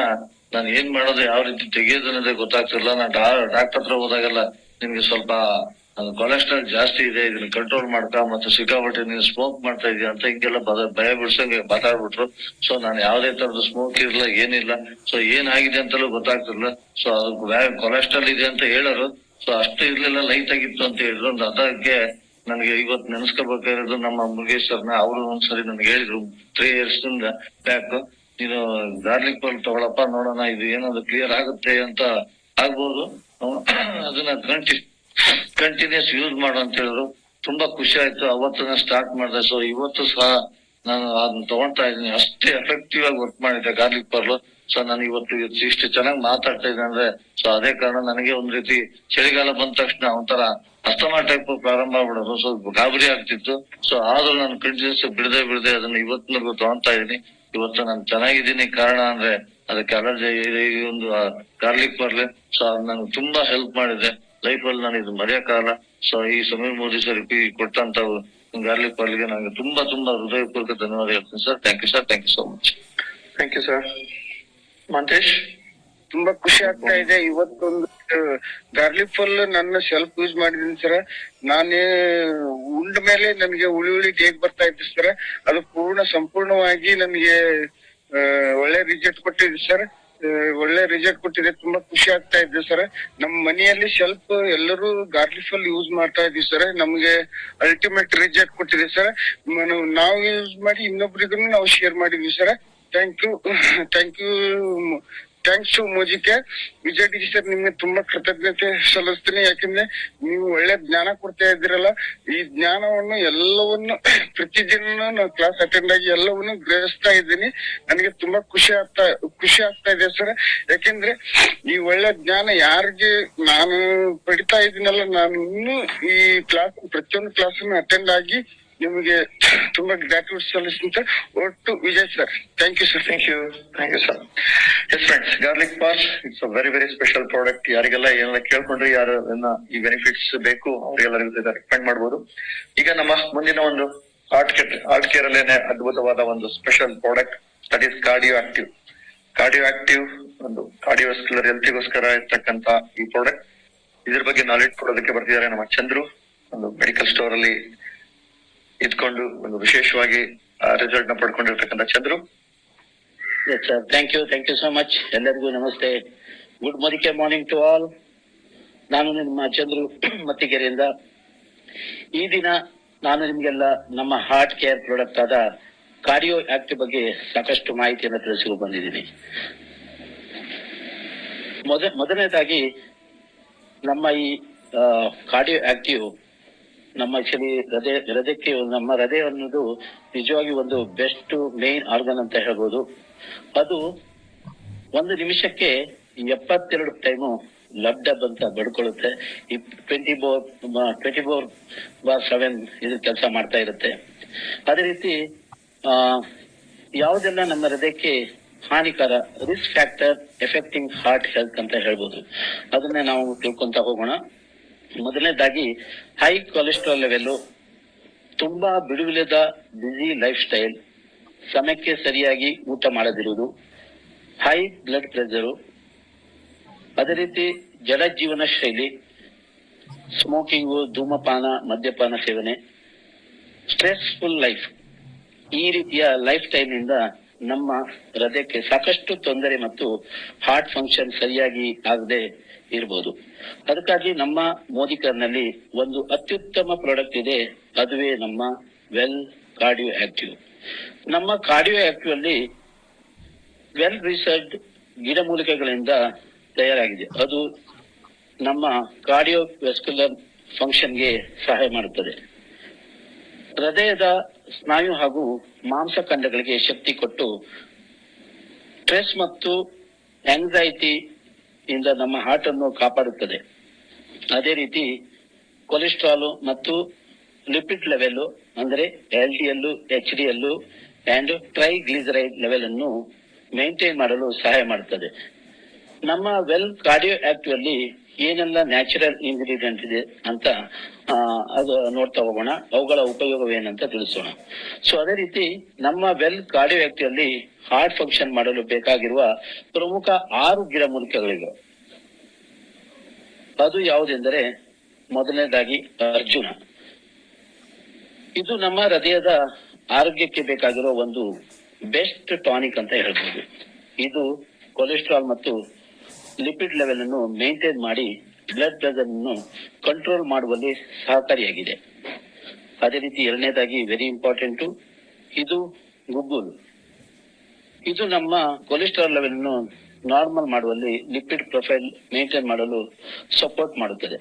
ನಾನು ಏನ್ ಮಾಡೋದು, ಯಾವ ರೀತಿ ತೆಗೆಯೋದು ಅನ್ನೋದೇ ಗೊತ್ತಾಗ್ತಿಲ್ಲ. ನಾನು ಡಾಕ್ಟರ್ ಹತ್ರ ಹೋದಾಗೆಲ್ಲ ನಿಮ್ಗೆ ಸ್ವಲ್ಪ ಕೊಲೆಸ್ಟ್ರಾಲ್ ಜಾಸ್ತಿ ಇದೆ, ಇದನ್ನ ಕಂಟ್ರೋಲ್ ಮಾಡ್ತಾ, ಮತ್ತೆ ಸಿಕ್ಕಾಪಟ್ಟೆ ನೀನು ಸ್ಮೋಕ್ ಮಾಡ್ತಾ ಇದೀಯ ಅಂತ ಹಿಂಗೆಲ್ಲ ಭಯ ಬಿಡ್ಸಂಗೆ ಮಾತಾಡ್ಬಿಟ್ರು. ಸೊ ನಾನು ಯಾವ್ದೇ ತರದ ಸ್ಮೋಕ್ ಇರ್ಲಿಲ್ಲ, ಏನಿಲ್ಲ. ಸೊ ಏನಾಗಿದೆ ಅಂತಲೂ ಗೊತ್ತಾಗ್ತಿರ್ಲಿಲ್ಲ. ಸೊ ಅದಕ್ಕೆ ಕೊಲೆಸ್ಟ್ರಾಲ್ ಇದೆ ಅಂತ ಹೇಳೋರು. ಸೊ ಅಷ್ಟು ಇರ್ಲಿಲ್ಲ, ಲೈಟ್ ಆಗಿತ್ತು ಅಂತ ಹೇಳಿದ್ರು. ಅದಕ್ಕೆ ನನಗೆ ಇವತ್ತು ನೆನೆಸ್ಕೋಬೇಕಾಗಿರೋದು ನಮ್ಮ ಮುರುಗೇಶ್ ಸರ್ನ. ಅವರು ಒಂದ್ಸರಿ ನನ್ಗೆ ಹೇಳಿದ್ರು 3 years ಬ್ಯಾಕ್, ನೀನು ಗಾರ್ಲಿಕ್ ಪರ್ಲ್ ತಗೊಳಪ್ಪ, ನೋಡೋಣ ಇದು ಏನಾದ್ರು ಕ್ಲಿಯರ್ ಆಗುತ್ತೆ ಅಂತ ಆಗ್ಬೋದು, ಅದನ್ನ ಕಂಟಿನ್ಯೂಸ್ ಯೂಸ್ ಮಾಡು ಅಂತ ಹೇಳಿದ್ರು. ತುಂಬಾ ಖುಷಿ ಆಯ್ತು. ಅವತ್ತು ಸ್ಟಾರ್ಟ್ ಮಾಡಿದೆ. ಸೊ ಇವತ್ತು ಸಹ ನಾನು ಅದನ್ನ ತಗೊಳ್ತಾ ಇದ್ದೀನಿ. ಅಷ್ಟೇ ಎಫೆಕ್ಟಿವ್ ಆಗಿ ವರ್ಕ್ ಮಾಡಿದೆ ಗಾರ್ಲಿಕ್ ಪರ್ಲ್. ಸೊ ನಾನು ಇವತ್ತು ಇಷ್ಟು ಚೆನ್ನಾಗಿ ಮಾತಾಡ್ತಾ ಇದ್ದೆ ಅಂದ್ರೆ ಸೊ ಅದೇ ಕಾರಣ. ನನಗೆ ಒಂದ್ ರೀತಿ ಚಳಿಗಾಲ ಬಂದ ತಕ್ಷಣ ಒಂಥರ ಅಸ್ತಮಾ ಟೈಪ್ ಪ್ರಾರಂಭ ಆಗ್ಬಿಡೋದು. ಸೊ ಗಾಬರಿ ಆಗ್ತಿತ್ತು. ಸೊ ಆದ್ರೂ ನಾನು ಕಂಟಿನ್ಯೂಸ್ ಬಿಡದೆ ಅದನ್ನ ಇವತ್ತಿನವರೆಗೂ ತಗೊಳ್ತಾ ಇದೀನಿ. ಇವತ್ತು ನಾನು ಚೆನ್ನಾಗಿದ್ದೀನಿ. ಕಾರಣ ಅಂದ್ರೆ ಅದಕ್ಕೆ ಅಲರ್ಜಿ ಒಂದು ಗಾರ್ಲಿಕ್ ಪರ್ಲ್. ಸೊ ಅದು ನನಗೆ ತುಂಬಾ ಹೆಲ್ಪ್ ಮಾಡಿದೆ ಲೈಫ್ ಅಲ್ಲಿ. ನಾನು ಇದು ಮರೆಯಕ್ಕಾಗಲ್ಲ. ಸೊ ಈ ಸಮೀರ್ ಮೋದಿ ಸರ್ ಕೊಟ್ಟಂತ ಗಾರ್ಲಿಕ್ ಪರ್ಲ್ಗೆ ನನಗೆ ತುಂಬಾ ಹೃದಯಪೂರ್ವಕ ಧನ್ಯವಾದ ಹೇಳ್ತೀನಿ sir. Thank you sir. Thank you so much. Thank you sir. Mantesh, ತುಂಬಾ ಖುಷಿ ಆಗ್ತಾ ಇದೆ. ಇವತ್ತೊಂದು ಗಾರ್ಲಿಕ್ ಪರ್ಲ್ ನನ್ನ ಸೆಲ್ಫ್ ಯೂಸ್ ಮಾಡಿದೀನಿ ಸರ್. ನಾನೇ ಉಂಡ ಮೇಲೆ ನನಗೆ ಉಳಿ ಹೇಗ್ ಬರ್ತಾ ಇತ್ತು ಸರ್, ಅದು ಸಂಪೂರ್ಣವಾಗಿ ನನಗೆ ಒಳ್ಳೆ ರಿಸಲ್ಟ್ ಕೊಟ್ಟಿದೆ ಸರ್. ತುಂಬಾ ಖುಷಿ ಆಗ್ತಾ ಇದೆ ಸರ್. ನಮ್ಮ ಮನೆಯಲ್ಲಿ ಸ್ವಲ್ಪ ಎಲ್ಲರೂ ಗಾರ್ಲಿಕ್ ಪರ್ಲ್ ಯೂಸ್ ಮಾಡ್ತಾ ಇದೀವಿ ಸರ್. ನಮ್ಗೆ ಅಲ್ಟಿಮೇಟ್ ರಿಸಲ್ಟ್ ಕೊಟ್ಟಿದೆ ಸರ್. ನಾವು ಯೂಸ್ ಮಾಡಿ ಇನ್ನೊಬ್ರಿಗೂ ನಾವು ಶೇರ್ ಮಾಡಿದ್ವಿ sir. Thank you thanks to Modicare. Vijay D sir, ನಿಮ್ಗೆ ತುಂಬಾ ಕೃತಜ್ಞತೆ ಸಲ್ಲಿಸ್ತೀನಿ. ಯಾಕಂದ್ರೆ ನೀವು ಒಳ್ಳೆ ಜ್ಞಾನ ಕೊಡ್ತಾ ಇದ್ದೀರಲ್ಲ, ಈ ಜ್ಞಾನವನ್ನು ಎಲ್ಲವನ್ನು ಪ್ರತಿದಿನ ನಾವು ಕ್ಲಾಸ್ ಅಟೆಂಡ್ ಆಗಿ ಎಲ್ಲವನ್ನು ಗ್ರಹಿಸ್ತಾ ಇದ್ದೀನಿ. ನನಗೆ ತುಂಬಾ ಖುಷಿ ಆಗ್ತಾ ಇದೆ ಸರ್. ಯಾಕೆಂದ್ರೆ ಈ ಒಳ್ಳೆ ಜ್ಞಾನ ಯಾರಿಗೆ ನಾನು ಪಡಿತಾ ಇದ್ದೀನಲ್ಲ, ನಾನು ಇನ್ನೂ ಈ ಪ್ರತಿಯೊಂದು ಕ್ಲಾಸ್ ಅಟೆಂಡ್ ಆಗಿ ನಿಮಗೆ ತುಂಬಾ ಗ್ರಾಟ್ಯೂಟ್ ಸಲ್ಲಿಸ್ತೀನಿ. ಒಟ್ಟು Vijay sir, thank you sir. Thank you sir. Yes friends, garlic pearl it's a very special product. ಯಾರಿಗೆಲ್ಲ ಏನೆಲ್ಲ ಕೇಳ್ಕೊಂಡ್ರೆ ಯಾರನ್ನ ಈ ಬೆನಿಫಿಟ್ಸ್ ಬೇಕು ಅವ್ರಿಗೆಲ್ಲ ರೆಕಮೆಂಡ್ ಮಾಡ್ಬೋದು. ಈಗ ನಮ್ಮ ಮುಂದಿನ ಒಂದು ಹಾರ್ಟ್ ಕೇರ್ ಅಲ್ಲೇನೆ ಅದ್ಭುತವಾದ ಒಂದು special product, that is cardio active ಒಂದು ಕಾರ್ಡಿಯೋವಾಸ್ಕ್ಯುಲರ್ ಹೆಲ್ತ್ಗೋಸ್ಕರ ಇರ್ತಕ್ಕಂತ ಈ ಪ್ರಾಡಕ್ಟ್. ಇದ್ರ ಬಗ್ಗೆ ನಾಲೆಡ್ಜ್ ಕೊಡೋದಕ್ಕೆ ಬರ್ತಿದ್ದಾರೆ ನಮ್ಮ ಚಂದ್ರು, ಒಂದು ಮೆಡಿಕಲ್ ಸ್ಟೋರ್ ಅಲ್ಲಿ ಇದ್ಕೊಂಡು ಒಂದು ವಿಶೇಷವಾಗಿ ರಿಸಲ್ಟ್ ನ ಪಡ್ಕೊಂಡಿರ್ತಕ್ಕಂಥ Chandru. Yes sir, thank you so much. ಎಲ್ಲರಿಗೂ ನಮಸ್ತೆ. Good morning to all. ನಾನು ನಿಮ್ಮ ಚಂದ್ರು ಮತ್ತಿಗೆರೆಯಿಂದ. ಈ ದಿನ ನಾನು ನಿಮ್ಗೆಲ್ಲ ನಮ್ಮ ಹಾರ್ಟ್ ಕೇರ್ ಪ್ರಾಡಕ್ಟ್ ಆದ ಕಾರ್ಡಿಯೋ ಆಕ್ಟಿವ್ ಬಗ್ಗೆ ಸಾಕಷ್ಟು ಮಾಹಿತಿಯನ್ನು ತಿಳಿಸಲು ಬಂದಿದ್ದೀನಿ. ಮೊದಲನೇದಾಗಿ ನಮ್ಮ ಈ ಕಾರ್ಡಿಯೋ ಆಕ್ಟಿವ್ ನಮ್ಮ ಹೃದಯಕ್ಕೆ, ನಮ್ಮ ಹೃದಯ ಅನ್ನೋದು ನಿಜವಾಗಿ ಒಂದು ಬೆಸ್ಟ್ ಮೇನ್ ಆರ್ಗನ್ ಅಂತ ಹೇಳ್ಬೋದು. ಅದು 1 ನಿಮಿಷಕ್ಕೆ 72 ಟೈಮು ಲಬ್ ಡಬ್ ಅಂತ ಬಡ್ಕೊಳ್ಳುತ್ತೆ. 24/7 ಇದು ಕೆಲಸ ಮಾಡ್ತಾ ಇರುತ್ತೆ. ಅದೇ ರೀತಿ ಯಾವುದೆಲ್ಲ ನಮ್ಮ ಹೃದಯಕ್ಕೆ ಹಾನಿಕರ, risk factor affecting heart health ಅಂತ ಹೇಳ್ಬೋದು, ಅದನ್ನೇ ನಾವು ತಿಳ್ಕೊಂತ ಹೋಗೋಣ. ಮೊದಲನೇದಾಗಿ ಹೈ ಕೊಲೆಸ್ಟ್ರಾಲ್ ಲೆವೆಲ್, ತುಂಬಾ ಬಿಡುವಿಲ್ಲದ ಬಿಸಿ ಲೈಫ್ ಸ್ಟೈಲ್, ಸಮಯಕ್ಕೆ ಸರಿಯಾಗಿ ಊಟ ಮಾಡದಿರುವುದು, ಹೈ ಬ್ಲಡ್ ಪ್ರೆಷರು, ಅದೇ ರೀತಿ ಜಡ ಜೀವನ ಶೈಲಿ, ಸ್ಮೋಕಿಂಗು, ಧೂಮಪಾನ, ಮದ್ಯಪಾನ ಸೇವನೆ, ಸ್ಟ್ರೆಸ್ಫುಲ್ ಲೈಫ್, ಈ ರೀತಿಯ ಲೈಫ್ ಸ್ಟೈಲ್ ನಿಂದ ನಮ್ಮ ಹೃದಯಕ್ಕೆ ಸಾಕಷ್ಟು ತೊಂದರೆ ಮತ್ತು ಹಾರ್ಟ್ ಫಂಕ್ಷನ್ ಸರಿಯಾಗಿ ಆಗದೆ ಇರಬಹುದು. ಅದಕ್ಕಾಗಿ ನಮ್ಮ ಮೋದಿ ಕೇರ್ನಲ್ಲಿ ಒಂದು ಅತ್ಯುತ್ತಮ ಪ್ರಾಡಕ್ಟ್ ಇದೆ, ಅದುವೇ ನಮ್ಮ ವೆಲ್ ಕಾರ್ಡಿಯೋ ಆಕ್ಟಿವ್. ನಮ್ಮ ಕಾರ್ಡಿಯೋ ಆಕ್ಟಿವ್ ಅಲ್ಲಿ ವೆಲ್ ರಿಸರ್ಚ್ ಗಿಡಮೂಲಿಕೆಗಳಿಂದ ತಯಾರಾಗಿದೆ. ಅದು ನಮ್ಮ ಕಾರ್ಡಿಯೋವ್ಯಾಸ್ಕ್ಯುಲರ್ ಫಂಕ್ಷನ್ಗೆ ಸಹಾಯ ಮಾಡುತ್ತದೆ. ಹೃದಯದ ಸ್ನಾಯು ಹಾಗೂ ಮಾಂಸಖಂಡಗಳಿಗೆ ಶಕ್ತಿ ಕೊಟ್ಟು ಸ್ಟ್ರೆಸ್ ಮತ್ತು ಆಂಗ್ಸೈಟಿ ಇಂದ ನಮ್ಮ ಹಾರ್ಟ್ ಅನ್ನು ಕಾಪಾಡುತ್ತದೆ. ಅದೇ ರೀತಿ ಕೊಲೆಸ್ಟ್ರಾಲ್ ಮತ್ತು ಲಿಪಿಡ್ ಲೆವೆಲ್ ಅಂದರೆ LDL, HDL and triglyceride level ಅನ್ನು ಮೇಂಟೈನ್ ಮಾಡಲು ಸಹಾಯ ಮಾಡುತ್ತದೆ. ನಮ್ಮ ವೆಲ್ ಕಾರ್ಡಿಯೋ ಆಕ್ಟಿವ್ ಅಲ್ಲಿ ಏನೆಲ್ಲ ನ್ಯಾಚುರಲ್ ಇಂಗ್ರೀಡಿಯೆಂಟ್ ಇದೆ ಅಂತ ಅದು ನೋಡ್ತಾ ಹೋಗೋಣ. ಅವುಗಳ ಉಪಯೋಗವೇನಂತ ತಿಳಿಸೋಣ. ಸೊ ಅದೇ ರೀತಿ ನಮ್ಮ ವೆಲ್ ಕಾರ್ಡಿಯೋ ಆಕ್ಟಿವ್ ಅಲ್ಲಿ ಹಾರ್ಟ್ ಫಂಕ್ಷನ್ ಮಾಡಲು ಬೇಕಾಗಿರುವ ಪ್ರಮುಖ 6 ಗಿಡಮೂಲಿಕೆಗಳಿವೆ. ಅದು ಯಾವುದೆಂದರೆ ಮೊದಲನೇದಾಗಿ ಅರ್ಜುನ. ಇದು ನಮ್ಮ ಹೃದಯದ ಆರೋಗ್ಯಕ್ಕೆ ಬೇಕಾಗಿರೋ ಒಂದು ಬೆಸ್ಟ್ ಟಾನಿಕ್ ಅಂತ ಹೇಳ್ಬೋದು. ಇದು ಕೊಲೆಸ್ಟ್ರಾಲ್ ಮತ್ತು ಲಿಪಿಡ್ ಲೆವೆಲ್ ಅನ್ನು ಮೇಂಟೈನ್ ಮಾಡಿ ಬ್ಲಡ್ ಪ್ರೆಷರ್ ಅನ್ನು ಕಂಟ್ರೋಲ್ ಮಾಡುವಲ್ಲಿ ಸಹಕಾರಿಯಾಗಿದೆ. ಅದೇ ರೀತಿ ಎರಡನೇದಾಗಿ ವೆರಿ ಇಂಪಾರ್ಟೆಂಟ್, ಇದು ಗುಗ್ಗುಲು. ಇದು ನಮ್ಮ ಕೊಲೆಸ್ಟ್ರಾಲ್ ಲೆವೆಲ್ ಅನ್ನು ನಾರ್ಮಲ್ ಮಾಡುವಲ್ಲಿ, ಲಿಪಿಡ್ ಪ್ರೊಫೈಲ್ ಮೇಂಟೈನ್ ಮಾಡಲು ಸಪೋರ್ಟ್ ಮಾಡುತ್ತದೆ.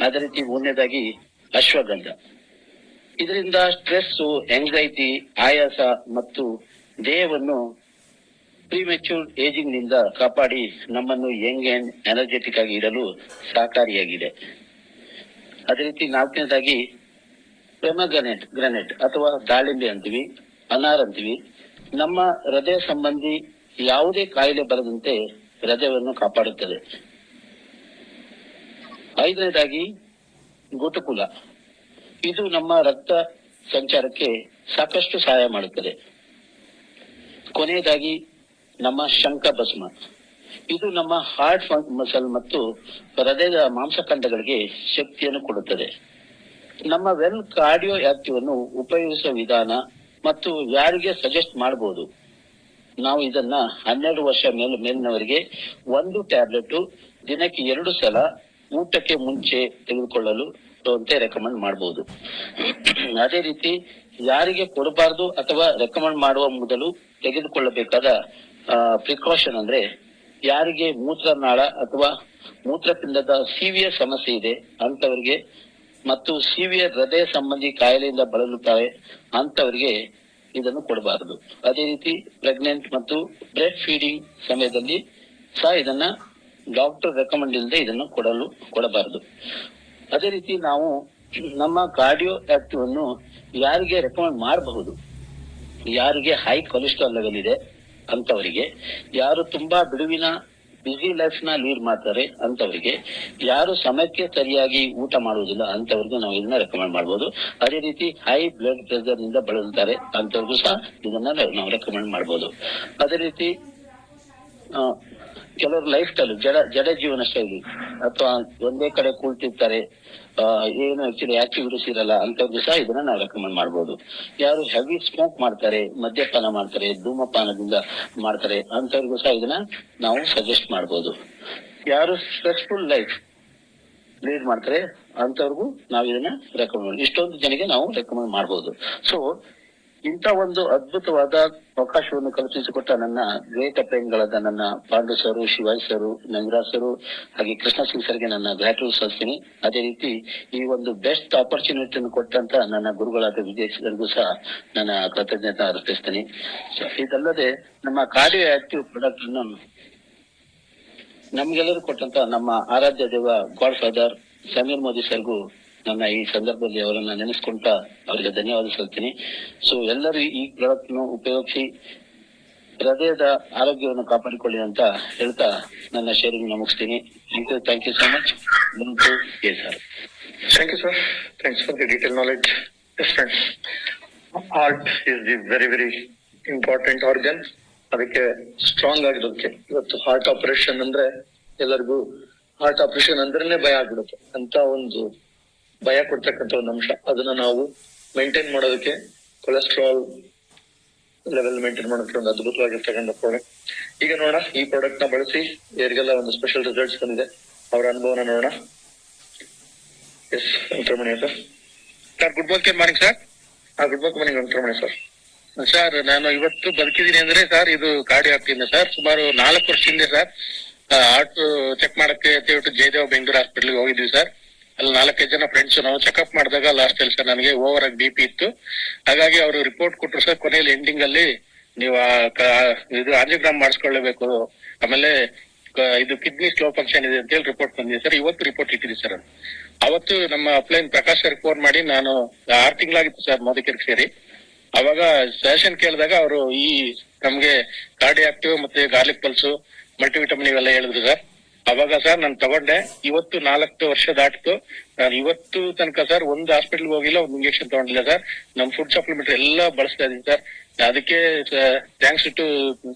ಅದೇ ರೀತಿ ಮೂರನೇದಾಗಿ ಅಶ್ವಗಂಧ. ಇದರಿಂದ ಸ್ಟ್ರೆಸ್, ಆಂಗ್ಸೈಟಿ, ಆಯಾಸ ಮತ್ತು ದೇಹವನ್ನು ಪ್ರಿಮೆಚ್ಯೂರ್ ಏಜಿಂಗ್ ನಿಂದ ಕಾಪಾಡಿ ನಮ್ಮನ್ನು ಯಂಗ್ ಅಂಡ್ ಎನರ್ಜೆಟಿಕ್ ಆಗಿ ಇಡಲು ಸಹಕಾರಿಯಾಗಿದೆ. ಅದೇ ರೀತಿ ನಾಲ್ಕನೇದಾಗಿ ಗ್ರಾನೈಟ್ ಅಥವಾ ದಾಳಿಂಬೆ ಅಂತೀವಿ, ಅನಾರ್ ಅಂತೀವಿ. ನಮ್ಮ ಹೃದಯ ಸಂಬಂಧಿ ಯಾವುದೇ ಕಾಯಿಲೆ ಬರದಂತೆ ಹೃದಯವನ್ನು ಕಾಪಾಡುತ್ತದೆ. ಐದನೇದಾಗಿ ಗುಟುಕುಲ. ಇದು ನಮ್ಮ ರಕ್ತ ಸಂಚಾರಕ್ಕೆ ಸಾಕಷ್ಟು ಸಹಾಯ ಮಾಡುತ್ತದೆ. ಕೊನೆಯದಾಗಿ ನಮ್ಮ ಶಂಖಭಸ್ಮ. ಇದು ನಮ್ಮ ಹಾರ್ಟ್ ಮಸಲ್ ಮತ್ತು ಹೃದಯದ ಮಾಂಸಖಂಡಗಳಿಗೆ ಶಕ್ತಿಯನ್ನು ಕೊಡುತ್ತದೆ. ನಮ್ಮ ವೆಲ್ ಕಾರ್ಡಿಯೋ ಆಕ್ಟಿವ್ ಅನ್ನು ಉಪಯೋಗಿಸುವ ವಿಧಾನ ಮತ್ತು ಯಾರಿಗೆ ಸಜೆಸ್ಟ್ ಮಾಡಬಹುದು, ನಾವು ಇದನ್ನ 12 ವರ್ಷ ಮೇಲಿನವರಿಗೆ 1 ಟ್ಯಾಬ್ಲೆಟ್ ದಿನಕ್ಕೆ 2 ಸಲ ಊಟಕ್ಕೆ ಮುಂಚೆ ತೆಗೆದುಕೊಳ್ಳಲು ರೆಕಮೆಂಡ್ ಮಾಡಬಹುದು. ಅದೇ ರೀತಿ ಯಾರಿಗೆ ಕೊಡಬಾರದು ಅಥವಾ ರೆಕಮೆಂಡ್ ಮಾಡುವ ಮೊದಲು ತೆಗೆದುಕೊಳ್ಳಬೇಕಾದ ಪ್ರಿಕಾಷನ್ ಅಂದ್ರೆ, ಯಾರಿಗೆ ಮೂತ್ರನಾಳ ಅಥವಾ ಮೂತ್ರಪಿಂಡದ ಸಿವಿಯರ್ ಸಮಸ್ಯೆ ಇದೆ ಅಂತವರಿಗೆ ಮತ್ತು ಸಿವಿಯರ್ ಹೃದಯ ಸಂಬಂಧಿ ಕಾಯಿಲೆಯಿಂದ ಬಳಲುತ್ತಾರೆ ಅಂತವರಿಗೆ ಇದನ್ನು ಕೊಡಬಾರದು. ಅದೇ ರೀತಿ ಪ್ರೆಗ್ನೆಂಟ್ ಮತ್ತು ಬ್ರೆಸ್ಟ್ ಫೀಡಿಂಗ್ ಸಮಯದಲ್ಲಿ ಸಹ ಇದನ್ನ ಡಾಕ್ಟರ್ ರೆಕಮೆಂಡ್ ಇಲ್ಲದೆ ಇದನ್ನು ಕೊಡಬಾರದು. ಅದೇ ರೀತಿ ನಾವು ನಮ್ಮ ಕಾರ್ಡಿಯೋ ಆಕ್ಟಿವ್ ಅನ್ನು ಯಾರಿಗೆ ರೆಕಮೆಂಡ್ ಮಾಡಬಹುದು, ಯಾರಿಗೆ ಹೈ ಕೊಲೆಸ್ಟ್ರಾಲ್ ಲೆವೆಲ್ ಇದೆ ಅಂತವರಿಗೆ, ಯಾರು ತುಂಬಾ ಬಿಡುವಿನ ಬಿಸಿ ಲೈಫ್ ನ ಲೀಡ್ ಮಾಡ್ತಾರೆ ಅಂತವರಿಗೆ, ಯಾರು ಸಮಯಕ್ಕೆ ಸರಿಯಾಗಿ ಊಟ ಮಾಡುವುದಿಲ್ಲ ಅಂತವರಿಗೂ ನಾವು ಇದನ್ನ ರೆಕಮೆಂಡ್ ಮಾಡಬಹುದು. ಅದೇ ರೀತಿ ಹೈ ಬ್ಲಡ್ ಪ್ರೆಷರ್ ನಿಂದ ಬಳಲ್ತಾರೆ ಅಂತವ್ರಿಗೂ ಸಹ ಇದನ್ನ ನಾವು ರೆಕಮೆಂಡ್ ಮಾಡಬಹುದು. ಅದೇ ರೀತಿ ಕೆಲವರು ಲೈಫ್ ಸ್ಟೈಲ್ ಜಡ ಜೀವನ ಶೈಲಿ ಅಥವಾ ಒಂದೇ ಕಡೆ ಕೂಳ್ತಿರ್ತಾರೆ, ಏನು ಆಕ್ಚುಲಿ ಆಕ್ಟಿವಿಟೀಸ್ ಇರಲ್ಲ ಅಂತವ್ರಿಗೂ ಸಹ ಇದನ್ನ ನಾವು ರೆಕಮೆಂಡ್ ಮಾಡಬಹುದು. ಯಾರು ಹೆವಿ ಸ್ಮೋಕ್ ಮಾಡ್ತಾರೆ, ಮದ್ಯಪಾನ ಮಾಡ್ತಾರೆ, ಧೂಮಪಾನದಿಂದ ಮಾಡ್ತಾರೆ ಅಂತವ್ರಿಗೂ ಸಹ ಇದನ್ನ ನಾವು ಸಜೆಸ್ಟ್ ಮಾಡಬಹುದು. ಯಾರು ಸ್ಟ್ರೆಸ್ಫುಲ್ ಲೈಫ್ ಲೀಡ್ ಮಾಡ್ತಾರೆ ಅಂತವ್ರಿಗೂ ನಾವು ಇದನ್ನ ರೆಕಮೆಂಡ್, ಇಷ್ಟೊಂದು ಜನಕ್ಕೆ ನಾವು ರೆಕಮೆಂಡ್ ಮಾಡಬಹುದು. ಸೊ ಇಂಥ ಒಂದು ಅದ್ಭುತವಾದ ಅವಕಾಶವನ್ನು ಕಲ್ಪಿಸಿಕೊಟ್ಟ ನನ್ನ ಗ್ರೇಟ್ ಅಪ್ಲೈನ್ಗಳಾದ ನನ್ನ ಪಾಂಡು ಸರು, ಶಿವಾಜ್ ಸರು, ನಂಗರಾಜ್ ಸರು ಹಾಗೆ ಕೃಷ್ಣ ಸಿಂಗ್ ಸರ್ಗೆ ನನ್ನ ಗ್ರಾಟ್ಯೂಡ್ ಸಲ್ಲಿಸ್ತೀನಿ. ಅದೇ ರೀತಿ ಈ ಒಂದು ಬೆಸ್ಟ್ ಆಪರ್ಚುನಿಟಿಯನ್ನು ಕೊಟ್ಟಂತ ನನ್ನ ಗುರುಗಳಾದ ವಿಜಯ್ ಸರ್ಗೂ ಸಹ ನನ್ನ ಕೃತಜ್ಞತೆ ಅರ್ಪಿಸ್ತೀನಿ. ಇದಲ್ಲದೆ ನಮ್ಮ ಕಾರ್ಡಿಯೋ ಆಕ್ಟಿವ್ ಪ್ರಾಡಕ್ಟ್ ಅನ್ನು ನಮ್ಗೆಲ್ಲರೂ ಕೊಟ್ಟಂತ ನಮ್ಮ ಆರಾಧ್ಯ ದೇವ ಗಾಡ್ ಫಾದರ್ ಸಮೀರ್ ಮೋದಿ ಸರ್ಗೂ ನನ್ನ ಈ ಸಂದರ್ಭದಲ್ಲಿ ಅವರನ್ನ ನೆನೆಸ್ಕೊಂತ ಅವರಿಗೆ ಧನ್ಯವಾದ ಸಲ್ತೀನಿ. ಸೊ ಎಲ್ಲರೂ ಈ ಪ್ರಾಡಕ್ಟ್ ನು ಉಪಯೋಗಿಸಿ ಹೃದಯದ ಆರೋಗ್ಯವನ್ನು ಕಾಪಾಡಿಕೊಳ್ಳಿ ಅಂತ ಹೇಳ್ತಾ ನನ್ನ ಶೇರಿಂಗ್ ಮುಗಿಸ್ತೀನಿ. Thank you so much. Sir thank you sir, thanks for the detail knowledge. Yes friends, heart is the very very important organ. ಅದಕ್ಕೆ ಸ್ಟ್ರಾಂಗ್ ಆಗಿರೋದಕ್ಕೆ ಇವತ್ತು ಹಾರ್ಟ್ ಆಪರೇಷನ್ ಅಂದ್ರೆ ಎಲ್ಲರಿಗೂ ಹಾರ್ಟ್ ಆಪರೇಷನ್ ಅಂದ್ರೇನೆ ಭಯ ಆಗ್ಬಿಡುತ್ತೆ. ಅಂತ ಒಂದು ಭಯ ಕೊಡ್ತಕ್ಕಂಥ ಒಂದು ಅಂಶ, ಅದನ್ನ ನಾವು ಮೇಂಟೈನ್ ಮಾಡೋದಕ್ಕೆ ಕೊಲೆಸ್ಟ್ರಾಲ್ ಲೆವೆಲ್ ಮೇಂಟೈನ್ ಮಾಡೋದಕ್ಕೆ ಒಂದು ಅದ್ಭುತವಾಗಿರ್ತಕ್ಕಂಥ ಪ್ರಾಡಕ್ಟ್. ಈಗ ನೋಡೋಣ, ಈ ಪ್ರಾಡಕ್ಟ್ ನ ಬಳಸಿ ಯಾರಿಗೆಲ್ಲ ಒಂದು ಸ್ಪೆಷಲ್ ರಿಸಲ್ಟ್ಸ್ ಬಂದಿದೆ ಅವರ ಅನುಭವನ ನೋಡೋಣ. Yes Venkataramanaiah sir. Sir good morning sir. Good morning Venkataramanaiah sir. Sir ನಾನು ಇವತ್ತು ಬದುಕಿದ್ದೀನಿ ಅಂದ್ರೆ ಸರ್ ಇದು ಕಾರ್ಡಿಯೋ ಆಗ್ತಿದೆ ಸರ್. ಸುಮಾರು 4 ವರ್ಷ ಹಿಂದೆ ಸರ್ ಹಾರ್ಟ್ ಚೆಕ್ ಮಾಡಕ್ಕೆ ಅಂತ ಹೇಳ್ಬಿಟ್ಟು ಜಯದೇವ್ ಬೆಂಗಳೂರು ಹಾಸ್ಪಿಟಲ್ಗೆ ಹೋಗಿದ್ವಿ ಸರ್. ಅಲ್ಲಿ 4-5 ಜನ ಫ್ರೆಂಡ್ಸ್ ನಾವು ಚೆಕ್ಅಪ್ ಮಾಡಿದಾಗ ಲಾಸ್ಟ್ ಅಲ್ಲಿ ಸರ್ ನನಗೆ ಓವರ್ ಆಗಿ BP ಇತ್ತು. ಹಾಗಾಗಿ ಅವರು ರಿಪೋರ್ಟ್ ಕೊಟ್ಟರು ಸರ್. ಕೊನೆಯಲ್ಲಿ ಎಂಡಿಂಗ್ ಅಲ್ಲಿ ನೀವು ಇದು ಆಂಜಿಯೋಗ್ರಾಮ್ ಮಾಡಿಸ್ಕೊಳ್ಳೇಬೇಕು, ಆಮೇಲೆ ಇದು ಕಿಡ್ನಿ ಸ್ಲೋ ಫಂಕ್ಷನ್ ಇದೆ ಅಂತ ಹೇಳಿ ರಿಪೋರ್ಟ್ ಬಂದಿದೆ ಸರ್. ಇವತ್ತು ರಿಪೋರ್ಟ್ ಇಟ್ಟಿದೆ ಸರ್. ಅವತ್ತು ನಮ್ಮ ಅಪ್ಲೈನ್ ಪ್ರಕಾಶ್ ಸರ್ ಫೋನ್ ಮಾಡಿ, ನಾನು 6 ತಿಂಗಳಾಗಿತ್ತು ಸರ್ ಮೋದಿಕೆರೆ ಸೇರಿ. ಅವಾಗ ಸಜೆಷನ್ ಕೇಳಿದಾಗ ಅವರು ಈ ನಮ್ಗೆ ಕಾರ್ಡಿಯಾಕ್ಟಿವ್ ಮತ್ತೆ ಗಾರ್ಲಿಕ್ ಪಲ್ಸು ಮಲ್ಟಿವಿಟಮಿನ್ ಇವೆಲ್ಲ ಹೇಳಿದ್ರು ಸರ್. ಅವಾಗ ಸರ್ ನಾನು ತಗೊಂಡೆ. ಇವತ್ತು 4 ವರ್ಷ ದಾಟಿತು. ನಾನು ಇವತ್ತು ತನಕ ಸರ್ ಒಂದು ಹಾಸ್ಪಿಟಲ್ ಹೋಗಿಲ್ಲ, ಒಂದು ಇಂಜೆಕ್ಷನ್ ತಗೊಂಡಿಲ್ಲ ಸರ್. ನಮ್ ಫುಡ್ ಸಪ್ಲಿಮೆಂಟರಿ ಎಲ್ಲ ಬಳಸ್ತಾ ಇದೀನಿ ಸರ್. ಅದಕ್ಕೆ ಥ್ಯಾಂಕ್ಸ್ ಟು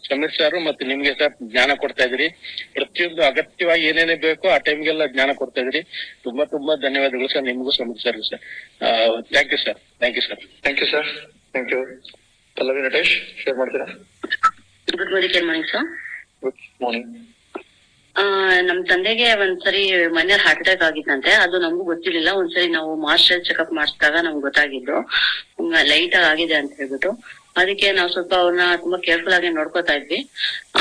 ಸಮೀರ್ ಸರ್ ಮತ್ತೆ ನಿಮ್ಗೆ ಸರ್ ಜ್ಞಾನ ಕೊಡ್ತಾ ಇದ್ರಿ. ಪ್ರತಿಯೊಂದು ಅಗತ್ಯವಾಗಿ ಏನೇನೇ ಬೇಕೋ ಆ ಟೈಮ್ಗೆಲ್ಲ ಜ್ಞಾನ ಕೊಡ್ತಾ ಇದ್ರಿ. ತುಂಬಾ ತುಂಬಾ ಧನ್ಯವಾದಗಳು ಸರ್ ನಿಮ್ಗೂ Sameer sir sir. Thank you sir. Thank you sir. Thank you sir. Thank you. Pallavi Natesh share ಮಾಡ್ತೀರಾ? Good morning sir. Good morning. ನಮ್ ತಂದೆಗೆ ಒಂದ್ಸರಿ ಮನೆ ಹಾರ್ಟ್ ಅಟ್ಯಾಕ್ ಆಗಿತ್ತಂತೆ. ಅದು ನಮಗೂ ಗೊತ್ತಿರ್ಲಿಲ್ಲ. ಒಂದ್ಸರಿ ನಾವು ಮಾಸ್ಟರ್ ಚೆಕ್ಅಪ್ ಮಾಡಿಸಿದಾಗ ನಮ್ಗೆ ಗೊತ್ತಾಗಿದ್ದು ಲೈಟ್ ಆಗಿದೆ ಅಂತ ಹೇಳ್ಬಿಟ್ಟು. ಅದಕ್ಕೆ ನಾವು ಸ್ವಲ್ಪ ಅವ್ರನ್ನ ತುಂಬಾ ಕೇರ್ಫುಲ್ ಆಗಿ ನೋಡ್ಕೋತಾ ಇದ್ವಿ.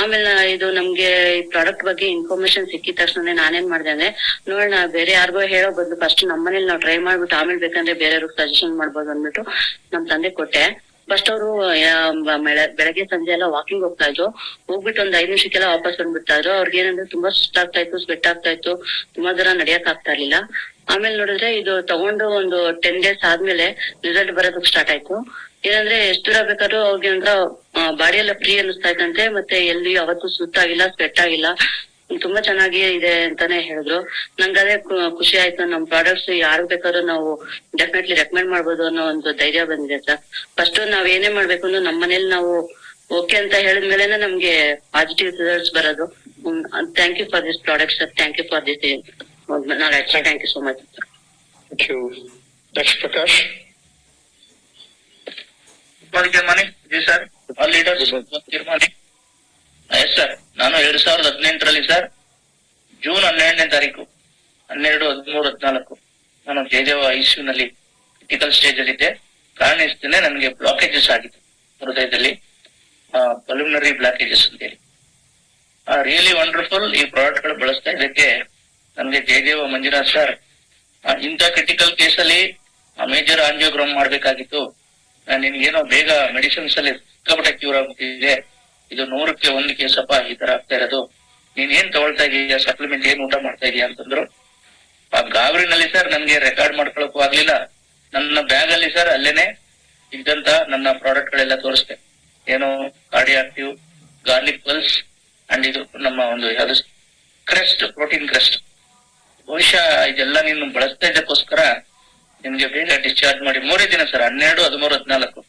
ಆಮೇಲೆ ಇದು ನಮ್ಗೆ ಈ ಪ್ರಾಡಕ್ಟ್ ಬಗ್ಗೆ ಇನ್ಫಾರ್ಮೇಶನ್ ಸಿಕ್ಕಿದ ತಕ್ಷಣ ನಾನೇನ್ ಮಾಡ್ದೆ ಅಂದ್ರೆ, ನೋಡೋಣ ಬೇರೆ ಯಾರಿಗೋ ಹೇಳೋ ಬದಲು ಫಸ್ಟ್ ನಮ್ಮನೇಲಿ ನಾವು ಟ್ರೈ ಮಾಡ್ಬಿಟ್ಟು ಆಮೇಲೆ ಬೇಕಂದ್ರೆ ಬೇರೆಯವ್ರಿಗೆ ಸಜೆಷನ್ ಮಾಡ್ಬೋದು ಅಂದ್ಬಿಟ್ಟು ನಮ್ ತಂದೆ ಕೊಟ್ಟೆ. ಫಸ್ಟ್ ಅವರು ಬೆಳಗ್ಗೆ ಸಂಜೆ ಎಲ್ಲ ವಾಕಿಂಗ್ ಹೋಗ್ತಾ ಇದ್ರು. ಹೋಗ್ಬಿಟ್ಟು ಒಂದ್ 5 ನಿಮಿಷಕ್ಕೆಲ್ಲ ವಾಪಸ್ ಬಂದ್ಬಿಡ್ತಾ ಇದ್ರು. ಅವ್ರಿಗೆ ಏನಂದ್ರೆ ತುಂಬಾ ಸುಸ್ತಾಗ್ತಾ ಇತ್ತು, ಸ್ವೆಟ್ ಆಗ್ತಾ ಇತ್ತು, ತುಂಬಾ ದೂರ ನಡಿಯಕ್ ಆಗ್ತಾ ಇರ್ಲಿಲ್ಲ. ಆಮೇಲೆ ನೋಡಿದ್ರೆ ಇದು ತಗೊಂಡು ಒಂದು 10 days ಆದ್ಮೇಲೆ ರಿಸಲ್ಟ್ ಬರೋದಕ್ ಸ್ಟಾರ್ಟ್ ಆಯ್ತು. ಏನಂದ್ರೆ ಎಷ್ಟು ದೂರ ಬೇಕಾದ್ರೂ ಅವ್ರಿಗೆ ಅಂದ್ರ ಬಾಡಿ ಎಲ್ಲ ಫ್ರೀ ಅನ್ನಿಸ್ತಾ ಇತ್ತಂತೆ. ಮತ್ತೆ ಎಲ್ಲಿ ಅವತ್ತು ಸುತ್ತಾಗಿಲ್ಲ, ಸ್ವೆಟ್ ಆಗಿಲ್ಲ, ತುಂಬಾ ಚೆನ್ನಾಗಿ ಇದೆ ಅಂತಾನೆ ಹೇಳಿದ್ರು. ನಂಗೆ ಅದೇ ಖುಷಿ ಆಯ್ತು. ನಮ್ ಪ್ರಾಡಕ್ಟ್ಸ್ ಯಾರು ಬೇಕಾದ್ರೂ ನಾವು ಡೆಫಿನೆಟ್ಲಿ ರೆಕಮೆಂಡ್ ಮಾಡ್ಬೋದು ಅನ್ನೋ ಒಂದು ಧೈರ್ಯ ಬಂದಿದೆ ಸರ್. ಫಸ್ಟ್ ನಾವ್ ಏನೇ ಮಾಡ್ಬೇಕು ಅಂದ್ರೆ ನಮ್ಮ ಮನೇಲಿ ನಾವು ಓಕೆ ಅಂತ ಹೇಳಿದ್ಮೇಲೆ ನಮ್ಗೆ ಪಾಸಿಟಿವ್ ರಿಸಲ್ಟ್ಸ್ ಬರೋದು. Thank you for this product sir. Thank you for this knowledge. Thank you so much. Thank you. Next Prakash. Good morning ji sir. All leaders good morning. Yes sir. ನಾನು 2018ರಲ್ಲಿ ಸರ್ ಜೂನ್ 12ನೇ ತಾರೀಕು 12, 13, 14 ನಾನು Jayadeva ICU ನಲ್ಲಿ critical stage ಅಲ್ಲಿ ಇದ್ದೆ. ಕಾರಣ ಇಷ್ಟೇ, ನನಗೆ ಬ್ಲಾಕೇಜಸ್ ಆಗಿತ್ತು ಹೃದಯದಲ್ಲಿ, ಪಲ್ಮನರಿ ಬ್ಲಾಕೇಜಸ್ ಅಂತೇಳಿ. Really wonderful. ಈ ಪ್ರಾಡಕ್ಟ್ ಗಳು ಬಳಸ್ತಾ ಇದಕ್ಕೆ ನನಗೆ ಜಯದೇವ ಮಂಜುನಾಥ್ ಸರ್ ಇಂಥ ಕ್ರಿಟಿಕಲ್ ಕೇಸಲ್ಲಿ ಮೇಜರ್ ಆಂಜಿಯೋಗ್ರಾಮ್ ಮಾಡ್ಬೇಕಾಗಿತ್ತು, ನಿನ್ಗೇನೋ ಬೇಗ ಮೆಡಿಸಿನ್ಸ್ ಅಲ್ಲಿ ಸಿಕ್ಕಾಪಟ್ಟೆ ಕ್ಯೂರ್ ಆಗ್ಬಿಟ್ಟಿದೆ, ಇದು 100ಕ್ಕೆ 1 ಕೇಸಪ್ಪ ಈ ತರ ಆಗ್ತಾ ಇರೋದು, ನೀನ್ ಏನ್ ತಗೊಳ್ತಾ ಇದೀಯ, ಸಪ್ಲಿಮೆಂಟ್ ಏನ್ ಊಟ ಮಾಡ್ತಾ ಇದೀಯ ಅಂತಂದ್ರು. ಆ ಗಾಬರಿನಲ್ಲಿ ಸರ್ ನನ್ಗೆ ರೆಕಾರ್ಡ್ ಮಾಡ್ಕೊಳಕ್ಕೂ ಆಗ್ಲಿಲ್ಲ. ನನ್ನ ಬ್ಯಾಗ್ ಅಲ್ಲಿ ಸರ್ ಅಲ್ಲೇನೆ ಇದ್ದಂತ ನನ್ನ ಪ್ರಾಡಕ್ಟ್ ಗಳೆಲ್ಲ ತೋರಿಸ್ದೆ. ಏನು ಕಾರ್ಡಿಯಾಕ್ಟಿವ್, ಗಾರ್ಲಿಕ್ ಪಲ್ಸ್ ಅಂಡ್ ಇದು ನಮ್ಮ ಒಂದು ಯಾವ್ದು ಕ್ರೆಸ್ಟ್, ಪ್ರೋಟೀನ್ ಕ್ರೆಸ್ಟ್. ಬಹುಶಃ ಇದೆಲ್ಲ ನೀನು ಬಳಸ್ತಾ ಇದ್ದಕ್ಕೋಸ್ಕರ ನಿಮ್ಗೆ ಬೇಗ ಡಿಸ್ಚಾರ್ಜ್ ಮಾಡಿ 3 ದಿನ ಸರ್, 12, 13,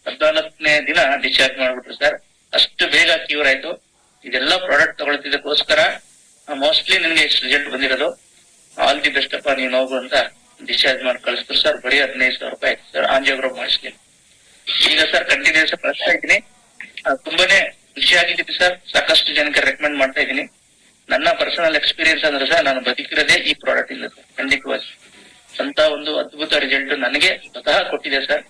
14ನೇ ದಿನ ಡಿಸ್ಚಾರ್ಜ್ ಮಾಡ್ಬಿಟ್ರು ಸರ್. ಅಷ್ಟು ಬೇಗ ಕ್ಯೂರ್ ಆಯ್ತು. ಇದೆಲ್ಲ ಪ್ರಾಡಕ್ಟ್ ತಗೊಳ್ತಿದ್ದಕ್ಕೋಸ್ಕರ ಮೋಸ್ಟ್ಲಿ ನಿನ್ಗೆ ಇಷ್ಟು ರಿಸಲ್ಟ್ ಬಂದಿರೋದು. ಆಲ್ ದಿ ಬೆಸ್ಟ್ ಅಪ್ಪ, ನೀನ್ ಹೋಗು ಅಂತ ಡಿಸ್ಚಾರ್ಜ್ ಮಾಡಿ ಕಳಿಸ್ತಾರೆ ಸರ್. ಬರೀ 15,000 ರೂಪಾಯಿ ಆಯ್ತು ಸರ್ ಆಂಜಿಯೋಗ್ರಾಮ್ ಮಾಡಿಸ್ಲಿ. ಈಗ ಸರ್ ಕಂಟಿನ್ಯೂಸ್ ಕಳಿಸ್ತಾ ಇದ್ದೀನಿ. ತುಂಬಾನೇ ಖುಷಿ ಆಗಿದ್ದೀನಿ ಸರ್. ಸಾಕಷ್ಟು ಜನಕ್ಕೆ ರೆಕಮೆಂಡ್ ಮಾಡ್ತಾ ಇದ್ದೀನಿ. ನನ್ನ ಪರ್ಸನಲ್ ಎಕ್ಸ್ಪೀರಿಯನ್ಸ್ ಅಂದ್ರೆ ಸರ್, ನಾನು ಬದುಕಿರೋದೇ ಈ ಪ್ರಾಡಕ್ಟ್ ಇಂದ ಸರ್. ಖಂಡಿತವಾಗಿ ಅಂತ ಒಂದು ಅದ್ಭುತ ರಿಸಲ್ಟ್ ನನಗೆ ಸ್ವತಃ ಕೊಟ್ಟಿದೆ ಸರ್.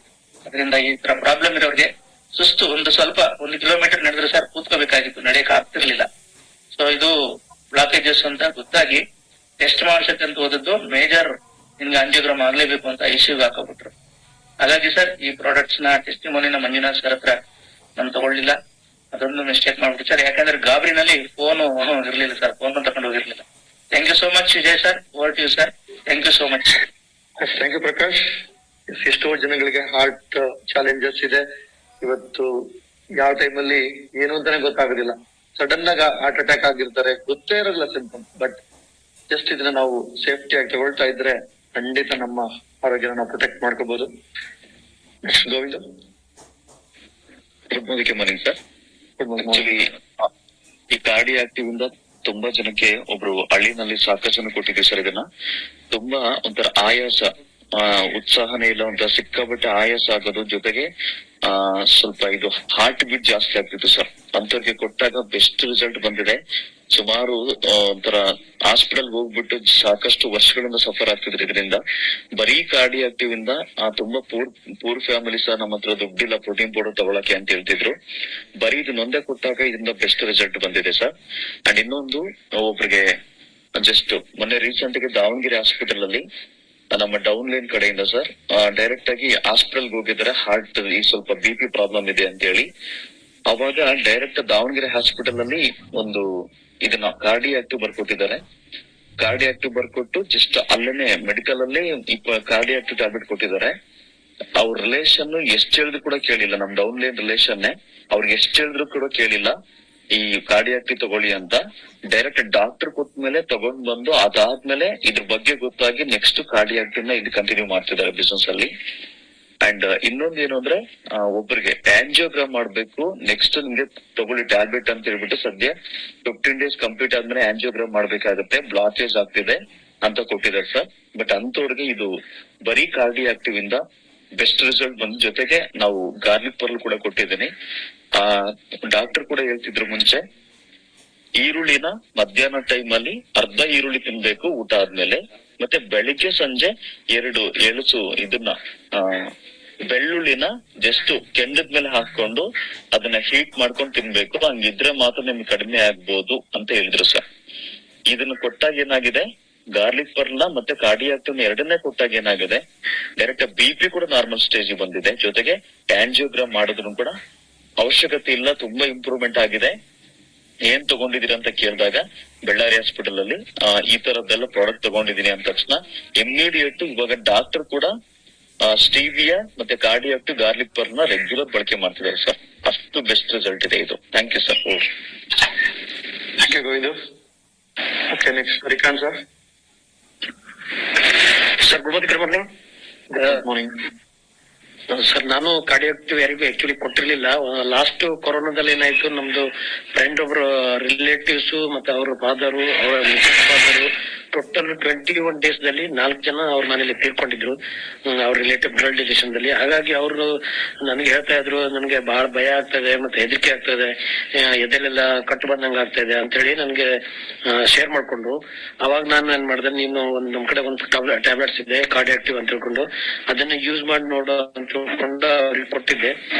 ಅದರಿಂದ ಈ ತರ ಪ್ರಾಬ್ಲಮ್ ಇರೋರಿಗೆ ಸುಸ್ತು, ಸ್ವಲ್ಪ 1 ಕಿಲೋಮೀಟರ್ ನಡೆದ್ರೆ ಸರ್ ಕೂತ್ಕೋಬೇಕಾಗಿತ್ತು, ನಡೆಯಕ್ ಆಗ್ತಿರ್ಲಿಲ್ಲ. ಸೊ ಇದು ಬ್ಲಾಕೇಜಸ್ ಅಂತ ಗೊತ್ತಾಗಿ ಟೆಸ್ಟ್ ಮಾಡ್ಸಕ್ಕಂತ ಹೋದದ್ದು, ಮೇಜರ್ ನಿನ್ಗೆ ಆಂಜಿಯೋಗ್ರಾಮ್ ಆಗ್ಲೇಬೇಕು ಅಂತ ICUಗೆ ಹಾಕೋಬಿಟ್ರು. ಹಾಗಾಗಿ ಸರ್ ಈ ಪ್ರಾಡಕ್ಟ್ಸ್ ನ ಟೆಸ್ಟಿಮೋನಿನ ಮಂಜುನಾಥ್ ಸರ್ ಹತ್ರ ನಾನು ತಗೊಳ್ಳಿಲ್ಲ. ಅದೊಂದು ಮಿಸ್ಟೇಕ್ ಮಾಡ್ಬಿಟ್ಟು ಸರ್. ಯಾಕಂದ್ರೆ ಗಾಬರಿನಲ್ಲಿ ಫೋನು ಇರ್ಲಿಲ್ಲ ಸರ್, ಫೋನ್ ತಗೊಂಡು ಹೋಗಿರ್ಲಿಲ್ಲ. Thank you so much Vijay sir. Over to you sir. Thank you so much. Thank you Prakash. ಎಷ್ಟೋ ಜನಗಳಿಗೆ ಹಾರ್ಟ್ ಚಾಲೆಂಜಸ್ ಇದೆ. ಇವತ್ತು ಯಾವ ಟೈಮಲ್ಲಿ ಏನು ಅಂತಾನೆ ಗೊತ್ತಾಗೋದಿಲ್ಲ. ಸಡನ್ ಆಗಿ ಹಾರ್ಟ್ ಅಟ್ಯಾಕ್ ಆಗಿರ್ತಾರೆ, ಗೊತ್ತೇ ಇರಲ್ಲ ಸಿಂಪ್ಟಮ್. ಬಟ್ ಜಸ್ಟ್ ಇದನ್ನ ನಾವು ಸೇಫ್ಟಿ ಆಗಿ ತಗೊಳ್ತಾ ಇದ್ರೆ ಖಂಡಿತ ನಮ್ಮ ಆರೋಗ್ಯನ ನಾವು ಪ್ರೊಟೆಕ್ಟ್ ಮಾಡ್ಕೋಬಹುದು. Next Govinda. Good morning sir. Actually ಈ ಕಾರ್ಡಿಯಾಕ್ಟಿವ್ ಇಂದ ತುಂಬಾ ಜನಕ್ಕೆ ಒಬ್ರು ಹಳ್ಳಿನಲ್ಲಿ ಸಾಕಷ್ಟು ಜನ ಕೊಟ್ಟಿದ್ದೀವಿ ಸರ್. ಇದನ್ನ ತುಂಬಾ ಒಂಥರ ಆಯಾಸ, ಉತ್ಸಾಹನೇ ಇಲ್ಲ, ಒಂಥರ ಸಿಕ್ಕಾಪಟ್ಟೆ ಆಯಾಸ ಆಗೋದು, ಜೊತೆಗೆ ಸ್ವಲ್ಪ ಇದು ಹಾರ್ಟ್ ಬೀಟ್ ಜಾಸ್ತಿ ಆಗ್ತಿತ್ತು ಸರ್. ಅಂತವ್ರಿಗೆ ಕೊಟ್ಟಾಗ ಬೆಸ್ಟ್ ರಿಸಲ್ಟ್ ಬಂದಿದೆ. ಸುಮಾರು ಒಂಥರ ಹಾಸ್ಪಿಟಲ್ ಹೋಗ್ಬಿಟ್ಟು ಸಾಕಷ್ಟು ವರ್ಷಗಳಿಂದ ಸಫರ್ ಆಗ್ತಿದ್ರು ಇದರಿಂದ. ಬರೀ ಕಾರ್ಡಿಯಾಕ್ಟಿವ್ ಇಂದ ತುಂಬಾ ಪೂರ್ ಫ್ಯಾಮಿಲಿ ಸಹ ನಮ್ಮ ಹತ್ರ ದುಡ್ಡಿಲ್ಲ ಪ್ರೋಟೀನ್ ಪೌಡರ್ ತಗೊಳಕ್ಕೆ ಅಂತ ಹೇಳ್ತಿದ್ರು. ಬರೀ ಇದನ್ನೊಂದೇ ಕೊಟ್ಟಾಗ ಇದರಿಂದ ಬೆಸ್ಟ್ ರಿಸಲ್ಟ್ ಬಂದಿದೆ ಸರ್. ಅಂಡ್ ಇನ್ನೊಂದು ಒಬ್ರಿಗೆ ಜಸ್ಟ್ ಮೊನ್ನೆ ರೀಸೆಂಟ್ ಗೆ ದಾವಣಗೆರೆ ಹಾಸ್ಪಿಟಲ್ ಅಲ್ಲಿ ನಮ್ಮ ಡೌನ್ ಲೈನ್ ಕಡೆಯಿಂದ ಸರ್ ಡೈರೆಕ್ಟ್ ಆಗಿ ಹಾಸ್ಪಿಟಲ್ಗೆ ಹೋಗಿದ್ದಾರೆ. ಹಾರ್ಟ್ ಈ ಸ್ವಲ್ಪ BP ಪ್ರಾಬ್ಲಮ್ ಇದೆ ಅಂತ ಹೇಳಿ. ಅವಾಗ ಡೈರೆಕ್ಟ್ ದಾವಣಗೆರೆ ಹಾಸ್ಪಿಟಲ್ ಅಲ್ಲಿ ಒಂದು ಇದನ್ನ ಕಾರ್ಡಿಯಾಕ್ಟಿವ್ ಬರ್ಕೊಟ್ಟಿದ್ದಾರೆ. ಕಾರ್ಡಿಯಾಕ್ಟಿವ್ ಬರ್ಕೊಟ್ಟು ಜಸ್ಟ್ ಅಲ್ಲೇನೆ ಮೆಡಿಕಲ್ ಅಲ್ಲೇ ಕಾರ್ಡಿಯಾಕ್ಟಿವ್ ಟ್ಯಾಬ್ಲೆಟ್ ಕೊಟ್ಟಿದ್ದಾರೆ. ಅವ್ರ ರಿಲೇಷನ್ ಎಷ್ಟ್ ಹೇಳಿದ್ರು ಕೂಡ ಕೇಳಿಲ್ಲ. ನಮ್ ಡೌನ್ ಲೈನ್ ರಿಲೇಷನ್ ಅವ್ರಿಗೆ ಎಷ್ಟ್ ಹೇಳಿದ್ರು ಕೂಡ ಕೇಳಿಲ್ಲ ಈ ಕಾರ್ಡಿಯಾಕ್ಟಿವ್ ತಗೊಳ್ಳಿ ಅಂತ. ಡೈರೆಕ್ಟ್ ಡಾಕ್ಟರ್ ಕೊಟ್ಮೇಲೆ ತಗೊಂಡ್ ಬಂದು ಅದಾದ್ಮೇಲೆ ಇದ್ರ ಬಗ್ಗೆ ಗೊತ್ತಾಗಿ ನೆಕ್ಸ್ಟ್ ಕಾರ್ಡಿಯಾಕ್ಟಿವ್ ನ ಇದು ಕಂಟಿನ್ಯೂ ಮಾಡ್ತಿದ್ದಾರೆ ಬಿಸ್ನೆಸ್ ಅಲ್ಲಿ. ಅಂಡ್ ಇನ್ನೊಂದ್ ಏನು ಅಂದ್ರೆ ಒಬ್ಬರಿಗೆ ಆಂಜಿಯೋಗ್ರಾಮ್ ಮಾಡ್ಬೇಕು, ನೆಕ್ಸ್ಟ್ ನಿಮ್ಗೆ ತಗೊಳ್ಳಿ ಟ್ಯಾಬ್ಲೆಟ್ ಅಂತ ಹೇಳ್ಬಿಟ್ಟು ಸದ್ಯ 15 days ಕಂಪ್ಲೀಟ್ ಆದ್ಮೇಲೆ ಆಂಜಿಯೋಗ್ರಾಮ್ ಮಾಡ್ಬೇಕಾಗುತ್ತೆ, ಬ್ಲಾಕೇಜ್ ಆಗ್ತಿದೆ ಅಂತ ಕೊಟ್ಟಿದ್ದಾರೆ ಸರ್. ಬಟ್ ಅಂತವ್ರಿಗೆ ಇದು ಬರೀ ಕಾರ್ಡಿಯಾಕ್ಟಿವ್ ಇಂದ ಬೆಸ್ಟ್ ರಿಸಲ್ಟ್ ಬಂದ ಜೊತೆಗೆ ನಾವು ಗಾರ್ಲಿಕ್ ಪರ್ಲ್ ಕೂಡ ಕೊಟ್ಟಿದ್ದೀನಿ. ಡಾಕ್ಟರ್ ಕೂಡ ಹೇಳ್ತಿದ್ರು ಮುಂಚೆ ಈರುಳ್ಳಿನ ಮಧ್ಯಾಹ್ನ ಟೈಮ್ ಅಲ್ಲಿ ಅರ್ಧ ಈರುಳ್ಳಿ ತಿನ್ಬೇಕು ಊಟ ಆದ್ಮೇಲೆ, ಮತ್ತೆ ಬೆಳಿಗ್ಗೆ ಸಂಜೆ 2 ಎಳಸು ಇದನ್ನ ಬೆಳ್ಳುಳ್ಳಿನ ಜಸ್ಟ್ ಕೆಂಡದ ಮೇಲೆ ಹಾಕೊಂಡು ಅದನ್ನ ಹೀಟ್ ಮಾಡ್ಕೊಂಡು ತಿನ್ಬೇಕು. ಹಂಗಿದ್ರೆ ಮಾತ್ರ ನಿಮ್ಗೆ ಕಡಿಮೆ ಆಗ್ಬೋದು ಅಂತ ಹೇಳಿದ್ರು ಸರ್. ಇದನ್ನ ಕೊಟ್ಟಾಗ ಏನಾಗಿದೆ, ಗಾರ್ಲಿಕ್ ಪರ್ಲ್ನ ಮತ್ತೆ ಕಾರ್ಡಿಯಾಕ್ಟಿವ್ ಎರಡನ್ನೇ ಕೊಟ್ಟಾಗ ಏನಾಗಿದೆ, ಡೈರೆಕ್ಟ್ BP ಕೂಡ ನಾರ್ಮಲ್ ಸ್ಟೇಜ್ ಬಂದಿದೆ. ಜೊತೆಗೆ ಆಂಜಿಯೋಗ್ರಾಮ್ ಮಾಡೋದನ್ನು ಕೂಡ ಅವಶ್ಯಕತೆ ಇಲ್ಲ, ತುಂಬಾ ಇಂಪ್ರೂವ್ಮೆಂಟ್ ಆಗಿದೆ. ಏನ್ ತಗೊಂಡಿದೀರ ಅಂತ ಕೇಳಿದಾಗ ಬಳ್ಳಾರಿ ಹಾಸ್ಪಿಟಲ್ ಅಲ್ಲಿ ಈ ತರದ್ದೆಲ್ಲ ಪ್ರಾಡಕ್ಟ್ ತಗೊಂಡಿದೀನಿ ಅಂದ ತಕ್ಷಣ ಇಮಿಡಿಯೇಟ್ ಇವಾಗ ಡಾಕ್ಟರ್ ಕೂಡ ಸ್ಟೀವಿಯಾ ಮತ್ತೆ ಕಾರ್ಡಿಯಾಕ್ಟಿವ್ ಗಾರ್ಲಿಕ್ ಪರ್ಲ್ ನ ರೆಗ್ಯುಲರ್ ಬಳಕೆ ಮಾಡ್ತಿದ್ದಾರೆ ಸರ್. ಅಷ್ಟು ಬೆಸ್ಟ್ ರಿಸಲ್ಟ್ ಇದೆ ಇದು. Thank you sir. Thank you Govindu. Okay, next Srikanth sir. Sir good morning. Good morning sir, ನಾನು ಕಾರ್ಡಿಯಾಕ್ಟಿವ್ ಯಾರಿಗೂ ಆಕ್ಚುಲಿ ಕೊಟ್ಟಿರ್ಲಿಲ್ಲ. ಲಾಸ್ಟ್ ಕೊರೋನಾದಲ್ಲಿ ಏನಾಯ್ತು, ನಮ್ದು ಫ್ರೆಂಡ್ ಒಬ್ರು ರಿಲೇಟಿವ್ಸ್ ಮತ್ತೆ ಅವ್ರ ಫಾದರು, ಅವರ ಮಿಸಸ್ ಫಾದರು ಟೋಟಲ್ 21 days ದಲ್ಲಿ 4 ಜನ ಅವ್ರ ಮನೇಲಿ ತೀರ್ಕೊಂಡಿದ್ರು ಅವ್ರ ರಿಲೇಟಿವ್ ಬ್ಲಡ್ ರಿಲೇಷನ್ ದಲ್ಲಿ. ಹಾಗಾಗಿ ಅವರು ನನಗೆ ಹೇಳ್ತಾ ಇದ್ರು, ನನಗೆ ಬಹಳ ಭಯ ಆಗ್ತದೆ ಮತ್ತೆ ಹೆದರಿಕೆ ಆಗ್ತದೆ, ಎದೆಲೆಲ್ಲ ಕಟ್ಟು ಬಂದಂಗ ಆಗ್ತಾ ಇದೆ ಅಂತ ಹೇಳಿ ನನಗೆ ಶೇರ್ ಮಾಡ್ಕೊಂಡು, ಅವಾಗ ನಾನು ಏನ್ ಮಾಡಿದೆ, ನೀನು ನಮ್ ಕಡೆ ಒಂದು ಟ್ಯಾಬ್ಲೆಟ್ಸ್ ಇದೆ ಕಾರ್ಡಿಯಾಕ್ಟಿವ್ ಅಂತ ಹೇಳ್ಕೊಂಡು ಅದನ್ನ ಯೂಸ್ ಮಾಡಿ ನೋಡು ಅಂತ ಹೇಳ್ಕೊಂಡು ಅವ್ರಿಗೆ ಕೊಟ್ಟಿದ್ದೆ.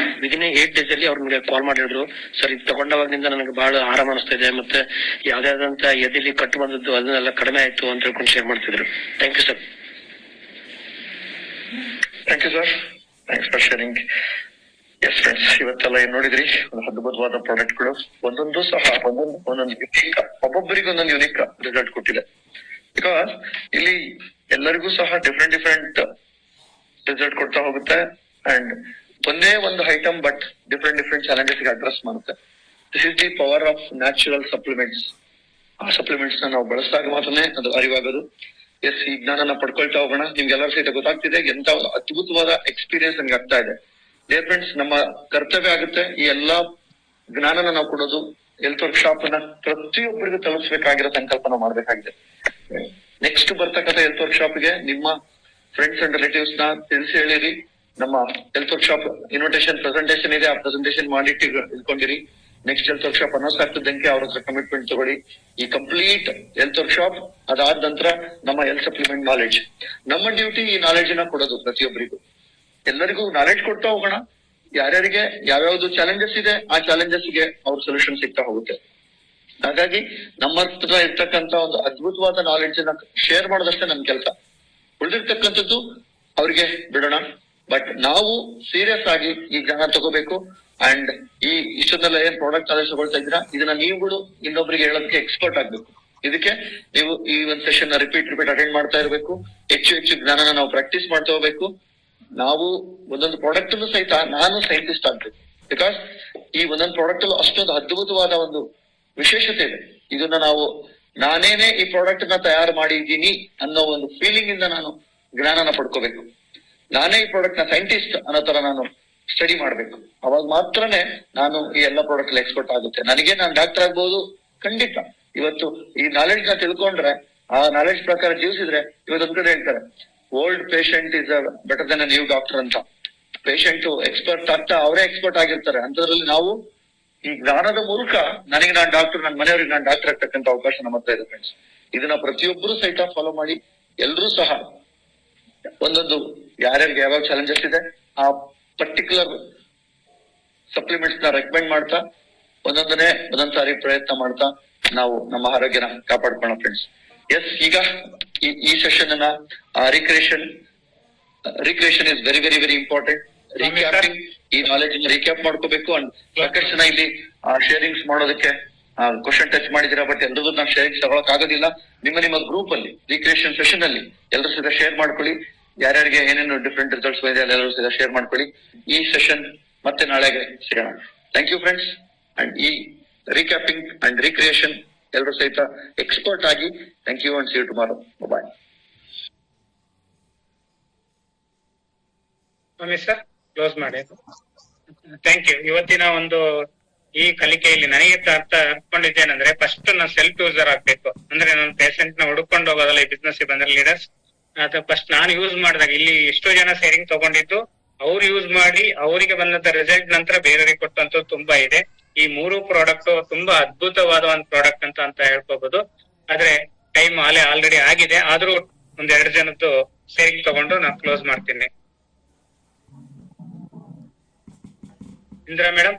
ವಿದಿನ್ 8 days ಅಲ್ಲಿ ಅವ್ರು ನನಗೆ ಕಾಲ್ ಮಾಡಿದ್ರು, ಸರ್ ಇದು ತಗೊಂಡವಾಗ್ನಿಂದ ನನಗೆ ಬಹಳ ಆರಾಮ ಅನಿಸ್ತಾ ಇದೆ, ಮತ್ತೆ ಯಾವ್ದಾದಂತ ಎದೆಲಿ ಕಟ್ಟು ಬಂದದ್ದು ಅದನ್ನೆಲ್ಲ ಕಡಿಮೆ ಆಯ್ತು ಅಂತ ಹೇಳ್ಕೊಂಡು ಶೇರ್ ಮಾಡ್ತಿದ್ರು. Thank you sir. Thank you sir, thanks for sharing. Yes friends, ಇವತ್ತೆಲ್ಲ ಏನ್ ನೋಡಿದ್ರಿ, ಒಂದು ಅದ್ಭುತವಾದ ಪ್ರಾಡಕ್ಟ್ಗಳು, ಒಂದೊಂದು ಸಹ ಒಂದೊಂದು ಯುನೀಕ್, ಒಬ್ಬೊಬ್ಬರಿಗೆ ಒಂದೊಂದು ಯುನೀಕ್ ರಿಸಲ್ಟ್ ಕೊಟ್ಟಿದೆ. ಬಿಕಾಸ್ ಇಲ್ಲಿ ಎಲ್ಲರಿಗೂ ಸಹ ಡಿಫ್ರೆಂಟ್ ರಿಸಲ್ಟ್ ಕೊಡ್ತಾ ಹೋಗುತ್ತೆ. ಅಂಡ್ ಒಂದೇ ಒಂದು item but different challenges address ಮಾಡುತ್ತೆ. This is the power of natural supplements. ಆ ಸಪ್ಲಿಮೆಂಟ್ಸ್ ನ ನಾವು ಬಳಸಿದಾಗ ಮಾತ್ರನೇ ಅದು ಅರಿವಾಗೋದು. ಎಸ್, ಈ ಜ್ಞಾನನ ಪಡ್ಕೊಳ್ತಾ ಹೋಗೋಣ. ನಿಮ್ಗೆಲ್ಲರ ಸಹಿತ ಗೊತ್ತಾಗ್ತಿದೆ ಎಂತ ಅದ್ಭುತವಾದ ಎಕ್ಸ್ಪೀರಿಯನ್ಸ್ ನಮ್ಗೆ ಆಗ್ತಾ ಇದೆ. ಡಿಯರ್ ಫ್ರೆಂಡ್ಸ್, ನಮ್ಮ ಕರ್ತವ್ಯ ಆಗುತ್ತೆ ಈ ಎಲ್ಲಾ ಜ್ಞಾನನ ನಾವು ಕೊಡೋದು. ಹೆಲ್ತ್ ವರ್ಕ್ ಶಾಪ್ ನ ಪ್ರತಿಯೊಬ್ಬರಿಗೂ ತಲುಪಿಸಬೇಕಾಗಿರೋ ಸಂಕಲ್ಪನ ಮಾಡ್ಬೇಕಾಗಿದೆ. ನೆಕ್ಸ್ಟ್ ಬರ್ತಕ್ಕಂಥ ಹೆಲ್ತ್ ವರ್ಕ್ ಶಾಪ್ ಗೆ ನಿಮ್ಮ ಫ್ರೆಂಡ್ಸ್ ಅಂಡ್ ರಿಲೇಟಿವ್ಸ್ ನ ತಿಳಿಸಿ ಹೇಳಿರಿ. ನಮ್ಮ health workshop invitation presentation ಇದೆ, ಆ ಪ್ರೆಸೆಂಟೇಷನ್ ಮಾಡಿಟ್ಟು ಇಟ್ಕೊಂಡಿರಿ. Next health workshop announce ಆಗ್ತಿದ್ದಂಗೆ ಅವ್ರ ಹತ್ರ ಕಮಿಟ್ಮೆಂಟ್ ತಗೊಳ್ಳಿ. ಈ ಕಂಪ್ಲೀಟ್ ಹೆಲ್ತ್ ವರ್ಕ್ ಶಾಪ್ ಅದಾದ ನಂತರ ನಮ್ಮ ಹೆಲ್ತ್ ಸಪ್ಲಿಮೆಂಟ್ ನಾಲೆಡ್ಜ್, ನಮ್ಮ ಡ್ಯೂಟಿ ಈ ನಾಲೆಡ್ಜ್ ನ ಕೊಡೋದು ಪ್ರತಿಯೊಬ್ಬರಿಗೂ. ಎಲ್ಲರಿಗೂ ನಾಲೆಡ್ಜ್ ಕೊಡ್ತಾ ಹೋಗೋಣ. ಯಾರ್ಯಾರಿಗೆ ಯಾವ್ಯಾವ್ದು ಚಾಲೆಂಜಸ್ ಇದೆ ಆ ಚಾಲೆಂಜಸ್ ಗೆ ಅವ್ರ ಸೊಲ್ಯೂಷನ್ ಸಿಗ್ತಾ ಹೋಗುತ್ತೆ. ಹಾಗಾಗಿ ನಮ್ಮ ಹತ್ರ ಇರ್ತಕ್ಕಂತ ಒಂದು ಅದ್ಭುತವಾದ ನಾಲೆಡ್ಜ್ ನ ಶೇರ್ ಮಾಡೋದಷ್ಟೇ ನನ್ ಕೆಲಸ. ಉಳಿದಿರ್ತಕ್ಕಂಥದ್ದು ಅವ್ರಿಗೆ ಬಿಡೋಣ. ಬಟ್ ನಾವು ಸೀರಿಯಸ್ ಆಗಿ ಈ ಜ್ಞಾನ ತಗೋಬೇಕು. ಅಂಡ್ ಇಷ್ಟೊಂದೆಲ್ಲ ಏನ್ ಪ್ರಾಡಕ್ಟ್ ನಾಲೆಡ್ಜ್ ತಗೊಳ್ತಾ ಇದ್ದೀರಾ, ಇದನ್ನ ನೀವುಗಳು ಇನ್ನೊಬ್ರಿಗೆ ಹೇಳೋದಕ್ಕೆ ಎಕ್ಸ್ಪರ್ಟ್ ಆಗ್ಬೇಕು. ಇದಕ್ಕೆ ನೀವು ಈ ಒಂದು ಸೆಷನ್ ನ ರಿಪೀಟ್ ಅಟೆಂಡ್ ಮಾಡ್ತಾ ಇರಬೇಕು. ಹೆಚ್ಚು ಜ್ಞಾನನ ನಾವು ಪ್ರಾಕ್ಟೀಸ್ ಮಾಡ್ತಾ ಹೋಗ್ಬೇಕು. ನಾವು ಒಂದೊಂದು ಪ್ರಾಡಕ್ಟ್ ಸಹಿತ ನಾನು ಸೈಂಟಿಸ್ಟ್ ಆಗ್ಬೇಕು. ಬಿಕಾಸ್ ಈ ಒಂದೊಂದು ಪ್ರಾಡಕ್ಟ್ ಅಲ್ಲೂ ಅಷ್ಟೊಂದು ಅದ್ಭುತವಾದ ಒಂದು ವಿಶೇಷತೆ ಇದೆ. ಇದನ್ನ ನಾವು ನಾನೇನೆ ಈ ಪ್ರಾಡಕ್ಟ್ ನ ತಯಾರು ಮಾಡಿದ್ದೀನಿ ಅನ್ನೋ ಒಂದು ಫೀಲಿಂಗ್ ಇಂದ ನಾನು ಜ್ಞಾನನ ಪಡ್ಕೋಬೇಕು. ನಾನೇ ಈ ಪ್ರಾಡಕ್ಟ್ ನ ಸೈಂಟಿಸ್ಟ್ ಅನ್ನೋ ತರ ನಾನು ಸ್ಟಡಿ ಮಾಡ್ಬೇಕು. ಅವಾಗ ಮಾತ್ರನೇ ನಾನು ಈ ಎಲ್ಲ ಪ್ರಾಡಕ್ಟ್ ಎಕ್ಸ್ಪರ್ಟ್ ಆಗುತ್ತೆ. ನನಗೆ ನಾನು ಡಾಕ್ಟರ್ ಆಗ್ಬಹುದು ಖಂಡಿತ. ಇವತ್ತು ಈ ನಾಲೆಡ್ಜ್ ನ ತಿಳ್ಕೊಂಡ್ರೆ, ಆ ನಾಲೆಡ್ಜ್ ಪ್ರಕಾರ ಜೀವಿಸಿದ್ರೆ, ಇವತ್ತೊಂದ್ ಕಡೆ ಹೇಳ್ತಾರೆ old patient is better than a new doctor ಅಂತ. ಪೇಷಂಟ್ ಎಕ್ಸ್ಪರ್ಟ್ ಆಗ್ತಾ ಅವರೇ ಎಕ್ಸ್ಪರ್ಟ್ ಆಗಿರ್ತಾರೆ. ಅಂತದ್ರಲ್ಲಿ ನಾವು ಈ ಜ್ಞಾನದ ಮೂಲಕ ನನಗೆ ನಾನು ಡಾಕ್ಟರ್, ನನ್ನ ಮನೆಯವ್ರಿಗೆ ನಾನು ಡಾಕ್ಟರ್ ಆಗ್ತಕ್ಕಂಥ ಅವಕಾಶ ನಮ್ಮ ಹತ್ರ ಇದೆ ಫ್ರೆಂಡ್ಸ್. ಇದನ್ನ ಪ್ರತಿಯೊಬ್ಬರು ಸಹಿತ ಫಾಲೋ ಮಾಡಿ. ಎಲ್ರೂ ಸಹ ಒಂದೊಂದು ಯಾರ್ಯಾರಿಗೆ ಯಾವಾಗ ಚಾಲೆಂಜಸ್ ಇದೆ ಆ ಪರ್ಟಿಕ್ಯುಲರ್ ಸಪ್ಲಿಮೆಂಟ್ಸ್ ನ ರೆಕಮೆಂಡ್ ಮಾಡ್ತಾ ಒಂದೊಂದ್ ಸಾರಿ ಪ್ರಯತ್ನ ಮಾಡ್ತಾ ನಾವು ನಮ್ಮ ಆರೋಗ್ಯನ ಕಾಪಾಡ್ಕೊಳ್ಳೋಣ ಫ್ರೆಂಡ್ಸ್. ಎಸ್, ಈಗ ಈ ಸೆಷನ್ ಅನ್ನ recreation is very very very important. Recapping, ಈ ನಾಲೆಜ್ ರೀಕ್ಯಾಪ್ ಮಾಡ್ಕೋಬೇಕು. ಅಂಡ್ ಸಾಕಷ್ಟು ಜನ ಇಲ್ಲಿ ಶೇರಿಂಗ್ಸ್ ಮಾಡೋದಕ್ಕೆ ಕ್ವಶನ್ ಟಚ್ ಮಾಡಿದೀರಾ, ಬಟ್ ಎಲ್ರಿಗೂ ನಾವು ಶೇರಿಂಗ್ಸ್ ತಗೊಳಕ್ ಆಗೋದಿಲ್ಲ. ನಿಮ್ಮ ಗ್ರೂಪ್ ಅಲ್ಲಿ ರಿಕ್ರಿಯೇಷನ್ ಸೆಷನ್ ಅಲ್ಲಿ ಎಲ್ಲರೂ ಸಹಿತ ಶೇರ್ ಮಾಡ್ಕೊಳ್ಳಿ. ಯಾರ್ಯಾರಿಗೆ ಏನೇನು ಡಿಫ್ರೆಂಟ್ ರಿಸಲ್ಟ್ಸ್ ಬಂದಿದೆ ಎಲ್ಲರೂ ಸಹಿತ ಶೇರ್ ಮಾಡ್ಕೊಳ್ಳಿ. ಈ ಸೆಷನ್ ಮತ್ತೆ ನಾಳೆಗೆ ಸಿಗೋಣ. Thank you friends. ಅಂಡ್ ಈ ರೀಕ್ಯಾಪಿಂಗ್ ಅಂಡ್ ರಿಕ್ರಿಯೇಷನ್ ಎಲ್ಲರೂ ಸಹಿತ ಎಕ್ಸ್ಪರ್ಟ್ ಆಗಿ. Thank you and see you tomorrow. Bye. Sir close ಮಾಡಿ. Thank you. ಇವತ್ತಿನ ಒಂದು ಈ ಕಲಿಕೆಯಲ್ಲಿ ನನಗೆ ಅರ್ಥಕೊಂಡಿದ್ದೇನೆಂದ್ರೆ, ಫಸ್ಟ್ ನಾನು ಸೆಲ್ಫ್ ಯೂಸರ್ ಆಗ್ಬೇಕು. ಅಂದ್ರೆ ನಾನು ಪೇಷಂಟ್ ನ ಹುಡುಕೊಂಡು ಹೋಗೋದಲ್ಲ ಈ ಬಿಸ್ನೆಸ್ ಬಂದ್ರೆ ಲೀಡರ್ಸ್. ಅದು ಫಸ್ಟ್ ನಾನು ಯೂಸ್ ಮಾಡಿದಾಗ ಇಲ್ಲಿ ಎಷ್ಟೋ ಜನ ಶೇರಿಂಗ್ ತಗೊಂಡಿದ್ದು ಅವ್ರು ಯೂಸ್ ಮಾಡಿ ಅವರಿಗೆ ಬಂದಂತ ರಿಸಲ್ಟ್ ನಂತರ ಬೇರೆಯವರಿಗೆ ಕೊಟ್ಟಂತ ತುಂಬಾ ಇದೆ. ಈ 3 ಪ್ರಾಡಕ್ಟ್ ತುಂಬಾ ಅದ್ಭುತವಾದ ಒಂದು ಪ್ರಾಡಕ್ಟ್ ಅಂತ ಹೇಳ್ಕೋಬಹುದು. ಆದ್ರೆ ಟೈಮ್ ಆಲ್ರೆಡಿ ಆಗಿದೆ. ಆದ್ರೂ 1-2 ಜನದ್ದು ಶೇರಿಂಗ್ ತಗೊಂಡು ನಾನು ಕ್ಲೋಸ್ ಮಾಡ್ತೀನಿ. Indira madam.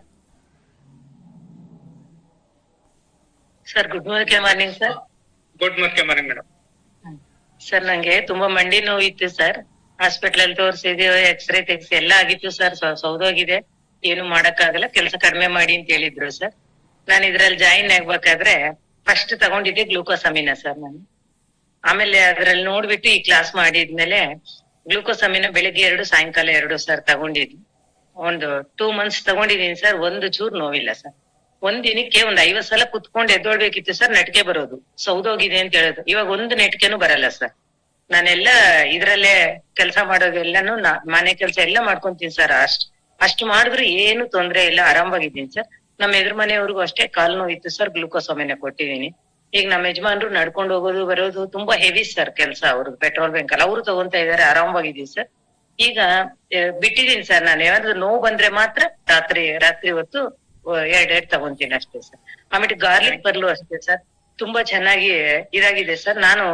Sir good morning sir. Good morning madam. Sir ನಂಗೆ ತುಂಬಾ ಮಂಡಿ ನೋವಿತ್ತು ಸರ್. ಹಾಸ್ಪಿಟಲ್ ಅಲ್ಲಿ ತೋರಿಸಿದೀವಿ, ಎಕ್ಸ್ರೇ ತೆಗ್ಸಿ ಎಲ್ಲ ಆಗಿತ್ತು ಸರ್. ಸೌದೋಗಿದೆ, ಏನು ಮಾಡಕ್ಕಾಗಲ್ಲ, ಕೆಲಸ ಕಡಿಮೆ ಮಾಡಿ ಅಂತ ಹೇಳಿದ್ರು ಸರ್. ನಾನು ಇದ್ರಲ್ಲಿ ಜಾಯಿನ್ ಆಗ್ಬೇಕಾದ್ರೆ ಫಸ್ಟ್ ತಗೊಂಡಿದ್ದೆ ಗ್ಲೂಕೋಸಮಿನ ಸರ್ ನಾನು. ಆಮೇಲೆ ಅದ್ರಲ್ಲಿ ನೋಡ್ಬಿಟ್ಟು ಈ ಕ್ಲಾಸ್ ಮಾಡಿದ್ಮೇಲೆ ಗ್ಲೂಕೋಸಮಿನ ಬೆಳಿಗ್ಗೆ 2 ಸಾಯಂಕಾಲ 2 ಸರ್ ತಗೊಂಡಿದ್ವಿ. ಒಂದು 2 months ತಗೊಂಡಿದೀನಿ ಸರ್. ಒಂದು ಚೂರ್ ನೋವಿಲ್ಲ ಸರ್. ಒಂದ್ ದಿನಕ್ಕೆ 50 ಸಲ ಕುತ್ಕೊಂಡು ಎದ್ದೋಳ್ಬೇಕಿತ್ತು ಸರ್. ನೆಟ್ಗೆ ಬರೋದು, ಸೌದೋಗಿದೆ ಅಂತ ಹೇಳೋದು. ಇವಾಗ ಒಂದು ನೆಟ್ಗೆನು ಬರಲ್ಲ ಸರ್. ನಾನೆಲ್ಲ ಇದ್ರಲ್ಲೇ ಕೆಲಸ ಮಾಡೋದೆಲ್ಲಾನು ಮನೆ ಕೆಲಸ ಎಲ್ಲ ಮಾಡ್ಕೊಂತೀನಿ ಸರ್. ಅಷ್ಟು ಮಾಡಿದ್ರು ಏನು ತೊಂದ್ರೆ ಇಲ್ಲ, ಆರಾಮಾಗಿದ್ದೀನಿ ಸರ್. ನಮ್ಮ ಎದುರು ಮನೆಯವ್ರಿಗೂ ಅಷ್ಟೇ ಕಾಲ್ ನೋವಿತ್ತು ಸರ್, ಗ್ಲೂಕೋಸಮಿನ ಕೊಟ್ಟಿದೀನಿ. ಈಗ ನಮ್ಮ ಯಜಮಾನ್ರು ನಡ್ಕೊಂಡು ಹೋಗೋದು ಬರೋದು ತುಂಬಾ ಹೆವಿ ಸರ್ ಕೆಲಸ ಅವ್ರದ್ದು. ಪೆಟ್ರೋಲ್ ಬ್ಯಾಂಕ್ ಅಲ್ಲಿ ಅವರು ತಗೊಂತಾ ಇದಾರೆ, ಆರಾಮಾಗಿದ್ದೀನಿ ಸರ್. ಈಗ ಬಿಟ್ಟಿದೀನಿ ಸರ್. ನಾನು ಏನಾದ್ರು ನೋವು ಬಂದ್ರೆ ಮಾತ್ರ ರಾತ್ರಿ ಹೊತ್ತು 2 ತಗೊಂತೀನಿ ಅಷ್ಟೇ ಸರ್. ಆಮೇಲೆ ಗಾರ್ಲಿಕ್ ಪರ್ಲು ಅಷ್ಟೇ ಸರ್, ತುಂಬಾ ಚೆನ್ನಾಗಿ ಇದಾಗಿದೆ ಸರ್. ನಾನು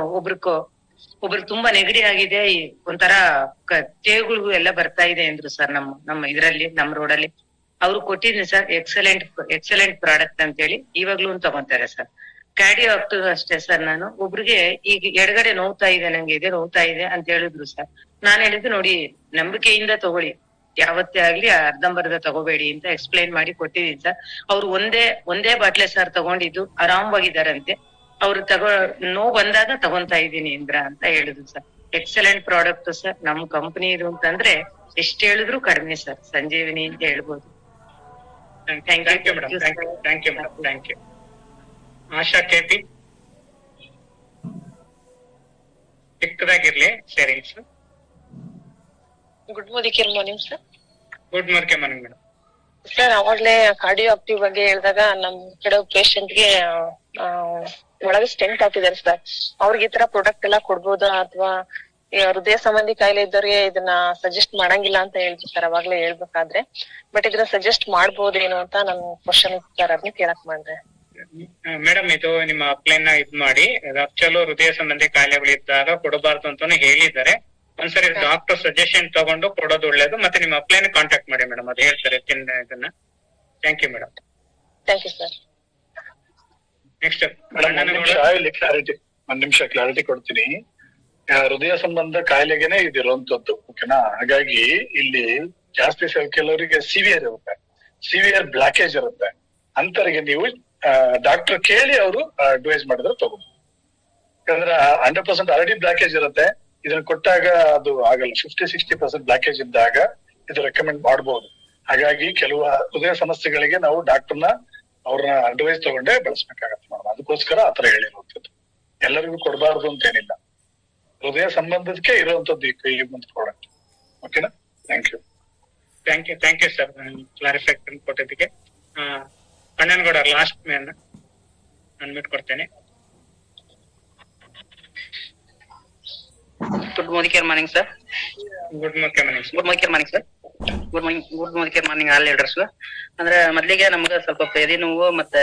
ಒಬ್ರು ತುಂಬಾ ನೆಗಡಿ ಆಗಿದೆ, ಒಂಥರ ತೇವುಗಳಿಗೂ ಎಲ್ಲ ಬರ್ತಾ ಇದೆ ಅಂದ್ರು ಸರ್. ನಮ್ಮ ಇದ್ರಲ್ಲಿ ನಮ್ಮ ರೋಡಲ್ಲಿ ಅವ್ರು ಕೊಟ್ಟಿದ್ದೀನಿ ಸರ್. ಎಕ್ಸಲೆಂಟ್ ಪ್ರಾಡಕ್ಟ್ ಅಂತ ಹೇಳಿ ಇವಾಗ್ಲೂ ತಗೊಂತಾರೆ ಸರ್. ಕ್ಯಾಡಿಯೋ ಆಕ್ಟಿವ್ ಅಷ್ಟೇ ಸರ್. ನಾನು ಒಬ್ರಿಗೆ ಈಗ ಎಡಗಡೆ ನೋವ್ತಾ ಇದೆ, ನಂಗೆ ಇದೆ ನೋವ್ತಾ ಇದೆ ಅಂತ ಹೇಳಿದ್ರು ಸರ್. ನಾನ್ ಹೇಳಿದ್ದು ನೋಡಿ, ನಂಬಿಕೆಯಿಂದ ತಗೊಳ್ಳಿ, ಯಾವತ್ತೇ ಆಗ್ಲಿ ಅರ್ಧಂಬರ್ಧ ತಗೋಬೇಡಿ ಅಂತ ಎಕ್ಸ್ಪ್ಲೈನ್ ಮಾಡಿ ಕೊಟ್ಟಿದ್ದೀನಿ ಸರ್. ಅವ್ರು ಒಂದೇ ಬಾಟ್ಲೆ ಸರ್ ತಗೊಂಡಿದ್ದು, ಆರಾಮವಾಗಿದ್ದಾರಂತೆ. ಅವ್ರು ನೋವು ಬಂದಾಗ ತಗೊಂತಾ ಇದ್ದೀನಿ ಇಂದ್ರ ಅಂತ ಹೇಳಿದ್ರು ಸರ್. Excellent product sir. ನಮ್ ಕಂಪನಿ ಇದು ಅಂತಂದ್ರೆ ಎಷ್ಟ್ ಹೇಳಿದ್ರು ಕಡಿಮೆ ಸರ್. ಸಂಜೀವಿನಿ ಅಂತ ಹೇಳ್ಬೋದು. Thank you madam. Thank you. Asha KP ಚಿಕ್ಕದಾಗಿರ್ಲಿ sharings. Good morning sir. Good morning madam. Sir ಅವಾಗ್ಲೇ ಕಾರ್ಡಿಯೋ ಆಕ್ಟಿವ್ ಬಗ್ಗೆ ಹೇಳಿದಾಗ ನಮ್ ಕಡೆ ಪೇಷಂಟ್ ಗೆ ಒಳಗೆ ಸ್ಟೆಂಟ್ ಹಾಕಿದಾರೆ ಸರ್. ಅವ್ರಿಗೆ ಈ ತರ ಪ್ರಾಡಕ್ಟ್ ಎಲ್ಲ ಕೊಡ್ಬೋದಾ, ಅಥವಾ ಹೃದಯ ಸಂಬಂಧಿ ಕಾಯಿಲೆ ಇದ್ದವ್ರಿಗೆ ಇದನ್ನ ಸಜೆಸ್ಟ್ ಮಾಡಂಗಿಲ್ಲ ಅಂತ ಹೇಳ್ತೀವಿ ಸರ್ ಅವಾಗ್ಲೇ ಹೇಳ್ಬೇಕಾದ್ರೆ. ಬಟ್ ಇದನ್ನ ಸಜೆಸ್ಟ್ ಮಾಡ್ಬೋದೇನು ಅಂತ ನನ್ ಕ್ವಶನ್ ಸರ್, ಅದನ್ನ ಕೇಳಕ್ ಮಾಡಿದೆ. ಮೇಡಮ್, ಇದು ನಿಮ್ಮ ಅಪ್ಲೈನ್ ನ ಇದ್ ಮಾಡಿ, ಚಲೋ ಹೃದಯ ಸಂಬಂಧಿ ಕಾಯಿಲೆಗಳು ಇದ್ದಾಗ ಕೊಡಬಾರ್ದು ಅಂತಾನು ಹೇಳಿದ್ದಾರೆ. ಒಂದ್ಸರಿ ಡಾಕ್ಟರ್ ಸಜೆಷನ್ ತಗೊಂಡು ಕೊಡೋದು ಒಳ್ಳೇದು. ಮತ್ತೆ ನಿಮ್ಮ ಅಪ್ಲೈನ್ ಕಾಂಟ್ಯಾಕ್ಟ್ ಮಾಡಿ ಮೇಡಮ್, ಅದು ಹೇಳ್ತಾರೆ ಇದನ್ನ. Thank you madam. Thank you sir. Next ಒಂದ್ ನಿಮಿಷ ಕ್ಲಾರಿಟಿ ಕೊಡ್ತೀನಿ. ಹೃದಯ ಸಂಬಂಧ ಕಾಯಿಲೆಗೆನೆ ಇದಿರುವಂತದ್ದು, ಓಕೆನಾ? ಹಾಗಾಗಿ ಇಲ್ಲಿ ಜಾಸ್ತಿ ಕೆಲವರಿಗೆ ಸಿವಿಯರ್ ಇರುತ್ತೆ, ಸಿವಿಯರ್ ಬ್ಲಾಕೇಜ್ ಇರುತ್ತೆ. ಅಂತವರಿಗೆ ನೀವು ಡಾಕ್ಟರ್ ಕೇಳಿ ಅವರು ಅಡ್ವೈಸ್ ಮಾಡಿದ್ರೆ ತಗೋಬಹುದು. ಯಾಕಂದ್ರೆ 100% ಆಲ್ರೆಡಿ ಬ್ಲಾಕೇಜ್ ಇರುತ್ತೆ. ಇದನ್ನ ಕೊಟ್ಟಾಗ ಅದು ಆಗಲ್ಲ. 50-60% ಬ್ಲಾಕೇಜ್ ಇದ್ದಾಗ ಇದು ರೆಕಮೆಂಡ್ ಮಾಡಬಹುದು. ಹಾಗಾಗಿ ಕೆಲವು ಹೃದಯ ಸಮಸ್ಯೆಗಳಿಗೆ ನಾವು ಡಾಕ್ಟರ್ನ ಅವ್ರನ್ನ ಅಡ್ವೈಸ್ ತಗೊಂಡೇ ಬಳಸ್ಬೇಕಾಗತ್ತೆ ಮೇಡಮ್. ಅದಕ್ಕೋಸ್ಕರ ಆತರ ಹೇಳಿರುವಂತದ್ದು. ಎಲ್ಲರಿಗೂ ಕೊಡಬಾರ್ದು ಅಂತ ಏನಿಲ್ಲ. ಹೃದಯ ಸಂಬಂಧಕ್ಕೆ ಇರುವಂತದ್ದು ಈ ಒಂದು ಪ್ರಾಡಕ್ಟ್. ಓಕೆನಾ? ಥ್ಯಾಂಕ್ ಯು ಸರ್ ಕ್ಲಾರಿಫಿಕೇಶನ್ ಕೊಟ್ಟಿದ್ದಕ್ಕೆ. ಕಣ್ಣನಗೌಡ ಲಾಸ್ಟ್ ಮ್ಯಾನ್ ಅನ್ಮಿಟ್ ಕೊಡ್ತೇನೆ. Good morning sir. Good morning sir. Good morning all leaders. ಅಂದ್ರೆ ಮೊದ್ಲಿಗೆ ನಮ್ಗ ಸ್ವಲ್ಪ ಎದಿ ನೋವು ಮತ್ತೆ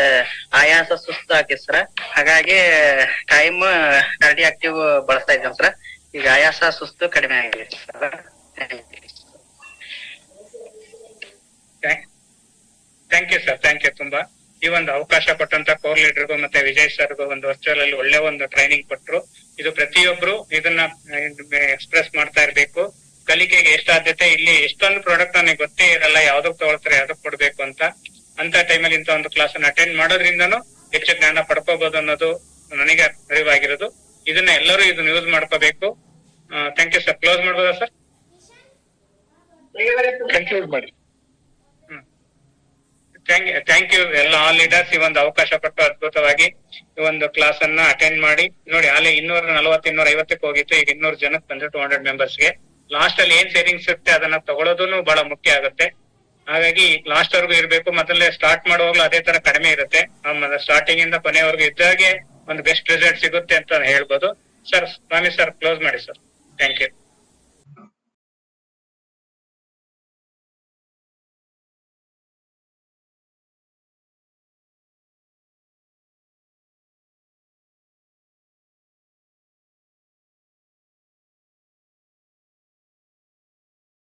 ಆಯಾಸ ಸುಸ್ತು ಆಕೈತಿ ಸರ್. ಹಾಗಾಗಿ ಟೈಮ್ ಕಾರ್ಡಿ ಆಕ್ಟಿವ್ ಬಳಸ್ತಾ ಇದ್ದೇನೆ ಸರ್. ಈಗ ಆಯಾಸ ಸುಸ್ತು ಕಡಿಮೆ ಆಗಿದೆ sir. Thank you sir. Thank you ತುಂಬಾ. ಈ ಒಂದು ಅವಕಾಶ ಕೊಟ್ಟಂತ ಕೋರ್ ಲೀಡರ್ಗೂ ಮತ್ತೆ ವಿಜಯ್ ಸರ್ಗೂ ಒಂದು ವರ್ಚುವಲ್ ಅಲ್ಲಿ ಒಳ್ಳೆ ಒಂದು ಟ್ರೈನಿಂಗ್ ಕೊಟ್ರು. ಇದು ಪ್ರತಿಯೊಬ್ರು ಇದನ್ನ ಎಕ್ಸ್ಪ್ರೆಸ್ ಮಾಡ್ತಾ ಇರ್ಬೇಕು. ಕಲಿಕೆಗೆ ಎಷ್ಟು ಆದ್ಯತೆ, ಇಲ್ಲಿ ಎಷ್ಟೊಂದು ಪ್ರಾಡಕ್ಟ್ ನನಗೆ ಗೊತ್ತೇ ಇರಲ್ಲ, ಯಾವ್ದಕ್ ತಗೊಳ್ತಾರೆ ಯಾವ್ದಕ್ ಕೊಡ್ಬೇಕು ಅಂತ ಟೈಮಲ್ಲಿ ಇಂತ ಒಂದು ಕ್ಲಾಸ್ ಅನ್ನ ಅಟೆಂಡ್ ಮಾಡೋದ್ರಿಂದನೂ ಹೆಚ್ಚು ಜ್ಞಾನ ಪಡ್ಕೋಬಹುದು ಅನ್ನೋದು ನನಗೆ ಅರಿವಾಗಿರೋದು. ಇದನ್ನ ಎಲ್ಲರೂ ಇದನ್ನ ಯೂಸ್ ಮಾಡ್ಕೋಬೇಕು. Thank you sir. ಕ್ಲೋಸ್ ಮಾಡ್ಬೋದಾ ಸರ್? ಕನ್ಕ್ಲೂಡ್ ಮಾಡಿ. ಥ್ಯಾಂಕ್ ಯು ಎಲ್ಲ ಆಲ್ ಲೀಡರ್ಸ್. ಈ ಒಂದು ಅವಕಾಶ ಕೊಟ್ಟು ಅದ್ಭುತವಾಗಿ ಈ ಒಂದು ಕ್ಲಾಸ್ ಅನ್ನ ಅಟೆಂಡ್ ಮಾಡಿ ನೋಡಿ. ಅಲ್ಲಿ 240-250 ಹೋಗಿತ್ತು, ಈಗ 200 ಜನಕ್ಕೆ ಬಂದ್ರೆ 200 ಮೆಂಬರ್ಸ್ಗೆ. ಲಾಸ್ಟ್ ಅಲ್ಲಿ ಏನ್ ಸೇವಿಂಗ್ಸ್ ಇರುತ್ತೆ ಅದನ್ನ ತಗೊಳ್ಳೋದನ್ನು ಬಹಳ ಮುಖ್ಯ ಆಗುತ್ತೆ. ಹಾಗಾಗಿ ಲಾಸ್ಟ್ ವರ್ಗು ಇರ್ಬೇಕು. ಮೊದಲೇ ಸ್ಟಾರ್ಟ್ ಮಾಡುವಾಗ್ಲೂ ಅದೇ ತರ ಕಡಿಮೆ ಇರುತ್ತೆ. ಸ್ಟಾರ್ಟಿಂಗ್ ಇಂದ ಕೊನೆವರೆಗೂ ಇದ್ದಾಗೆ ಒಂದು ಬೆಸ್ಟ್ ರಿಸಲ್ಟ್ ಸಿಗುತ್ತೆ ಅಂತ ಹೇಳ್ಬೋದು ಸರ್. ಸ್ವಾಮಿ ಸರ್ ಕ್ಲೋಸ್ ಮಾಡಿ ಸರ್. Thank you.